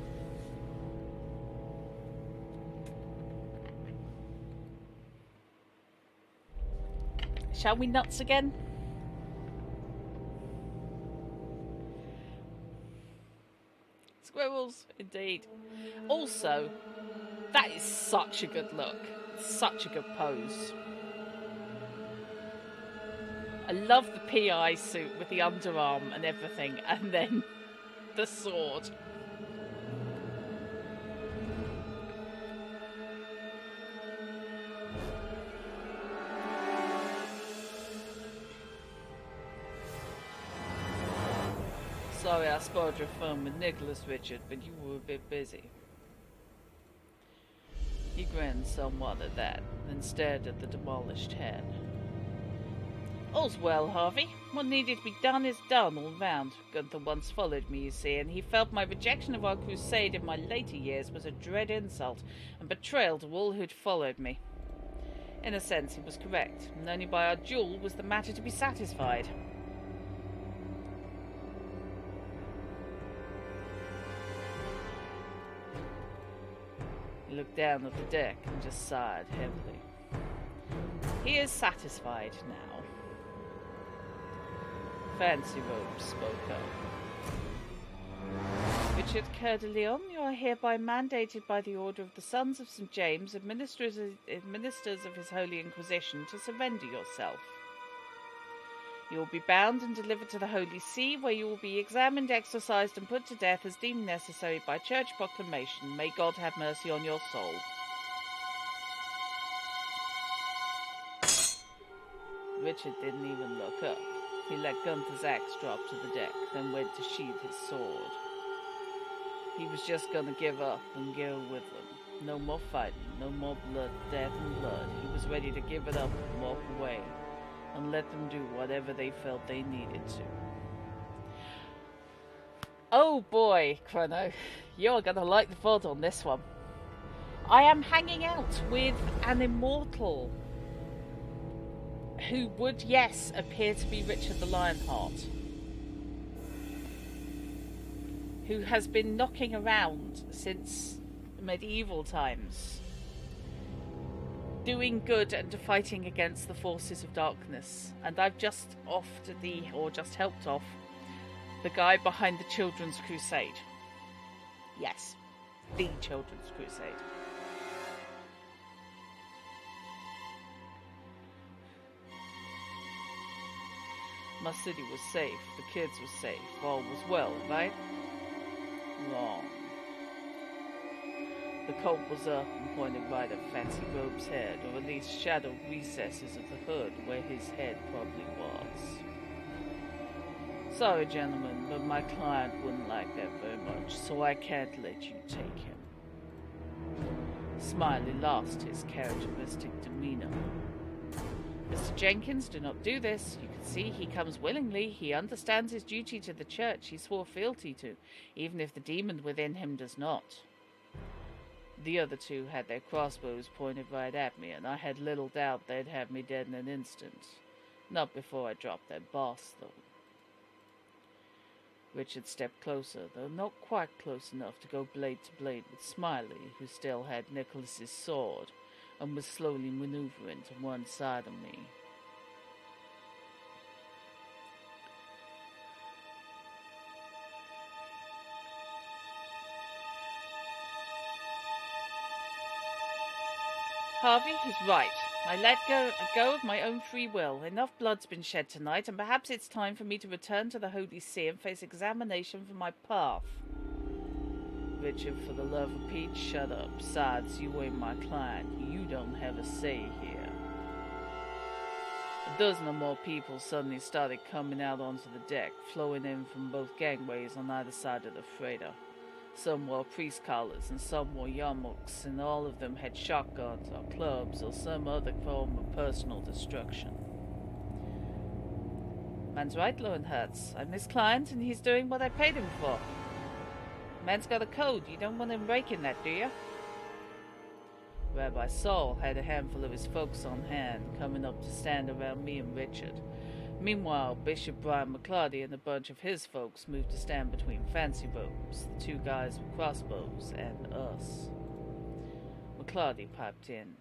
Shall we nuts again? Squirrels, indeed. Also, that is such a good look. Such a good pose. I love the PI suit with the underarm and everything, and then the sword. Sorry I spoiled your fun with Nicholas, Richard, but you were a bit busy. He grinned somewhat at that, then stared at the demolished head. All's well, Harvey. What needed to be done is done all round. Gunther once followed me, you see, and he felt my rejection of our crusade in my later years was a dread insult and betrayal to all who'd followed me. In a sense, he was correct, and only by our duel was the matter to be satisfied. He looked down at the deck and just sighed heavily. He is satisfied now. Fancy Robes spoke up. Richard Coeur de Lion, you are hereby mandated by the order of the Sons of St. James, administrators of his Holy Inquisition, to surrender yourself. You will be bound and delivered to the Holy See, where you will be examined, exorcised, and put to death as deemed necessary by church proclamation. May God have mercy on your soul. Richard didn't even look up. He let Gunther's axe drop to the deck, then went to sheath his sword. He was just gonna give up and go with them. No more fighting, no more blood, death and blood. He was ready to give it up and walk away, and let them do whatever they felt they needed to. Oh boy, Chrono, you're gonna like the VOD on this one. I am hanging out with an immortal who would, yes, appear to be Richard the Lionheart, who has been knocking around since medieval times, doing good and fighting against the forces of darkness. And I've just helped off the guy behind the Children's Crusade. Yes, the Children's Crusade. My city was safe, the kids were safe, all was well, right? Wrong. The Colt was up and pointed right at Fancy Robe's head, or at least shadowed recesses of the hood where his head probably was. Sorry, gentlemen, but my client wouldn't like that very much, so I can't let you take him. Smiley lost his characteristic demeanor. Mr. Jenkins, do not do this. You can see he comes willingly. He understands his duty to the church he swore fealty to, even if the demon within him does not. The other two had their crossbows pointed right at me, and I had little doubt they'd have me dead in an instant. Not before I dropped that boss, though. Richard stepped closer, though not quite close enough to go blade to blade with Smiley, who still had Nicholas's sword and was slowly maneuvering to one side of me. Harvey, he's right. I let go of my own free will. Enough blood's been shed tonight, and perhaps it's time for me to return to the Holy See and face examination for my path. Richard, for the love of Pete, shut up. Besides, you ain't my client. You don't have a say here. A dozen or more people suddenly started coming out onto the deck, flowing in from both gangways on either side of the freighter. Some wore priest collars and some wore yarmulkes, and all of them had shotguns or clubs or some other form of personal destruction. Man's right, Lowenhertz. I'm his client, and he's doing what I paid him for. Man's got a code. You don't want him breaking that, do you? Rabbi Saul had a handful of his folks on hand, coming up to stand around me and Richard. Meanwhile, Bishop Brian McClarty and a bunch of his folks moved to stand between Fancy Robes, the two guys with crossbows, and us. McClarty piped in.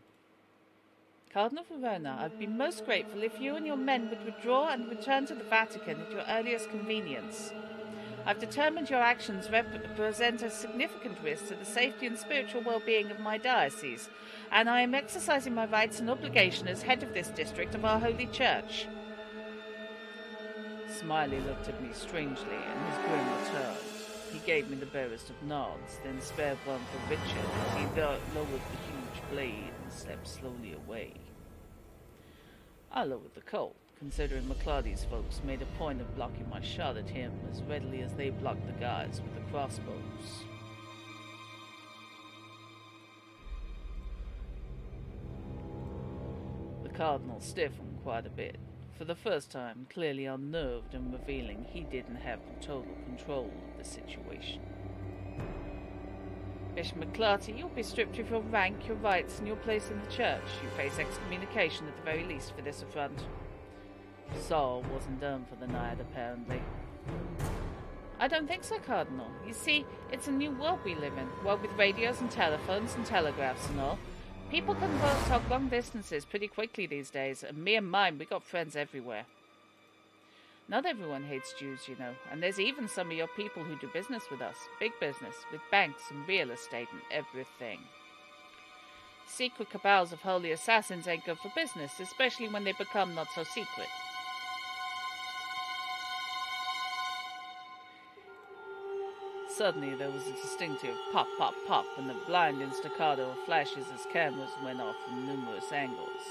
Cardinal Verona, I'd be most grateful if you and your men would withdraw and return to the Vatican at your earliest convenience. I've determined your actions represent a significant risk to the safety and spiritual well-being of my diocese, and I am exercising my rights and obligation as head of this district of our Holy Church. Smiley looked at me strangely, and his grin returned. He gave me the barest of nods, then spared one for Richard as he lowered the huge blade and stepped slowly away. I lowered the Colt, considering McClarty's folks made a point of blocking my shot at him as readily as they blocked the guys with the crossbows. The Cardinal stiffened quite a bit, for the first time clearly unnerved and revealing he didn't have total control of the situation. Bishop McClarty, you'll be stripped of your rank, your rights, and your place in the church. You face excommunication at the very least for this affront. Saul wasn't done for the night, apparently. I don't think so, Cardinal. You see, it's a new world we live in, world with radios and telephones and telegraphs and all. People can talk long distances pretty quickly these days, and me and mine, we got friends everywhere. Not everyone hates Jews, you know, and there's even some of your people who do business with us. Big business, with banks and real estate and everything. Secret cabals of holy assassins ain't good for business, especially when they become not so secret. Suddenly there was a distinctive pop, pop, pop, and the blinding staccato of flashes as cameras went off from numerous angles.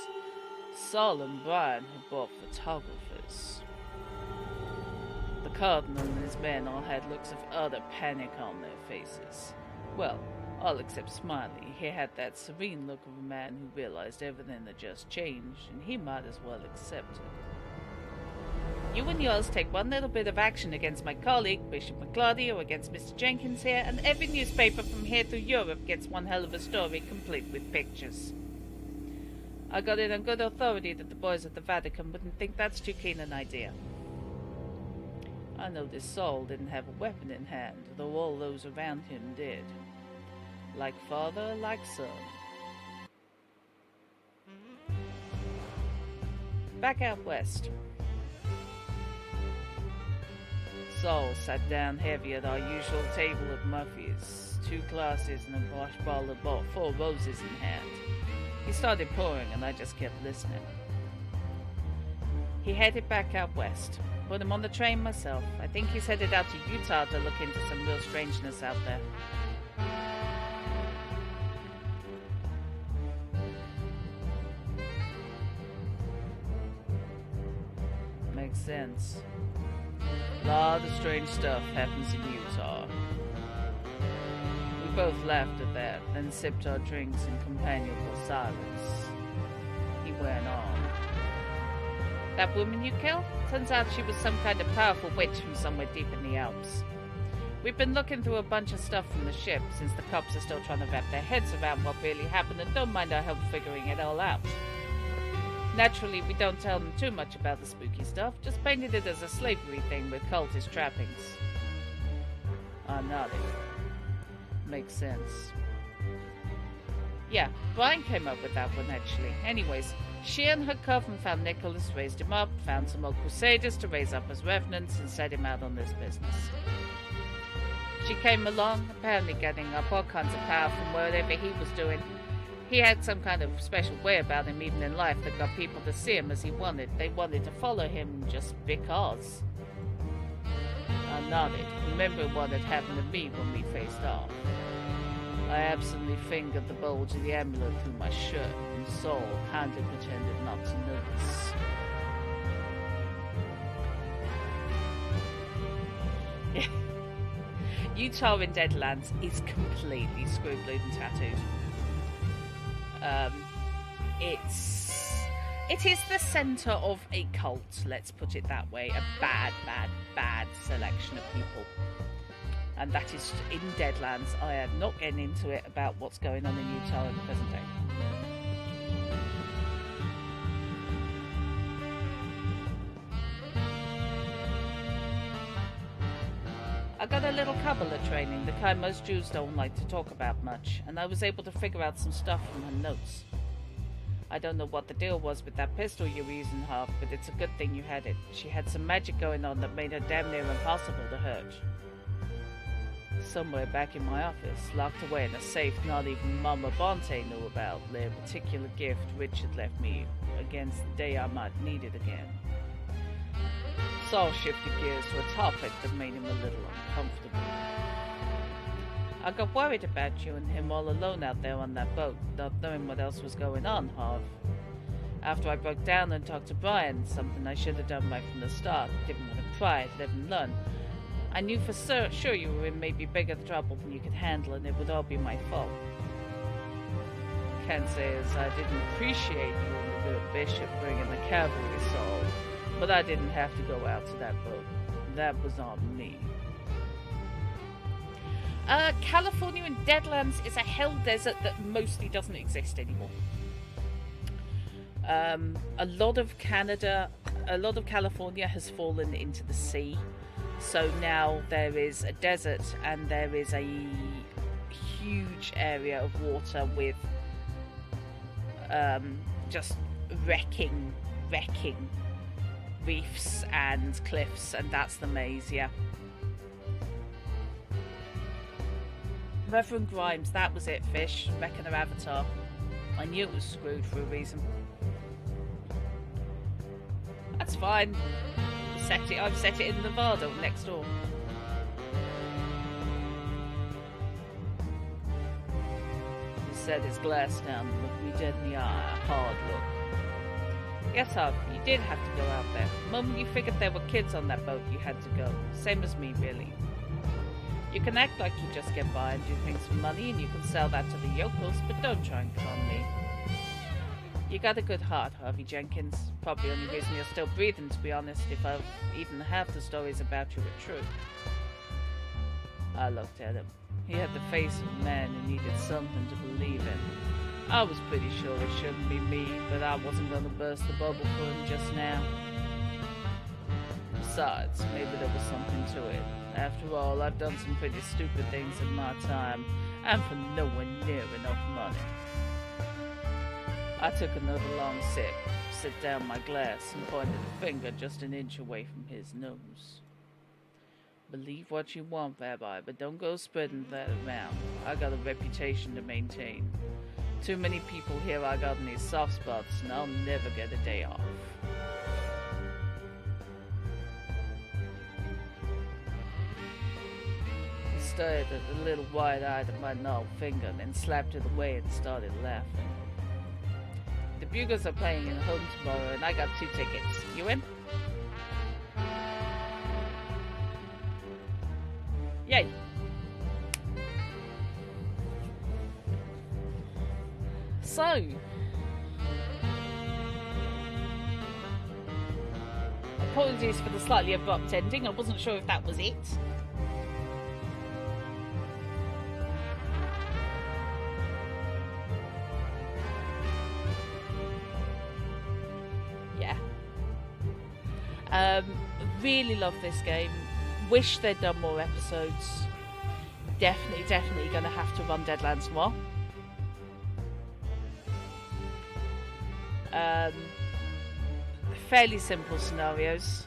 Saul and Brian had brought photographers. The Cardinal and his men all had looks of utter panic on their faces. Well, all except Smiley. He had that serene look of a man who realized everything had just changed, and he might as well accept it. You and yours take one little bit of action against my colleague, Bishop McClarty, or against Mr. Jenkins here, and every newspaper from here through Europe gets one hell of a story, complete with pictures. I got it on good authority that the boys at the Vatican wouldn't think that's too keen an idea. I noticed Saul didn't have a weapon in hand, though all those around him did. Like father, like son. Back out west. Saul sat down heavy at our usual table of muffies, 2 glasses and a wash bottle of about 4 roses in hand. He started pouring and I just kept listening. He headed back out west. Put him on the train myself. I think he's headed out to Utah to look into some real strangeness out there. Makes sense. A lot of strange stuff happens in Utah. We both laughed at that, then sipped our drinks in companionable silence. He went on. That woman you killed? Turns out she was some kind of powerful witch from somewhere deep in the Alps. We've been looking through a bunch of stuff from the ship, since the cops are still trying to wrap their heads around what really happened and don't mind our help figuring it all out. Naturally, we don't tell them too much about the spooky stuff, just painted it as a slavery thing with cultist trappings. I nodded. Makes sense. Yeah, Brian came up with that one actually. Anyways, she and her coven found Nicholas, raised him up, found some old crusaders to raise up as revenants, and set him out on this business. She came along, apparently getting up all kinds of power from whatever he was doing. He had some kind of special way about him even in life that got people to see him as he wanted. They wanted to follow him just because. I nodded, remembering what had happened to me when we faced off. I absently fingered the bulge of the amulet through my shirt, and Saul kindly pretended not to notice. Utah in Deadlands is completely screwed and tattooed. It is the centre of a cult, let's put it that way. A bad selection of people. And that is in Deadlands. I am not getting into it about what's going on in Utah in the present day. I got a little Kabbalah training, the kind most Jews don't like to talk about much, and I was able to figure out some stuff from her notes. I don't know what the deal was with that pistol you were using, Harv, but it's a good thing you had it. She had some magic going on that made her damn near impossible to hurt. Somewhere back in my office, locked away in a safe not even Mama Bonte knew about, lay a particular gift Richard left me against the day I might need it again. Saul shifted gears to a topic that made him a little uncomfortable. I got worried about you and him all alone out there on that boat, not knowing what else was going on, Harv. After I broke down and talked to Brian, something I should have done right from the start, didn't want to pry, live and learn, I knew for sure you were in maybe bigger trouble than you could handle, and it would all be my fault. Can't say as I didn't appreciate you and the good bishop bringing the cavalry, Saul, but I didn't have to go out to that boat. That was on me. California in Deadlands is a hell desert that mostly doesn't exist anymore. A lot of California has fallen into the sea. So now there is a desert and there is a huge area of water with just wrecking reefs and cliffs, and that's the maze, yeah. Reverend Grimes, that was it, fish. Wrecking her avatar. I knew it was screwed for a reason. That's fine. I've set it in Nevada next door. He set his glass down and looked me dead in the eye, a hard look. Yes, Hub, you did have to go out there. The moment you figured there were kids on that boat, you had to go. Same as me, really. You can act like you just get by and do things for money, and you can sell that to the yokels, but don't try and con me. You got a good heart, Harvey Jenkins. Probably only reason you're still breathing, to be honest, if even half the stories about you were true. I looked at him. He had the face of a man who needed something to believe in. I was pretty sure it shouldn't be me, but I wasn't going to burst the bubble for him just now. Besides, maybe there was something to it. After all, I've done some pretty stupid things in my time, and for nowhere near enough money. I took another long sip, set down my glass, and pointed a finger just an inch away from his nose. Believe what you want, Rabbi, but don't go spreading that around. I got a reputation to maintain. Too many people hear I got these soft spots, and I'll never get a day off. He stared at the little wide-eyed at my gnarled finger, and then slapped it away and started laughing. The Bugles are playing in home tomorrow, and I got 2 tickets. You in? Yay! So, apologies for the slightly abrupt ending. I wasn't sure if that was it. Yeah. Really love this game. Wish they'd done more episodes. Definitely going to have to run Deadlands Noir. Fairly simple scenarios,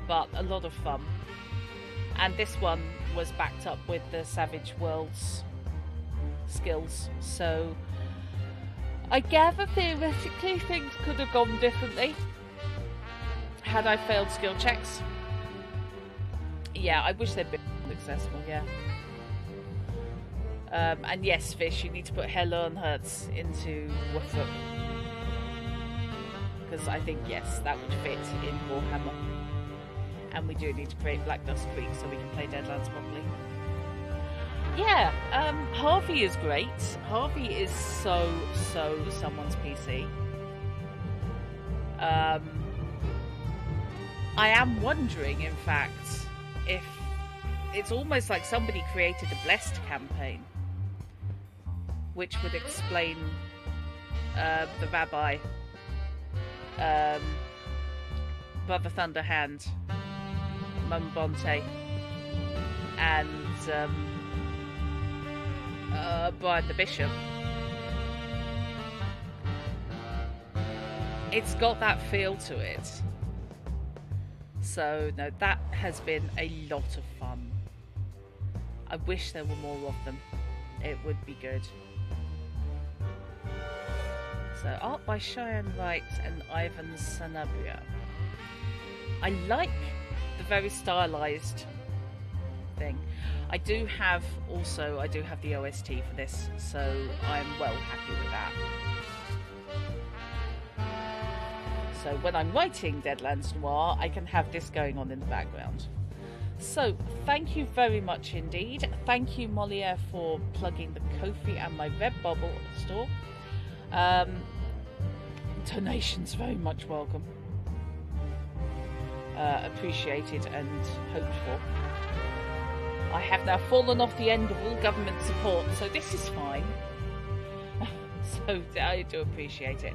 but a lot of fun. And this one was backed up with the Savage Worlds skills, so I gather theoretically things could have gone differently had I failed skill checks. Yeah, I wish they'd been successful, yeah. And yes, Fish, you need to put Helen Hertz into Woofrup. Because I think, yes, that would fit in Warhammer. And we do need to create Black Dust Creek so we can play Deadlands properly. Yeah, Harvey is great. Harvey is so someone's PC. I am wondering, in fact, if it's almost like somebody created a Blessed campaign, which would explain the Rabbi, Brother Thunderhand, Mum Bonte, and Brian the Bishop. It's got that feel to it. So, no, that has been a lot of fun. I wish there were more of them. It would be good. So, art by Cheyenne Wright and Ivan Sanabria. I like the very stylized thing. I do have the OST for this, so I'm well happy with that. So when I'm writing Deadlands Noir, I can have this going on in the background. So thank you very much indeed. Thank you, Moliere, for plugging the Ko-fi and my Redbubble store. Donations very much welcome. Appreciated and hoped for. I have now fallen off the end of all government support, so this is fine. So I do appreciate it.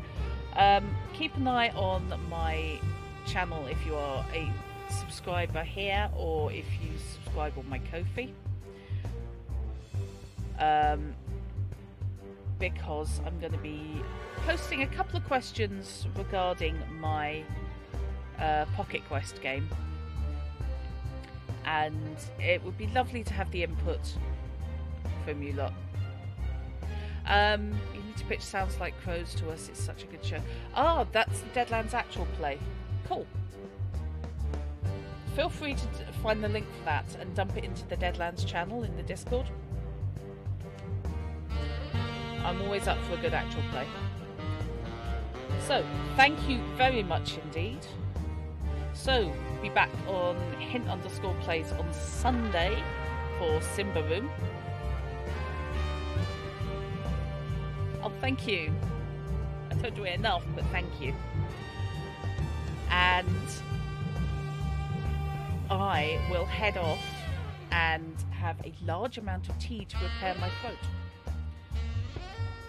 Keep an eye on my channel if you are a subscriber here, or if you subscribe on my Ko-fi. Because I'm going to be posting a couple of questions regarding my Pocket Quest game. And it would be lovely to have the input from you lot. You need to pitch Sounds Like Crows to us. It's such a good show. Oh, that's the Deadlands actual play. Cool. Feel free to find the link for that and dump it into the Deadlands channel in the Discord. I'm always up for a good actual play. So, thank you very much indeed. So, be back on Hint_Plays on Sunday for Simba Room. Oh, thank you. I don't do it enough, but thank you. And I will head off and have a large amount of tea to repair my throat.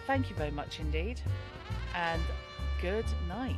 Thank you very much indeed, and good night.